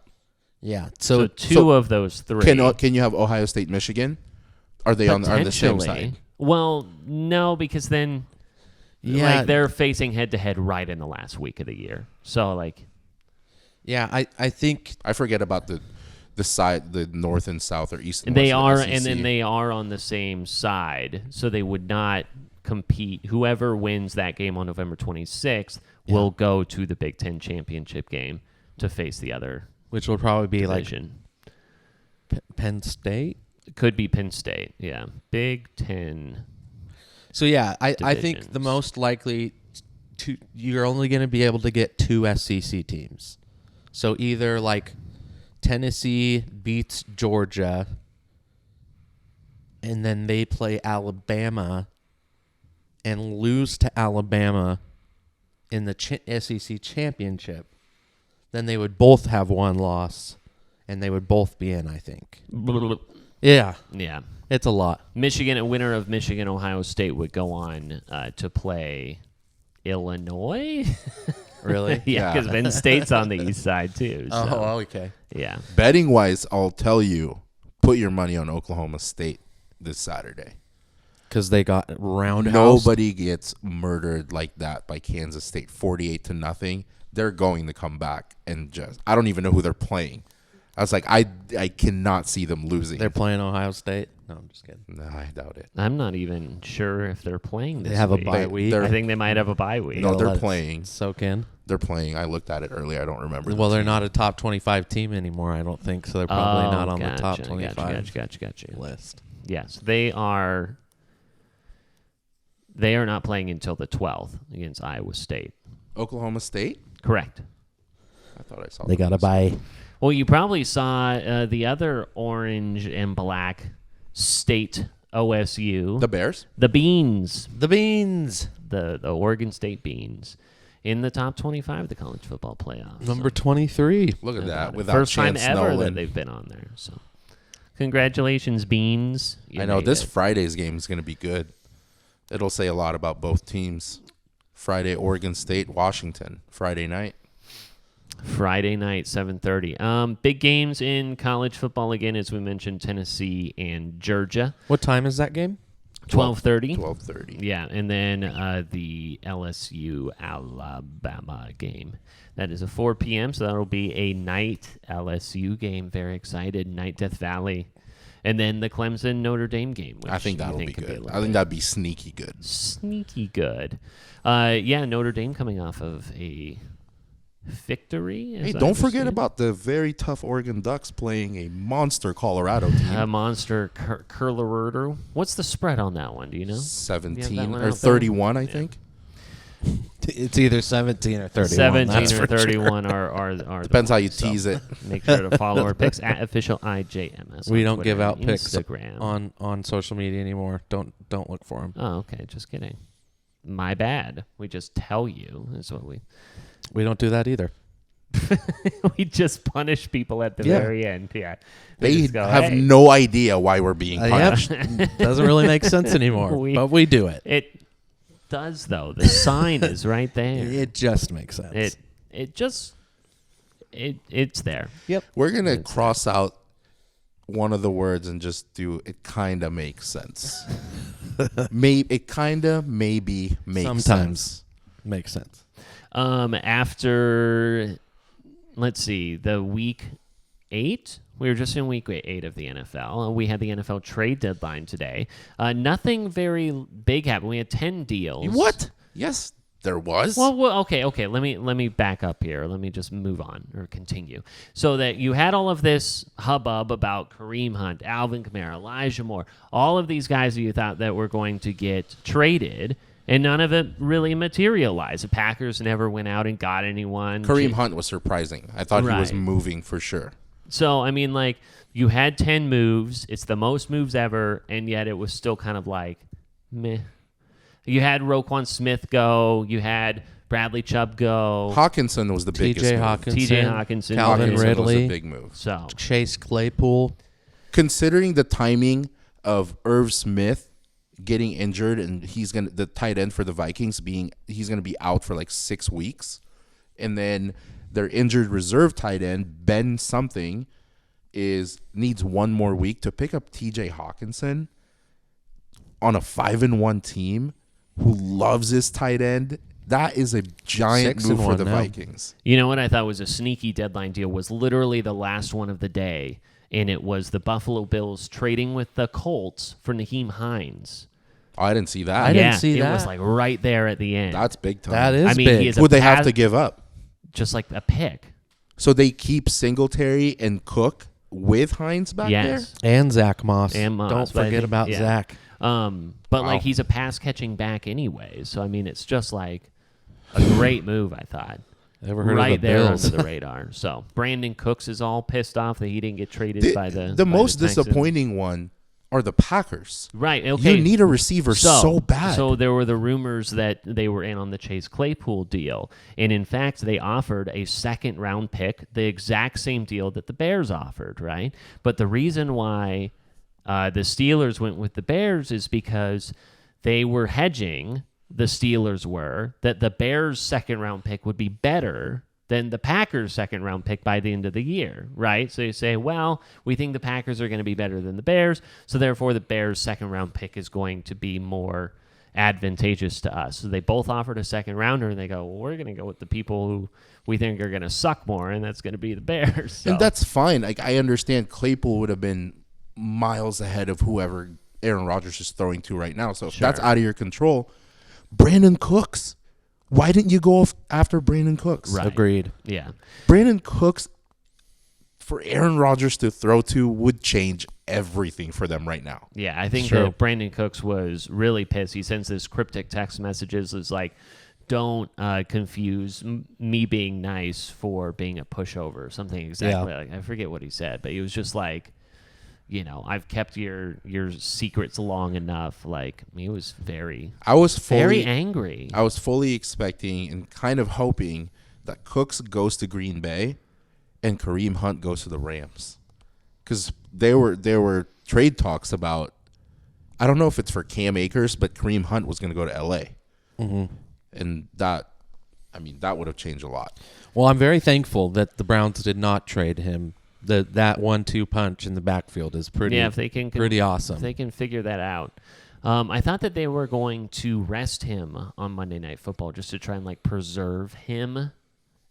[SPEAKER 7] Yeah.
[SPEAKER 6] So two of those 3.
[SPEAKER 1] Can you have Ohio State, Michigan? Are they on the same side?
[SPEAKER 6] Well, no, because then like they're facing head to head right in the last week of the year. So like
[SPEAKER 7] yeah, I think
[SPEAKER 1] I forget about the side, the north and south or east and
[SPEAKER 6] they
[SPEAKER 1] west
[SPEAKER 6] are
[SPEAKER 1] of the SEC.
[SPEAKER 6] and then they are on the same side. So they would not compete. Whoever wins that game on November 26th will go to the Big Ten championship game to face the other.
[SPEAKER 7] Which will probably be
[SPEAKER 6] division.
[SPEAKER 7] Like Penn State?
[SPEAKER 6] It could be Penn State, yeah. Big Ten.
[SPEAKER 7] So, yeah, I think the most likely, you're only going to be able to get 2 SEC teams. So either like Tennessee beats Georgia, and then they play Alabama and lose to Alabama in the SEC championship. Then they would both have 1 loss, and they would both be in, I think. Yeah.
[SPEAKER 6] Yeah.
[SPEAKER 7] It's a lot.
[SPEAKER 6] Michigan, a winner of Michigan, Ohio State would go on to play Illinois.
[SPEAKER 7] Really?
[SPEAKER 6] Yeah, because Penn State's on the east side, too. So.
[SPEAKER 7] Oh, okay.
[SPEAKER 6] Yeah.
[SPEAKER 1] Betting-wise, I'll tell you, put your money on Oklahoma State this Saturday.
[SPEAKER 7] Because they got roundhouse.
[SPEAKER 1] Nobody gets murdered like that by Kansas State, 48-0. They're going to come back and just, I don't even know who they're playing. I was like, I cannot see them losing.
[SPEAKER 7] They're playing Ohio State? No, I'm just kidding.
[SPEAKER 1] No, I doubt it.
[SPEAKER 6] I'm not even sure if they're playing this
[SPEAKER 7] They have
[SPEAKER 6] week.
[SPEAKER 7] a bye week?
[SPEAKER 6] I think they might have a bye week.
[SPEAKER 1] No, they're playing.
[SPEAKER 7] Soak in?
[SPEAKER 1] They're playing. I looked at it earlier. I don't remember.
[SPEAKER 7] Well, they're not a top 25 team anymore, I don't think, so they're probably not on the top 25
[SPEAKER 6] Gotcha.
[SPEAKER 7] list.
[SPEAKER 6] Yes, they are. They are not playing until the 12th against Iowa State.
[SPEAKER 1] Oklahoma State?
[SPEAKER 6] Correct.
[SPEAKER 1] I thought I saw
[SPEAKER 7] They got a bye.
[SPEAKER 6] Well, you probably saw the other orange and black state OSU.
[SPEAKER 1] The Bears?
[SPEAKER 6] The Beans.
[SPEAKER 7] The Beans.
[SPEAKER 6] The Oregon State Beans. In the top 25 of the college football playoffs.
[SPEAKER 7] Number 23.
[SPEAKER 1] Look at that. Without
[SPEAKER 6] First time
[SPEAKER 1] Chance
[SPEAKER 6] ever
[SPEAKER 1] Nolan.
[SPEAKER 6] that they've been on there. So, congratulations, Beans. You
[SPEAKER 1] I know
[SPEAKER 6] made
[SPEAKER 1] this
[SPEAKER 6] it.
[SPEAKER 1] Friday's game is going to be good. It'll say a lot about both teams. Friday, Oregon State, Washington. Friday night.
[SPEAKER 6] Friday night, 7:30. Big games in college football again, as we mentioned, Tennessee and Georgia.
[SPEAKER 7] What time is that game?
[SPEAKER 6] 12:30.
[SPEAKER 1] 12:30.
[SPEAKER 6] Yeah, and then the LSU Alabama game. That is a 4 p.m., so that'll be a night LSU game. Very excited. Night Death Valley. And then the Clemson Notre Dame game. Which
[SPEAKER 1] I think that'll be
[SPEAKER 6] could
[SPEAKER 1] good.
[SPEAKER 6] Be
[SPEAKER 1] I think that'd be sneaky good.
[SPEAKER 6] Sneaky good. Yeah, Notre Dame coming off of a victory.
[SPEAKER 1] Hey, don't forget about the very tough Oregon Ducks playing a monster Colorado team.
[SPEAKER 6] A monster curler. What's the spread on that one? Do you know?
[SPEAKER 1] 17 or 31, I think.
[SPEAKER 11] It's either 17 or 31.
[SPEAKER 6] 17 or 31 are
[SPEAKER 1] depends how you tease it.
[SPEAKER 6] Make sure to follow our picks at official IJMS.
[SPEAKER 11] We don't
[SPEAKER 6] Twitter
[SPEAKER 11] give out
[SPEAKER 6] and
[SPEAKER 11] picks
[SPEAKER 6] Instagram.
[SPEAKER 11] on social media anymore. Don't look for them.
[SPEAKER 6] Oh, okay. Just kidding. My bad. We just tell you is what we.
[SPEAKER 11] We don't do that either.
[SPEAKER 6] We just punish people at the very end. Yeah.
[SPEAKER 1] They
[SPEAKER 6] go,
[SPEAKER 1] have no idea why we're being punished.
[SPEAKER 11] Doesn't really make sense anymore, but we do it.
[SPEAKER 6] It does, though. The sign is right there.
[SPEAKER 11] It just makes sense.
[SPEAKER 6] It's there.
[SPEAKER 11] Yep.
[SPEAKER 1] We're going to cross out one of the words and just do it kind of makes sense. It kind of maybe makes
[SPEAKER 11] Sometimes
[SPEAKER 1] sense.
[SPEAKER 11] Makes sense.
[SPEAKER 6] After, let's see, the week 8, we were just in week 8 of the NFL. We had the NFL trade deadline today. Nothing very big happened. We had 10 deals.
[SPEAKER 1] What? Yes, there was.
[SPEAKER 6] Well, okay. Let me back up here. Let me just move on or continue. So that you had all of this hubbub about Kareem Hunt, Alvin Kamara, Elijah Moore, all of these guys that you thought that were going to get traded. And none of it really materialized. The Packers never went out and got anyone.
[SPEAKER 1] Kareem Hunt was surprising. I thought he was moving for sure.
[SPEAKER 6] So, I mean, like, you had 10 moves. It's the most moves ever, and yet it was still kind of like, meh. You had Roquan Smith go. You had Bradley Chubb go.
[SPEAKER 1] Hawkinson was the biggest
[SPEAKER 11] T.J.
[SPEAKER 1] move.
[SPEAKER 6] Hawkinson.
[SPEAKER 11] Calvin
[SPEAKER 1] Hawkinson
[SPEAKER 11] Ridley.
[SPEAKER 1] was a big move.
[SPEAKER 6] So,
[SPEAKER 11] Chase Claypool.
[SPEAKER 1] Considering the timing of Irv Smith getting injured and the tight end for the Vikings he's gonna be out for like 6 weeks, and then their injured reserve tight end Ben something needs 1 more week to pick up T.J. Hawkinson on a 5-1 team who loves his tight end. That is a giant move for the Vikings.
[SPEAKER 6] You know what I thought was a sneaky deadline deal was literally the last one of the day, and it was the Buffalo Bills trading with the Colts for Nyheim Hines.
[SPEAKER 1] Oh, I didn't see that.
[SPEAKER 11] I didn't see that.
[SPEAKER 6] It was like right there at the end.
[SPEAKER 1] That's big time.
[SPEAKER 11] That is
[SPEAKER 6] big.
[SPEAKER 11] big.
[SPEAKER 6] He is
[SPEAKER 1] Would they have to give up?
[SPEAKER 6] Just like a pick.
[SPEAKER 1] So they keep Singletary and Cook with Hines back there?
[SPEAKER 11] And Zach Moss.
[SPEAKER 6] And Moss.
[SPEAKER 11] Don't
[SPEAKER 6] But I
[SPEAKER 11] forget
[SPEAKER 6] think-
[SPEAKER 11] about
[SPEAKER 6] yeah.
[SPEAKER 11] Zach.
[SPEAKER 6] But like he's a pass catching back anyway. So I mean it's just like a great move, I thought.
[SPEAKER 11] Ever heard
[SPEAKER 6] right
[SPEAKER 11] of the
[SPEAKER 6] there
[SPEAKER 11] Bills?
[SPEAKER 6] under the radar. So Brandon Cooks is all pissed off that he didn't get traded by the
[SPEAKER 1] The most
[SPEAKER 6] Texans.
[SPEAKER 1] disappointing one are the Packers.
[SPEAKER 6] Right. Okay.
[SPEAKER 1] You need a receiver so bad.
[SPEAKER 6] So there were the rumors that they were in on the Chase Claypool deal. And in fact, they offered a 2nd-round pick, the exact same deal that the Bears offered, right? But the reason why the Steelers went with the Bears is because they were hedging, the Steelers were, that the Bears' 2nd-round pick would be better than the Packers' 2nd-round pick by the end of the year, right? So you say, well, we think the Packers are going to be better than the Bears, so therefore the Bears' 2nd-round pick is going to be more advantageous to us. So they both offered a 2nd-rounder, and they go, well, we're going to go with the people who we think are going to suck more, and that's going to be the Bears. So.
[SPEAKER 1] And that's fine. Like I understand Claypool would have been miles ahead of whoever Aaron Rodgers is throwing to right now. So if that's out of your control, Brandon Cooks. Why didn't you go after Brandon Cooks?
[SPEAKER 6] Right.
[SPEAKER 11] Agreed.
[SPEAKER 6] Yeah.
[SPEAKER 1] Brandon Cooks for Aaron Rodgers to throw to would change everything for them right now.
[SPEAKER 6] Yeah, I think that Brandon Cooks was really pissed. He sends this cryptic text messages. It's like, don't confuse me being nice for being a pushover. Something exactly like, I forget what he said, but he was just like, you know, I've kept your secrets long enough. Like, he was very angry.
[SPEAKER 1] I was fully expecting and kind of hoping that Cooks goes to Green Bay and Kareem Hunt goes to the Rams. Because there were trade talks about, I don't know if it's for Cam Akers, but Kareem Hunt was going to go to L.A.
[SPEAKER 11] Mm-hmm.
[SPEAKER 1] And that would have changed a lot.
[SPEAKER 11] Well, I'm very thankful that the Browns did not trade him. That 1-2 punch in the backfield is pretty.
[SPEAKER 6] Yeah, if they can
[SPEAKER 11] pretty awesome.
[SPEAKER 6] If they can figure that out. I thought that they were going to rest him on Monday Night Football just to try and preserve him,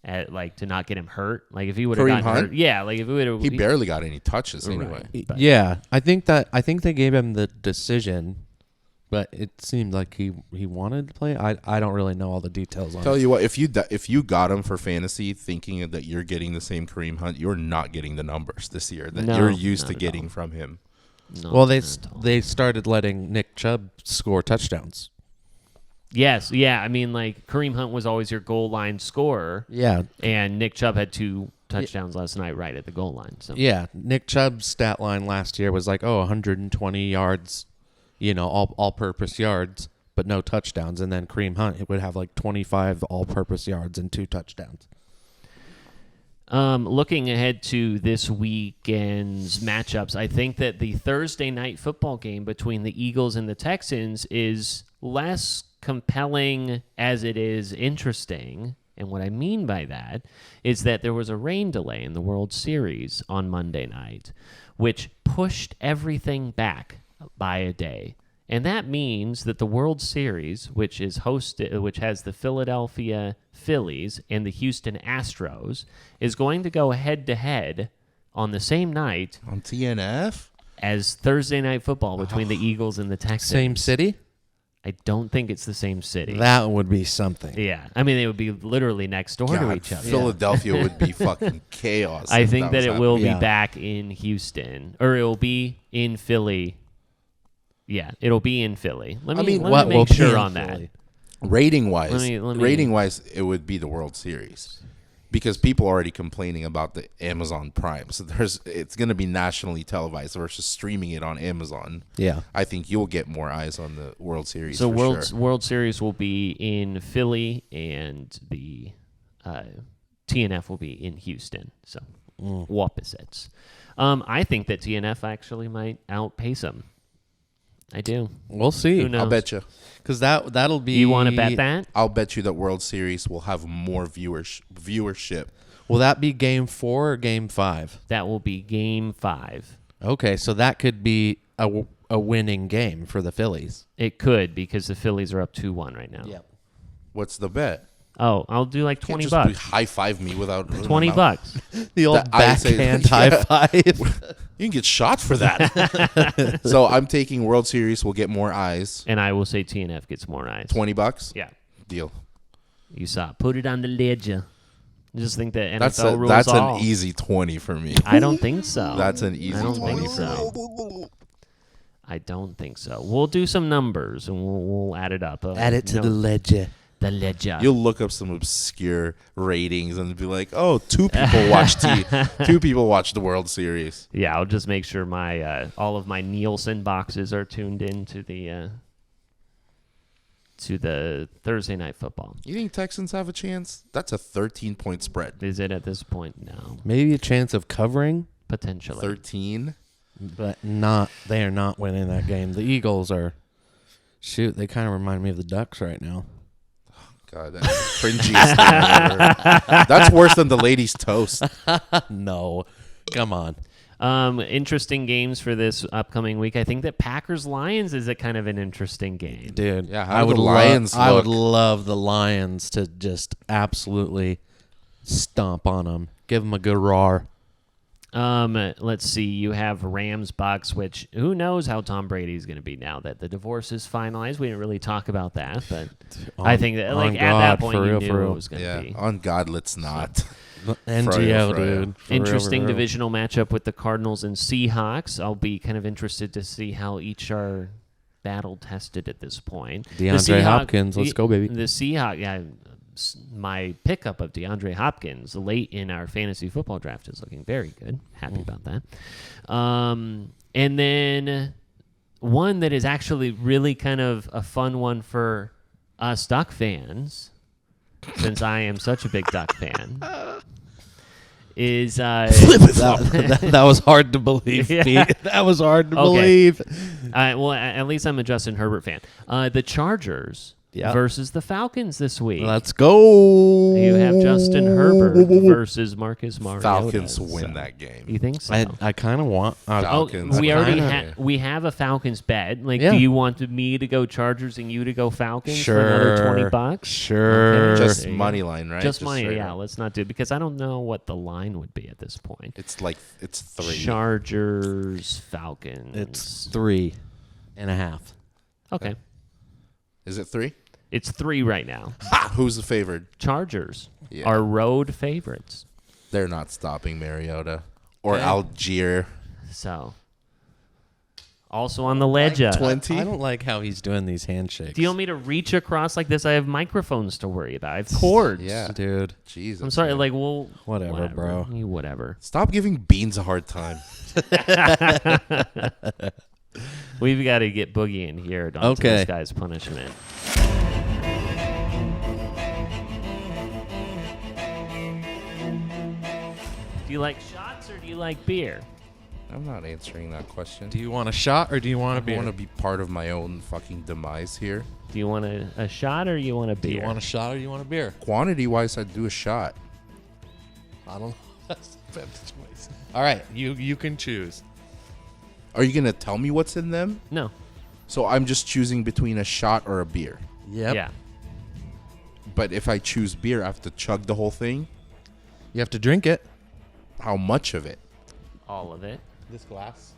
[SPEAKER 6] to not get him hurt. Like if he would have gotten hurt, yeah. Like if he would have,
[SPEAKER 1] he barely got any touches anyway.
[SPEAKER 6] Right,
[SPEAKER 11] yeah, I think they gave him the decision, but it seemed like he wanted to play. I don't really know all the details on it.
[SPEAKER 1] Tell you what, if you got him for fantasy thinking that you're getting the same Kareem Hunt, you're not getting the numbers this year that you're used to getting from him.
[SPEAKER 6] No,
[SPEAKER 11] well, they started letting Nick Chubb score touchdowns.
[SPEAKER 6] Yes, yeah. I mean, Kareem Hunt was always your goal line scorer.
[SPEAKER 11] Yeah,
[SPEAKER 6] and Nick Chubb had 2 touchdowns last night right at the goal line. So
[SPEAKER 11] yeah, Nick Chubb's stat line last year was 120 yards, all-purpose yards, but no touchdowns. And then Kareem Hunt would have 25 all-purpose yards and 2 touchdowns.
[SPEAKER 6] Looking ahead to this weekend's matchups, I think that the Thursday night football game between the Eagles and the Texans is less compelling as it is interesting. And what I mean by that is that there was a rain delay in the World Series on Monday night, which pushed everything back by a day. And that means that the World Series, which has the Philadelphia Phillies and the Houston Astros, is going to go head-to-head on the same night
[SPEAKER 1] on TNF
[SPEAKER 6] as Thursday Night Football between the Eagles and the Texans.
[SPEAKER 11] Same city?
[SPEAKER 6] I don't think it's the same city.
[SPEAKER 11] That would be something.
[SPEAKER 6] Yeah. I mean, they would be literally next door to each other.
[SPEAKER 1] Philadelphia would be fucking chaos.
[SPEAKER 6] I think that it will be back in Houston, or it will be in Philly. Yeah, it'll be in Philly. Let me make sure on that.
[SPEAKER 1] Rating wise, it would be the World Series because people are already complaining about the Amazon Prime. So it's going to be nationally televised versus streaming it on Amazon.
[SPEAKER 11] Yeah,
[SPEAKER 1] I think you'll get more eyes on the World Series.
[SPEAKER 6] So World Series will be in Philly, and the TNF will be in Houston. So opposites. I think that TNF actually might outpace them. I do.
[SPEAKER 11] We'll see.
[SPEAKER 6] Who knows?
[SPEAKER 1] I'll bet you.
[SPEAKER 11] Because that'll be...
[SPEAKER 6] You want to bet that?
[SPEAKER 1] I'll bet you that World Series will have more viewership.
[SPEAKER 11] Will that be Game 4 or Game 5?
[SPEAKER 6] That will be Game 5.
[SPEAKER 11] Okay, so that could be a winning game for the Phillies.
[SPEAKER 6] It could, because the Phillies are up 2-1 right now.
[SPEAKER 11] Yep.
[SPEAKER 1] What's the bet?
[SPEAKER 6] Oh, I'll do $20.
[SPEAKER 1] Just high five me without
[SPEAKER 6] $20.
[SPEAKER 11] The old backhand high five.
[SPEAKER 1] You can get shot for that. So I'm taking World Series will get more eyes.
[SPEAKER 6] And I will say TNF gets more eyes.
[SPEAKER 1] $20?
[SPEAKER 6] Yeah.
[SPEAKER 1] Deal.
[SPEAKER 6] You saw it. Put it on the ledger. Just think that NFL rules
[SPEAKER 1] that's
[SPEAKER 6] all.
[SPEAKER 1] An easy 20 for me.
[SPEAKER 6] I don't think so.
[SPEAKER 1] That's an easy 20
[SPEAKER 6] think
[SPEAKER 1] so.
[SPEAKER 6] for me. I don't think so. We'll do some numbers and we'll add it up.
[SPEAKER 11] Add it to the ledger.
[SPEAKER 6] The ledger.
[SPEAKER 1] You'll look up some obscure ratings and be like, "Oh, 2 people watched 2 people watched the World Series."
[SPEAKER 6] Yeah, I'll just make sure my all of my Nielsen boxes are tuned in to the Thursday Night Football.
[SPEAKER 1] You think Texans have a chance? That's a 13-point spread.
[SPEAKER 6] Is it at this point? No.
[SPEAKER 11] Maybe a chance of covering?
[SPEAKER 6] Potentially.
[SPEAKER 1] 13?
[SPEAKER 11] But they are not winning that game. The Eagles are, they kind of remind me of the Ducks right now.
[SPEAKER 1] God, that's the cringiest thing ever. That's worse than the ladies' toast.
[SPEAKER 11] No. Come on.
[SPEAKER 6] Interesting games for this upcoming week. I think that Packers-Lions is a kind of an interesting game.
[SPEAKER 11] Dude,
[SPEAKER 1] yeah,
[SPEAKER 11] I would love the Lions to just absolutely stomp on them. Give them a good roar.
[SPEAKER 6] Let's see. You have Rams-Bucks, which who knows how Tom Brady's going to be now that the divorce is finalized. We didn't really talk about that, but I think that at that point you knew it was going to be.
[SPEAKER 1] On God, let's not.
[SPEAKER 11] NGO, dude.
[SPEAKER 6] Interesting divisional matchup with the Cardinals and Seahawks. I'll be kind of interested to see how each are battle tested at this point.
[SPEAKER 11] DeAndre Hopkins, let's go, baby.
[SPEAKER 6] The Seahawks, my pickup of DeAndre Hopkins late in our fantasy football draft is looking very good. Happy about that. And then one that is actually really kind of a fun one for us Duck fans, since I am such a big Duck fan, is
[SPEAKER 11] that was hard to believe, Pete. That was hard to believe.
[SPEAKER 6] Well, at least I'm a Justin Herbert fan. The Chargers versus the Falcons this week.
[SPEAKER 11] Let's go.
[SPEAKER 6] You have Justin Herbert versus Marcus Mariota.
[SPEAKER 1] Falcons win that game.
[SPEAKER 6] You think so?
[SPEAKER 11] I kind of want
[SPEAKER 1] Falcons.
[SPEAKER 6] We already we have a Falcons bet. Like, do you want me to go Chargers and you to go Falcons for another $20?
[SPEAKER 11] Sure.
[SPEAKER 6] Okay,
[SPEAKER 1] Just money line, right?
[SPEAKER 6] Just money. Yeah, let's not do it because I don't know what the line would be at this point.
[SPEAKER 1] It's 3.
[SPEAKER 6] Chargers, Falcons.
[SPEAKER 11] It's 3.5.
[SPEAKER 6] Okay.
[SPEAKER 1] Is it 3?
[SPEAKER 6] It's 3 right now.
[SPEAKER 1] Who's the favorite?
[SPEAKER 6] Chargers are road favorites.
[SPEAKER 1] They're not stopping Mariota or Algier.
[SPEAKER 6] So, also on the ledger.
[SPEAKER 1] 20?
[SPEAKER 11] I don't like how he's doing these handshakes.
[SPEAKER 6] Do you want me to reach across like this? I have microphones to worry about. I have cords.
[SPEAKER 1] Yeah.
[SPEAKER 11] Dude.
[SPEAKER 1] Jesus.
[SPEAKER 6] I'm sorry.
[SPEAKER 1] man.
[SPEAKER 6] Like, well,
[SPEAKER 11] Whatever, bro.
[SPEAKER 6] You whatever.
[SPEAKER 1] Stop giving Beans a hard time.
[SPEAKER 6] We've got to get Boogie in here. Don't
[SPEAKER 11] Okay.
[SPEAKER 6] this guy's punishment. Do you like shots or do you like beer?
[SPEAKER 1] I'm not answering that question.
[SPEAKER 11] Do you want a shot or do you want a beer?
[SPEAKER 1] I want to be part of my own fucking demise here.
[SPEAKER 6] Do you want a shot or you want a beer?
[SPEAKER 11] Do you want a shot or do you want a beer?
[SPEAKER 1] Quantity-wise, I'd do a shot.
[SPEAKER 11] I don't know. That's the best choice. All right, you can choose.
[SPEAKER 1] Are you going to tell me what's in them?
[SPEAKER 6] No.
[SPEAKER 1] So I'm just choosing between a shot or a beer.
[SPEAKER 11] Yep.
[SPEAKER 6] Yeah.
[SPEAKER 1] But if I choose beer, I have to chug the whole thing?
[SPEAKER 11] You have to drink it.
[SPEAKER 1] How much of it?
[SPEAKER 6] All of it.
[SPEAKER 11] This glass.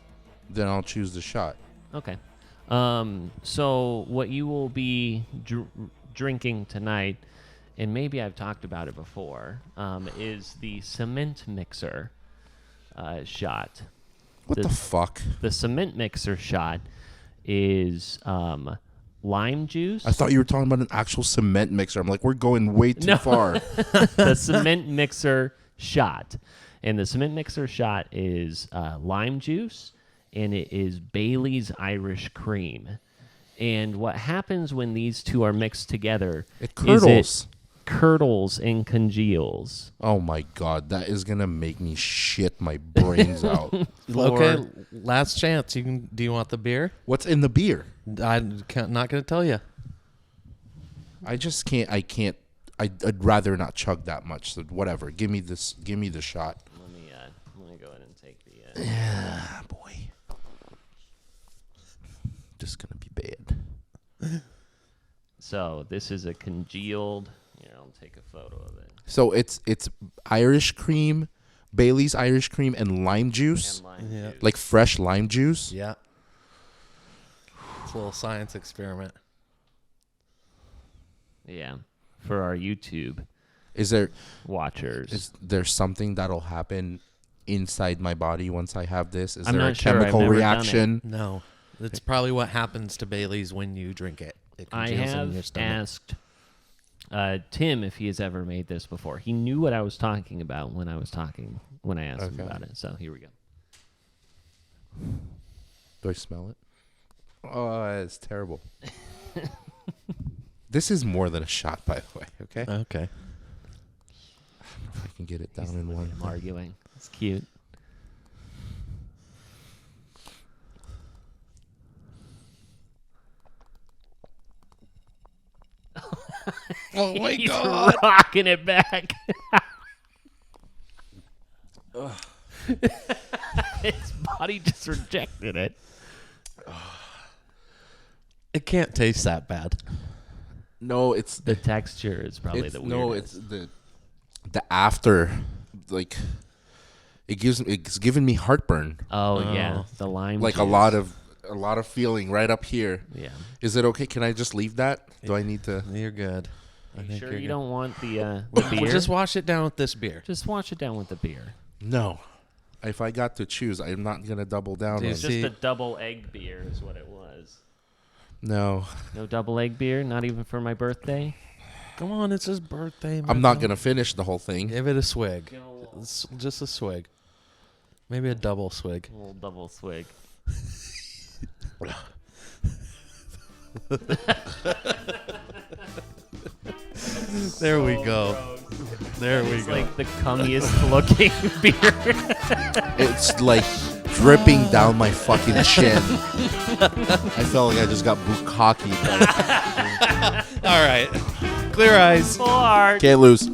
[SPEAKER 1] Then I'll choose the shot.
[SPEAKER 6] Okay. So what you will be drinking tonight, and maybe I've talked about it before, is the cement mixer shot.
[SPEAKER 1] What the fuck?
[SPEAKER 6] The cement mixer shot is lime juice.
[SPEAKER 1] I thought you were talking about an actual cement mixer. I'm like, we're going way too far.
[SPEAKER 6] The cement mixer shot. And the cement mixer shot is lime juice, and it is Bailey's Irish Cream. And what happens when these two are mixed together
[SPEAKER 1] It curdles.
[SPEAKER 6] Curdles and congeals.
[SPEAKER 1] Oh my God, that is gonna make me shit my brains out.
[SPEAKER 11] Okay, last chance. Do you want the beer?
[SPEAKER 1] What's in the beer?
[SPEAKER 11] I'm not going to tell you.
[SPEAKER 1] I just can't. I can't. I'd rather not chug that much. So whatever. Give me this. Give me the shot.
[SPEAKER 6] Let me go ahead and take the.
[SPEAKER 1] Yeah, boy. Just gonna be bad.
[SPEAKER 6] So this is a congealed. Here, I'll take a photo of it.
[SPEAKER 1] So it's Irish cream, Bailey's Irish cream, and lime juice.
[SPEAKER 6] And lime juice.
[SPEAKER 1] Like fresh lime juice.
[SPEAKER 11] Yeah. It's a little science experiment.
[SPEAKER 6] Yeah, for our YouTube
[SPEAKER 1] Is there
[SPEAKER 6] watchers.
[SPEAKER 1] Is there something that'll happen inside my body once I have this? Is
[SPEAKER 6] I'm
[SPEAKER 1] there a
[SPEAKER 6] not sure. I've
[SPEAKER 1] chemical
[SPEAKER 6] never done
[SPEAKER 1] reaction?
[SPEAKER 11] No. It's probably what happens to Bailey's when you drink it. It
[SPEAKER 6] I
[SPEAKER 11] congeals in your
[SPEAKER 6] have
[SPEAKER 11] stomach.
[SPEAKER 6] asked Tim if he has ever made this before. He knew what I was talking about when I asked him about it. So here we go.
[SPEAKER 1] Do I smell it? Oh, it's terrible. This is more than a shot, by the way. Okay.
[SPEAKER 11] Okay.
[SPEAKER 1] If I can get it down in one.
[SPEAKER 6] I'm arguing. It's cute.
[SPEAKER 11] Oh my
[SPEAKER 6] He's
[SPEAKER 11] God.
[SPEAKER 6] rocking it back. His body just rejected it.
[SPEAKER 11] It can't taste that bad.
[SPEAKER 1] No, it's
[SPEAKER 6] The texture is probably the weirdest.
[SPEAKER 1] no, it's the after, like it's giving me heartburn.
[SPEAKER 6] Oh yeah, the lime.
[SPEAKER 1] Like
[SPEAKER 6] juice.
[SPEAKER 1] a lot of feeling right up here.
[SPEAKER 6] Yeah.
[SPEAKER 1] Is it okay? Can I just leave that? Do I need to?
[SPEAKER 11] You're good. I think
[SPEAKER 6] Sure,
[SPEAKER 11] you're
[SPEAKER 6] you
[SPEAKER 11] good.
[SPEAKER 6] don't want the beer.
[SPEAKER 11] Well, just wash it down with this beer.
[SPEAKER 6] Just wash it down with the beer.
[SPEAKER 1] No. If I got to choose, I'm not gonna double down on
[SPEAKER 6] It's
[SPEAKER 1] it.
[SPEAKER 6] just a double egg beer is what it was.
[SPEAKER 1] No.
[SPEAKER 6] No double egg beer, not even for my birthday.
[SPEAKER 11] Come on, it's his birthday.
[SPEAKER 1] I'm not gonna finish the whole thing.
[SPEAKER 11] Give it a swig. It's just a swig. Maybe a double swig.
[SPEAKER 6] A little double swig.
[SPEAKER 11] There we go. There we
[SPEAKER 6] It's
[SPEAKER 11] go.
[SPEAKER 6] like the cummiest looking beer.
[SPEAKER 1] It's like dripping down my fucking chin. I felt like I just got bukkake.
[SPEAKER 11] All right. Clear eyes.
[SPEAKER 6] Full heart.
[SPEAKER 1] Can't lose.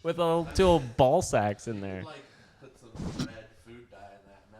[SPEAKER 6] With two ball sacks in there.